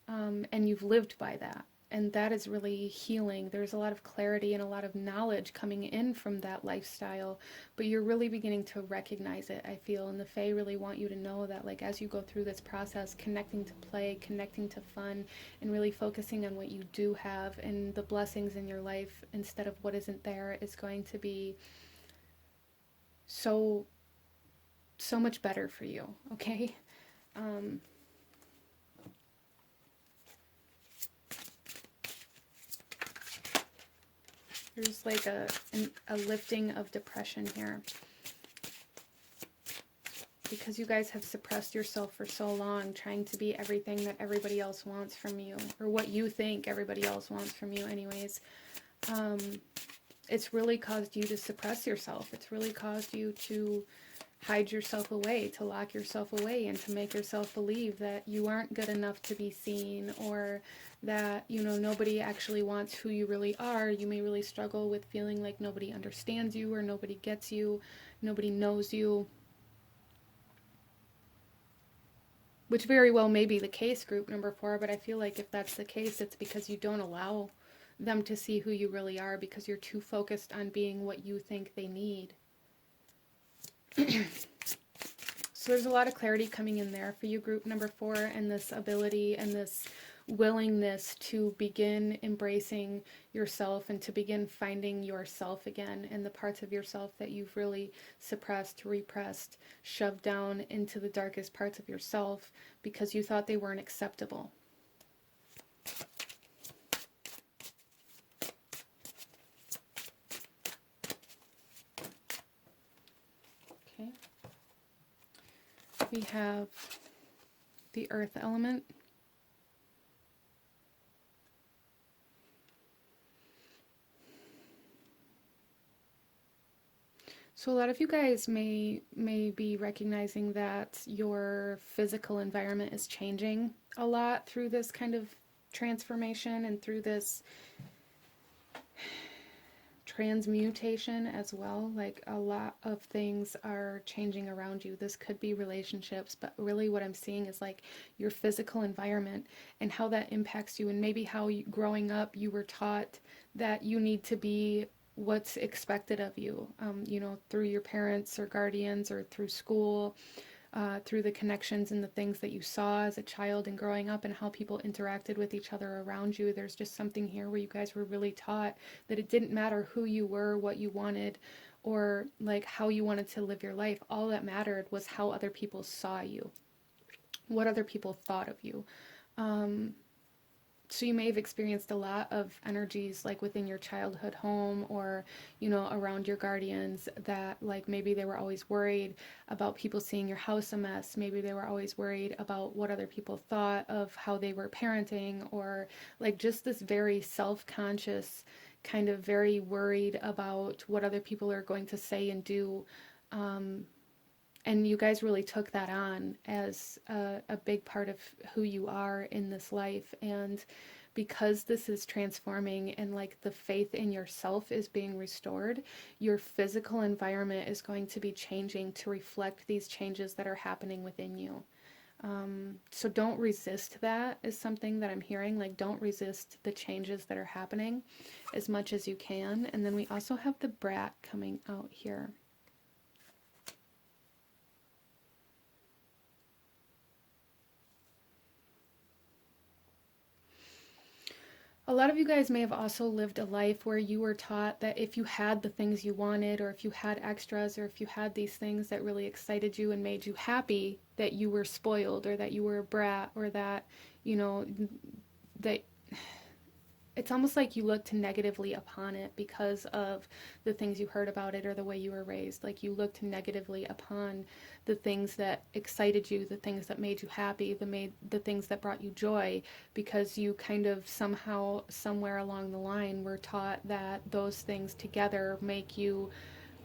Speaker 1: And you've lived by that. And that is really healing. There's a lot of clarity and a lot of knowledge coming in from that lifestyle, but you're really beginning to recognize it, I feel. And the Fae really want you to know that, like, as you go through this process, connecting to play, connecting to fun, and really focusing on what you do have and the blessings in your life instead of what isn't there is going to be so much better for you, okay? There's like a lifting of depression here. Because you guys have suppressed yourself for so long, trying to be everything that everybody else wants from you, or what you think everybody else wants from you anyways. It's really caused you to suppress yourself. It's really caused you to hide yourself away, to lock yourself away, and to make yourself believe that you aren't good enough to be seen, or that, you know, nobody actually wants who you really are. You may really struggle with feeling like nobody understands you, or nobody gets you, nobody knows you. Which very well may be the case, group number 4, but I feel like if that's the case, it's because you don't allow them to see who you really are, because you're too focused on being what you think they need. So there's a lot of clarity coming in there for you, group number 4, and this ability and this willingness to begin embracing yourself and to begin finding yourself again, and the parts of yourself that you've really suppressed, repressed, shoved down into the darkest parts of yourself because you thought they weren't acceptable. Okay. We have the earth element. So a lot of you guys may be recognizing that your physical environment is changing a lot through this kind of transformation and through this transmutation as well. Like, a lot of things are changing around you. This could be relationships, but really what I'm seeing is like your physical environment and how that impacts you, and maybe how growing up you were taught that you need to be what's expected of you, you know, through your parents or guardians, or through school, through the connections and the things that you saw as a child and growing up, and how people interacted with each other around you. There's just something here where you guys were really taught that it didn't matter who you were, what you wanted, or like how you wanted to live your life. All that mattered was how other people saw you, what other people thought of you. So you may have experienced a lot of energies like within your childhood home, or, you know, around your guardians, that like maybe they were always worried about people seeing your house a mess. Maybe they were always worried about what other people thought of how they were parenting, or like just this very self-conscious kind of very worried about what other people are going to say and do. And you guys really took that on as a big part of who you are in this life. And because this is transforming and like the faith in yourself is being restored, your physical environment is going to be changing to reflect these changes that are happening within you. So don't resist that, is something that I'm hearing. Like, don't resist the changes that are happening as much as you can. And then we also have the brat coming out here. A lot of you guys may have also lived a life where you were taught that if you had the things you wanted, or if you had extras, or if you had these things that really excited you and made you happy, that you were spoiled, or that you were a brat, or that, you know, that it's almost like you looked negatively upon it because of the things you heard about it or the way you were raised. Like, you looked negatively upon the things that excited you, the things that made you happy, the things that brought you joy, because you kind of somehow, somewhere along the line, were taught that those things together make you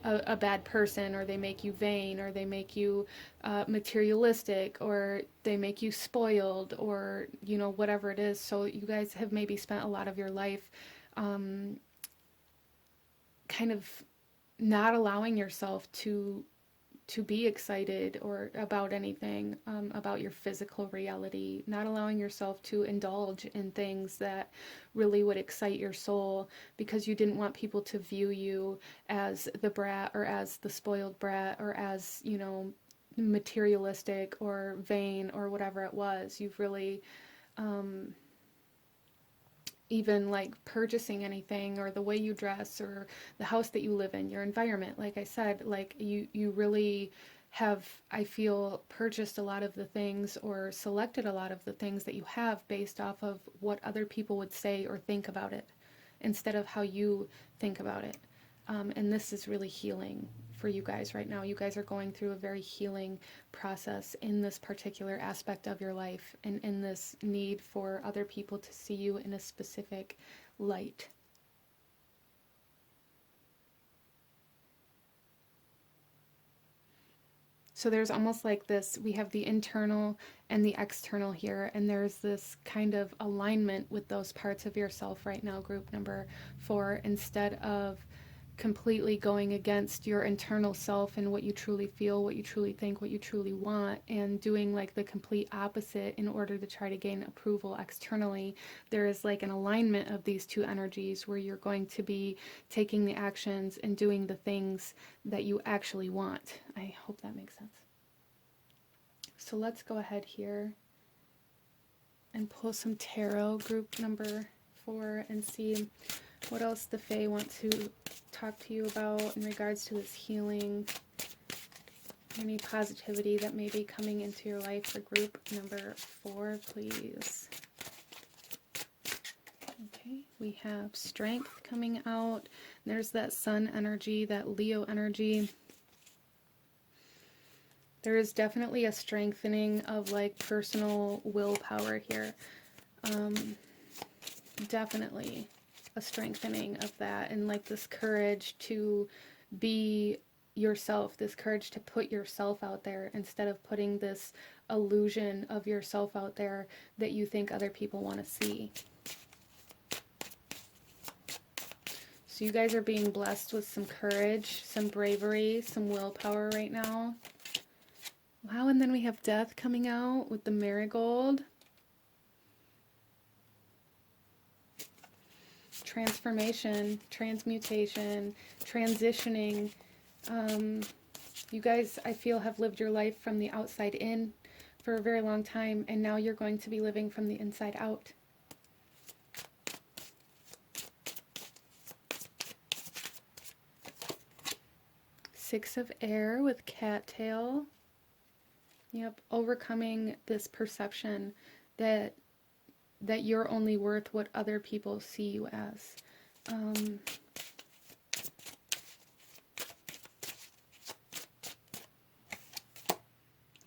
Speaker 1: a bad person, or they make you vain, or they make you materialistic, or they make you spoiled, or, you know, whatever it is. So you guys have maybe spent a lot of your life kind of not allowing yourself to be excited or about anything, about your physical reality, not allowing yourself to indulge in things that really would excite your soul, because you didn't want people to view you as the brat, or as the spoiled brat, or as, you know, materialistic or vain, or whatever it was. You've really even like purchasing anything, or the way you dress, or the house that you live in, your environment, like I said, like you really have, I feel, purchased a lot of the things, or selected a lot of the things that you have based off of what other people would say or think about it, instead of how you think about it. And this is really healing for you guys right now. You guys are going through a very healing process in this particular aspect of your life, and in this need for other people to see you in a specific light. So there's almost like this, we have the internal and the external here, and there's this kind of alignment with those parts of yourself right now, group number 4, instead of completely going against your internal self and what you truly feel, what you truly think, what you truly want, and doing like the complete opposite in order to try to gain approval externally. There is like an alignment of these two energies, where you're going to be taking the actions and doing the things that you actually want. I hope that makes sense. So let's go ahead here and pull some tarot, group number 4, and see what else the Fae want to talk to you about in regards to this healing. Any positivity that may be coming into your life for group number 4, please. Okay, we have strength coming out. There's that sun energy, that Leo energy. There is definitely a strengthening of like personal willpower here. Definitely a strengthening of that, and like this courage to be yourself, this courage to put yourself out there, instead of putting this illusion of yourself out there that you think other people want to see. So you guys are being blessed with some courage, some bravery, some willpower right now. Wow, and then we have death coming out with the marigold. Transformation, transmutation, transitioning. You guys, I feel, have lived your life from the outside in for a very long time, and now you're going to be living from the inside out. Six of air with cattail. Yep, overcoming this perception that you're only worth what other people see you as. And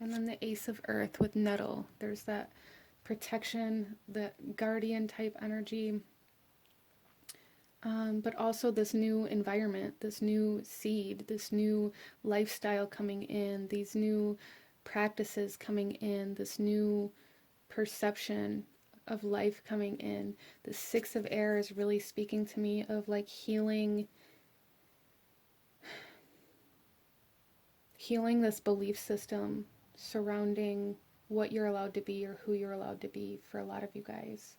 Speaker 1: then the Ace of Earth with nettle. There's that protection, that guardian type energy. But also this new environment, this new seed, this new lifestyle coming in, these new practices coming in, this new perception of life coming in. The Six of Air is really speaking to me of like healing this belief system surrounding what you're allowed to be or who you're allowed to be for a lot of you guys.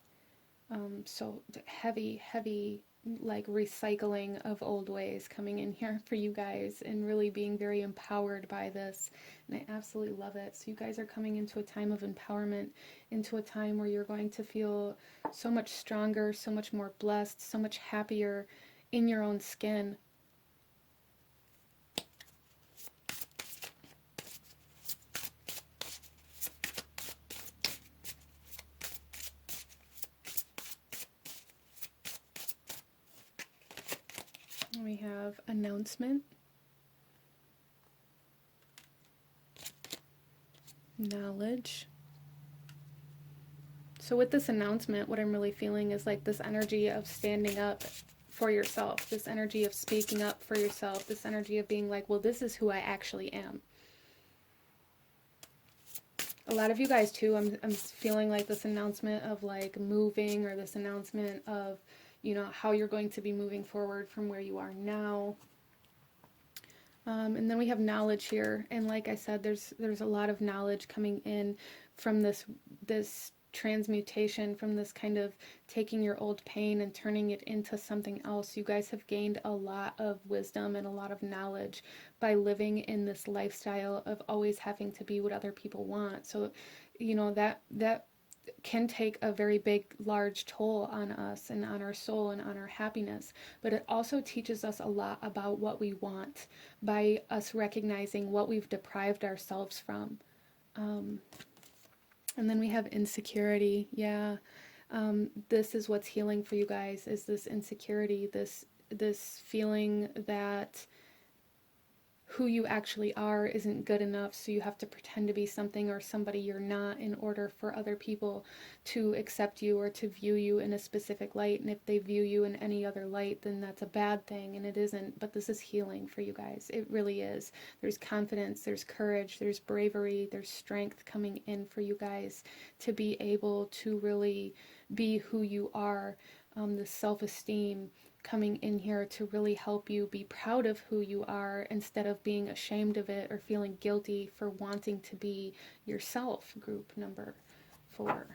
Speaker 1: So heavy like recycling of old ways coming in here for you guys, and really being very empowered by this, and I absolutely love it. So you guys are coming into a time of empowerment, into a time where you're going to feel so much stronger, so much more blessed, so much happier in your own skin. We have announcement, knowledge. So with this announcement, what I'm really feeling is like this energy of standing up for yourself, this energy of speaking up for yourself, this energy of being like, well, this is who I actually am. A lot of you guys too, I'm feeling like this announcement of like moving, or this announcement of, you know, how you're going to be moving forward from where you are now. And then we have knowledge here, and like I said, there's a lot of knowledge coming in from this transmutation, from this kind of taking your old pain and turning it into something else. You guys have gained a lot of wisdom and a lot of knowledge by living in this lifestyle of always having to be what other people want. So, you know, that can take a very big, large toll on us and on our soul and on our happiness. But it also teaches us a lot about what we want by us recognizing what we've deprived ourselves from. And then we have insecurity. Yeah. This is what's healing for you guys, is this insecurity, this feeling that who you actually are isn't good enough, so you have to pretend to be something or somebody you're not in order for other people to accept you or to view you in a specific light. And if they view you in any other light, then that's a bad thing, and it isn't. But this is healing for you guys. It really is. There's confidence, there's courage, there's bravery, there's strength coming in for you guys to be able to really be who you are. The self-esteem coming in here to really help you be proud of who you are instead of being ashamed of it or feeling guilty for wanting to be yourself. Group number 4.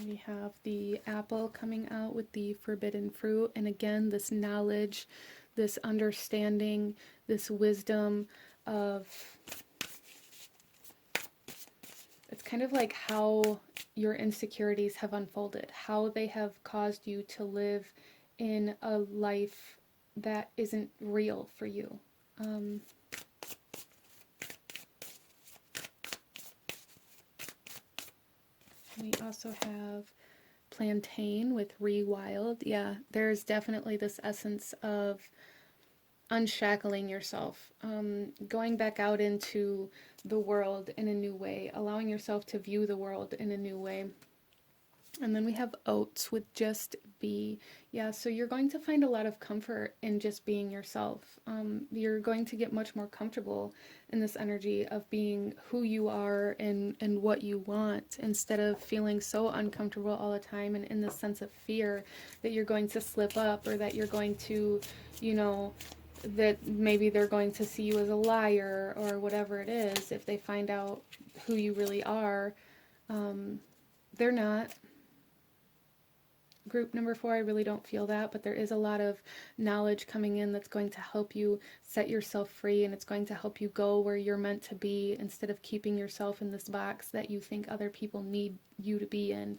Speaker 1: We have the apple coming out with the forbidden fruit, and again, this knowledge, this understanding, this wisdom of, it's kind of like how your insecurities have unfolded, how they have caused you to live in a life that isn't real for you. We also have plantain with rewild. Yeah, there's definitely this essence of unshackling yourself, going back out into the world in a new way, allowing yourself to view the world in a new way. And then we have oats with just be. Yeah, so you're going to find a lot of comfort in just being yourself. You're going to get much more comfortable in this energy of being who you are and what you want, instead of feeling so uncomfortable all the time and in this sense of fear that you're going to slip up, or that you're going to, you know, that maybe they're going to see you as a liar or whatever it is if they find out who you really are. They're not. Group number 4, I really don't feel that, but there is a lot of knowledge coming in that's going to help you set yourself free, and it's going to help you go where you're meant to be instead of keeping yourself in this box that you think other people need you to be in.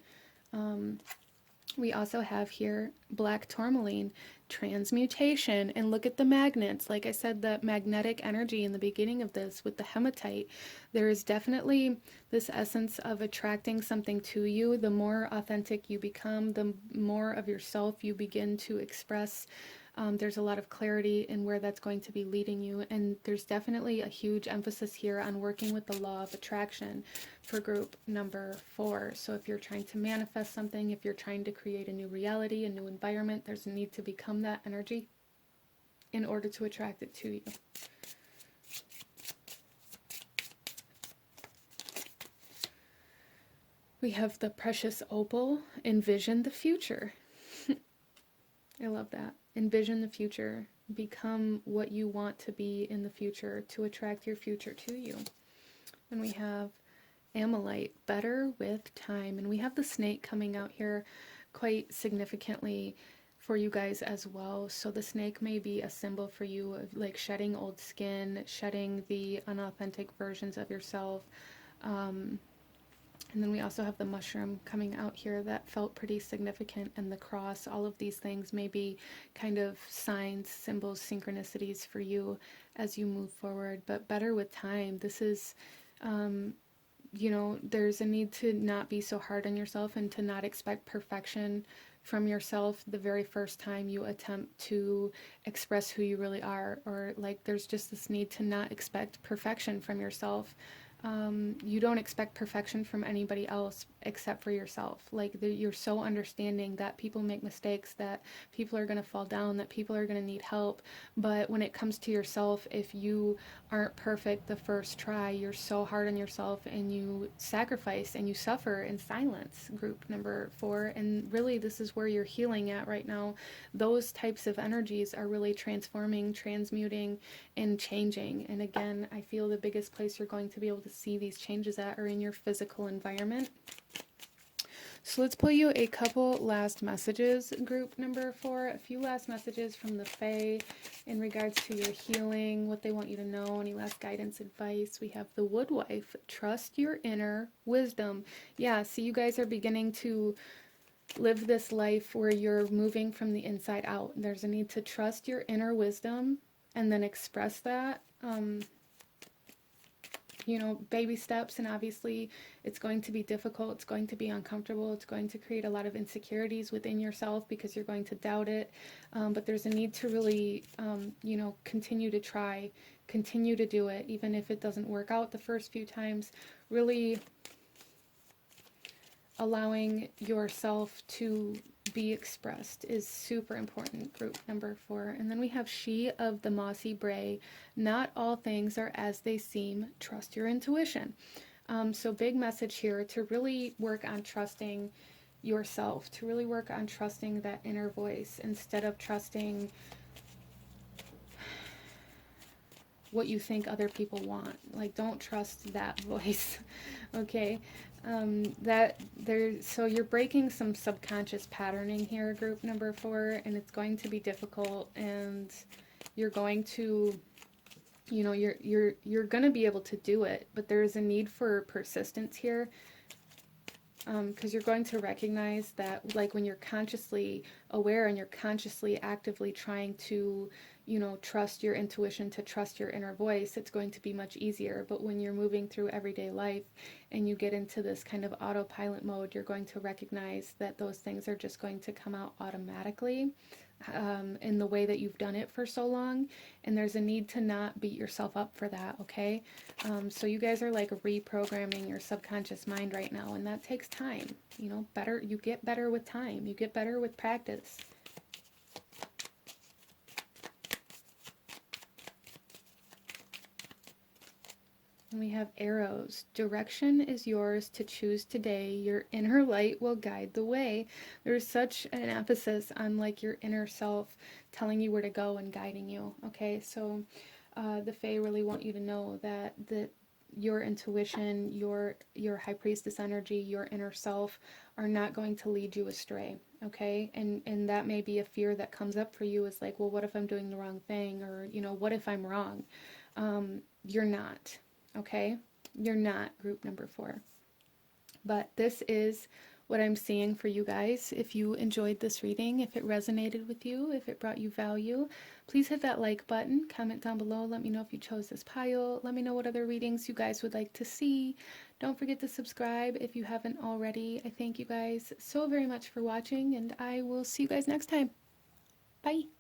Speaker 1: We also have here black tourmaline, transmutation, and look at the magnets. Like I said, the magnetic energy in the beginning of this with the hematite, there is definitely this essence of attracting something to you. The more authentic you become, the more of yourself you begin to express. There's a lot of clarity in where that's going to be leading you, and there's definitely a huge emphasis here on working with the law of attraction for group number 4. So if you're trying to manifest something, if you're trying to create a new reality, a new environment, there's a need to become that energy in order to attract it to you. We have the precious opal, envision the future. I love that. Envision the future. Become what you want to be in the future to attract your future to you. And we have Amalite, better with time. And we have the snake coming out here quite significantly for you guys as well. So the snake may be a symbol for you of like shedding old skin, shedding the unauthentic versions of yourself. And then we also have the mushroom coming out here that felt pretty significant, and the cross. All of these things may be kind of signs, symbols, synchronicities for you as you move forward. But better with time. This is, you know, there's a need to not be so hard on yourself and to not expect perfection from yourself the very first time you attempt to express who you really are, or like there's just this need to not expect perfection from yourself. You don't expect perfection from anybody else except for yourself. Like you're so understanding that people make mistakes, that people are going to fall down, that people are going to need help. But when it comes to yourself, if you aren't perfect the first try, you're so hard on yourself and you sacrifice and you suffer in silence. Group number 4. And really, this is where you're healing at right now. Those types of energies are really transforming, transmuting, and changing. And again, I feel the biggest place you're going to be able to see these changes at are in your physical environment. So let's pull you a couple last messages, group number 4. A few last messages from the Fae in regards to your healing, what they want you to know, any last guidance, advice. We have the Woodwife. Trust your inner wisdom. Yeah, so you guys are beginning to live this life where you're moving from the inside out. There's a need to trust your inner wisdom and then express that. You know, baby steps, and obviously it's going to be difficult, it's going to be uncomfortable, it's going to create a lot of insecurities within yourself because you're going to doubt it, but there's a need to really, you know, continue to try, continue to do it, even if it doesn't work out the first few times. Really allowing yourself to be expressed is super important, group number 4. And then we have She of the Mossy Bray. Not all things are as they seem. Trust your intuition. So big message here to really work on trusting yourself, to really work on trusting that inner voice instead of trusting what you think other people want. Like, don't trust that voice. Okay, so you're breaking some subconscious patterning here, group number 4, and it's going to be difficult, and you're going to, you know, you're going to be able to do it, but there's a need for persistence here. Because you're going to recognize that, like, when you're consciously aware and you're consciously actively trying to, you know, trust your intuition, to trust your inner voice, it's going to be much easier. But when you're moving through everyday life and you get into this kind of autopilot mode, you're going to recognize that those things are just going to come out automatically. In the way that you've done it for so long, and there's a need to not beat yourself up for that, okay? So you guys are like reprogramming your subconscious mind right now, and that takes time. You know, you get better with time, you get better with practice. And we have arrows. Direction is yours to choose today. Your inner light will guide the way. There's such an emphasis on like your inner self telling you where to go and guiding you. Okay, so the Fae really want you to know that your intuition, your high priestess energy, your inner self are not going to lead you astray. Okay, and that may be a fear that comes up for you, is like, well, what if I'm doing the wrong thing, or you know, what if I'm wrong? You're not. Okay, you're not, group number 4. But this is what I'm seeing for you guys. If you enjoyed this reading, if it resonated with you, if it brought you value, please hit that like button, comment down below, let me know if you chose this pile, let me know what other readings you guys would like to see. Don't forget to subscribe if you haven't already. I thank you guys so very much for watching, and I will see you guys next time. Bye!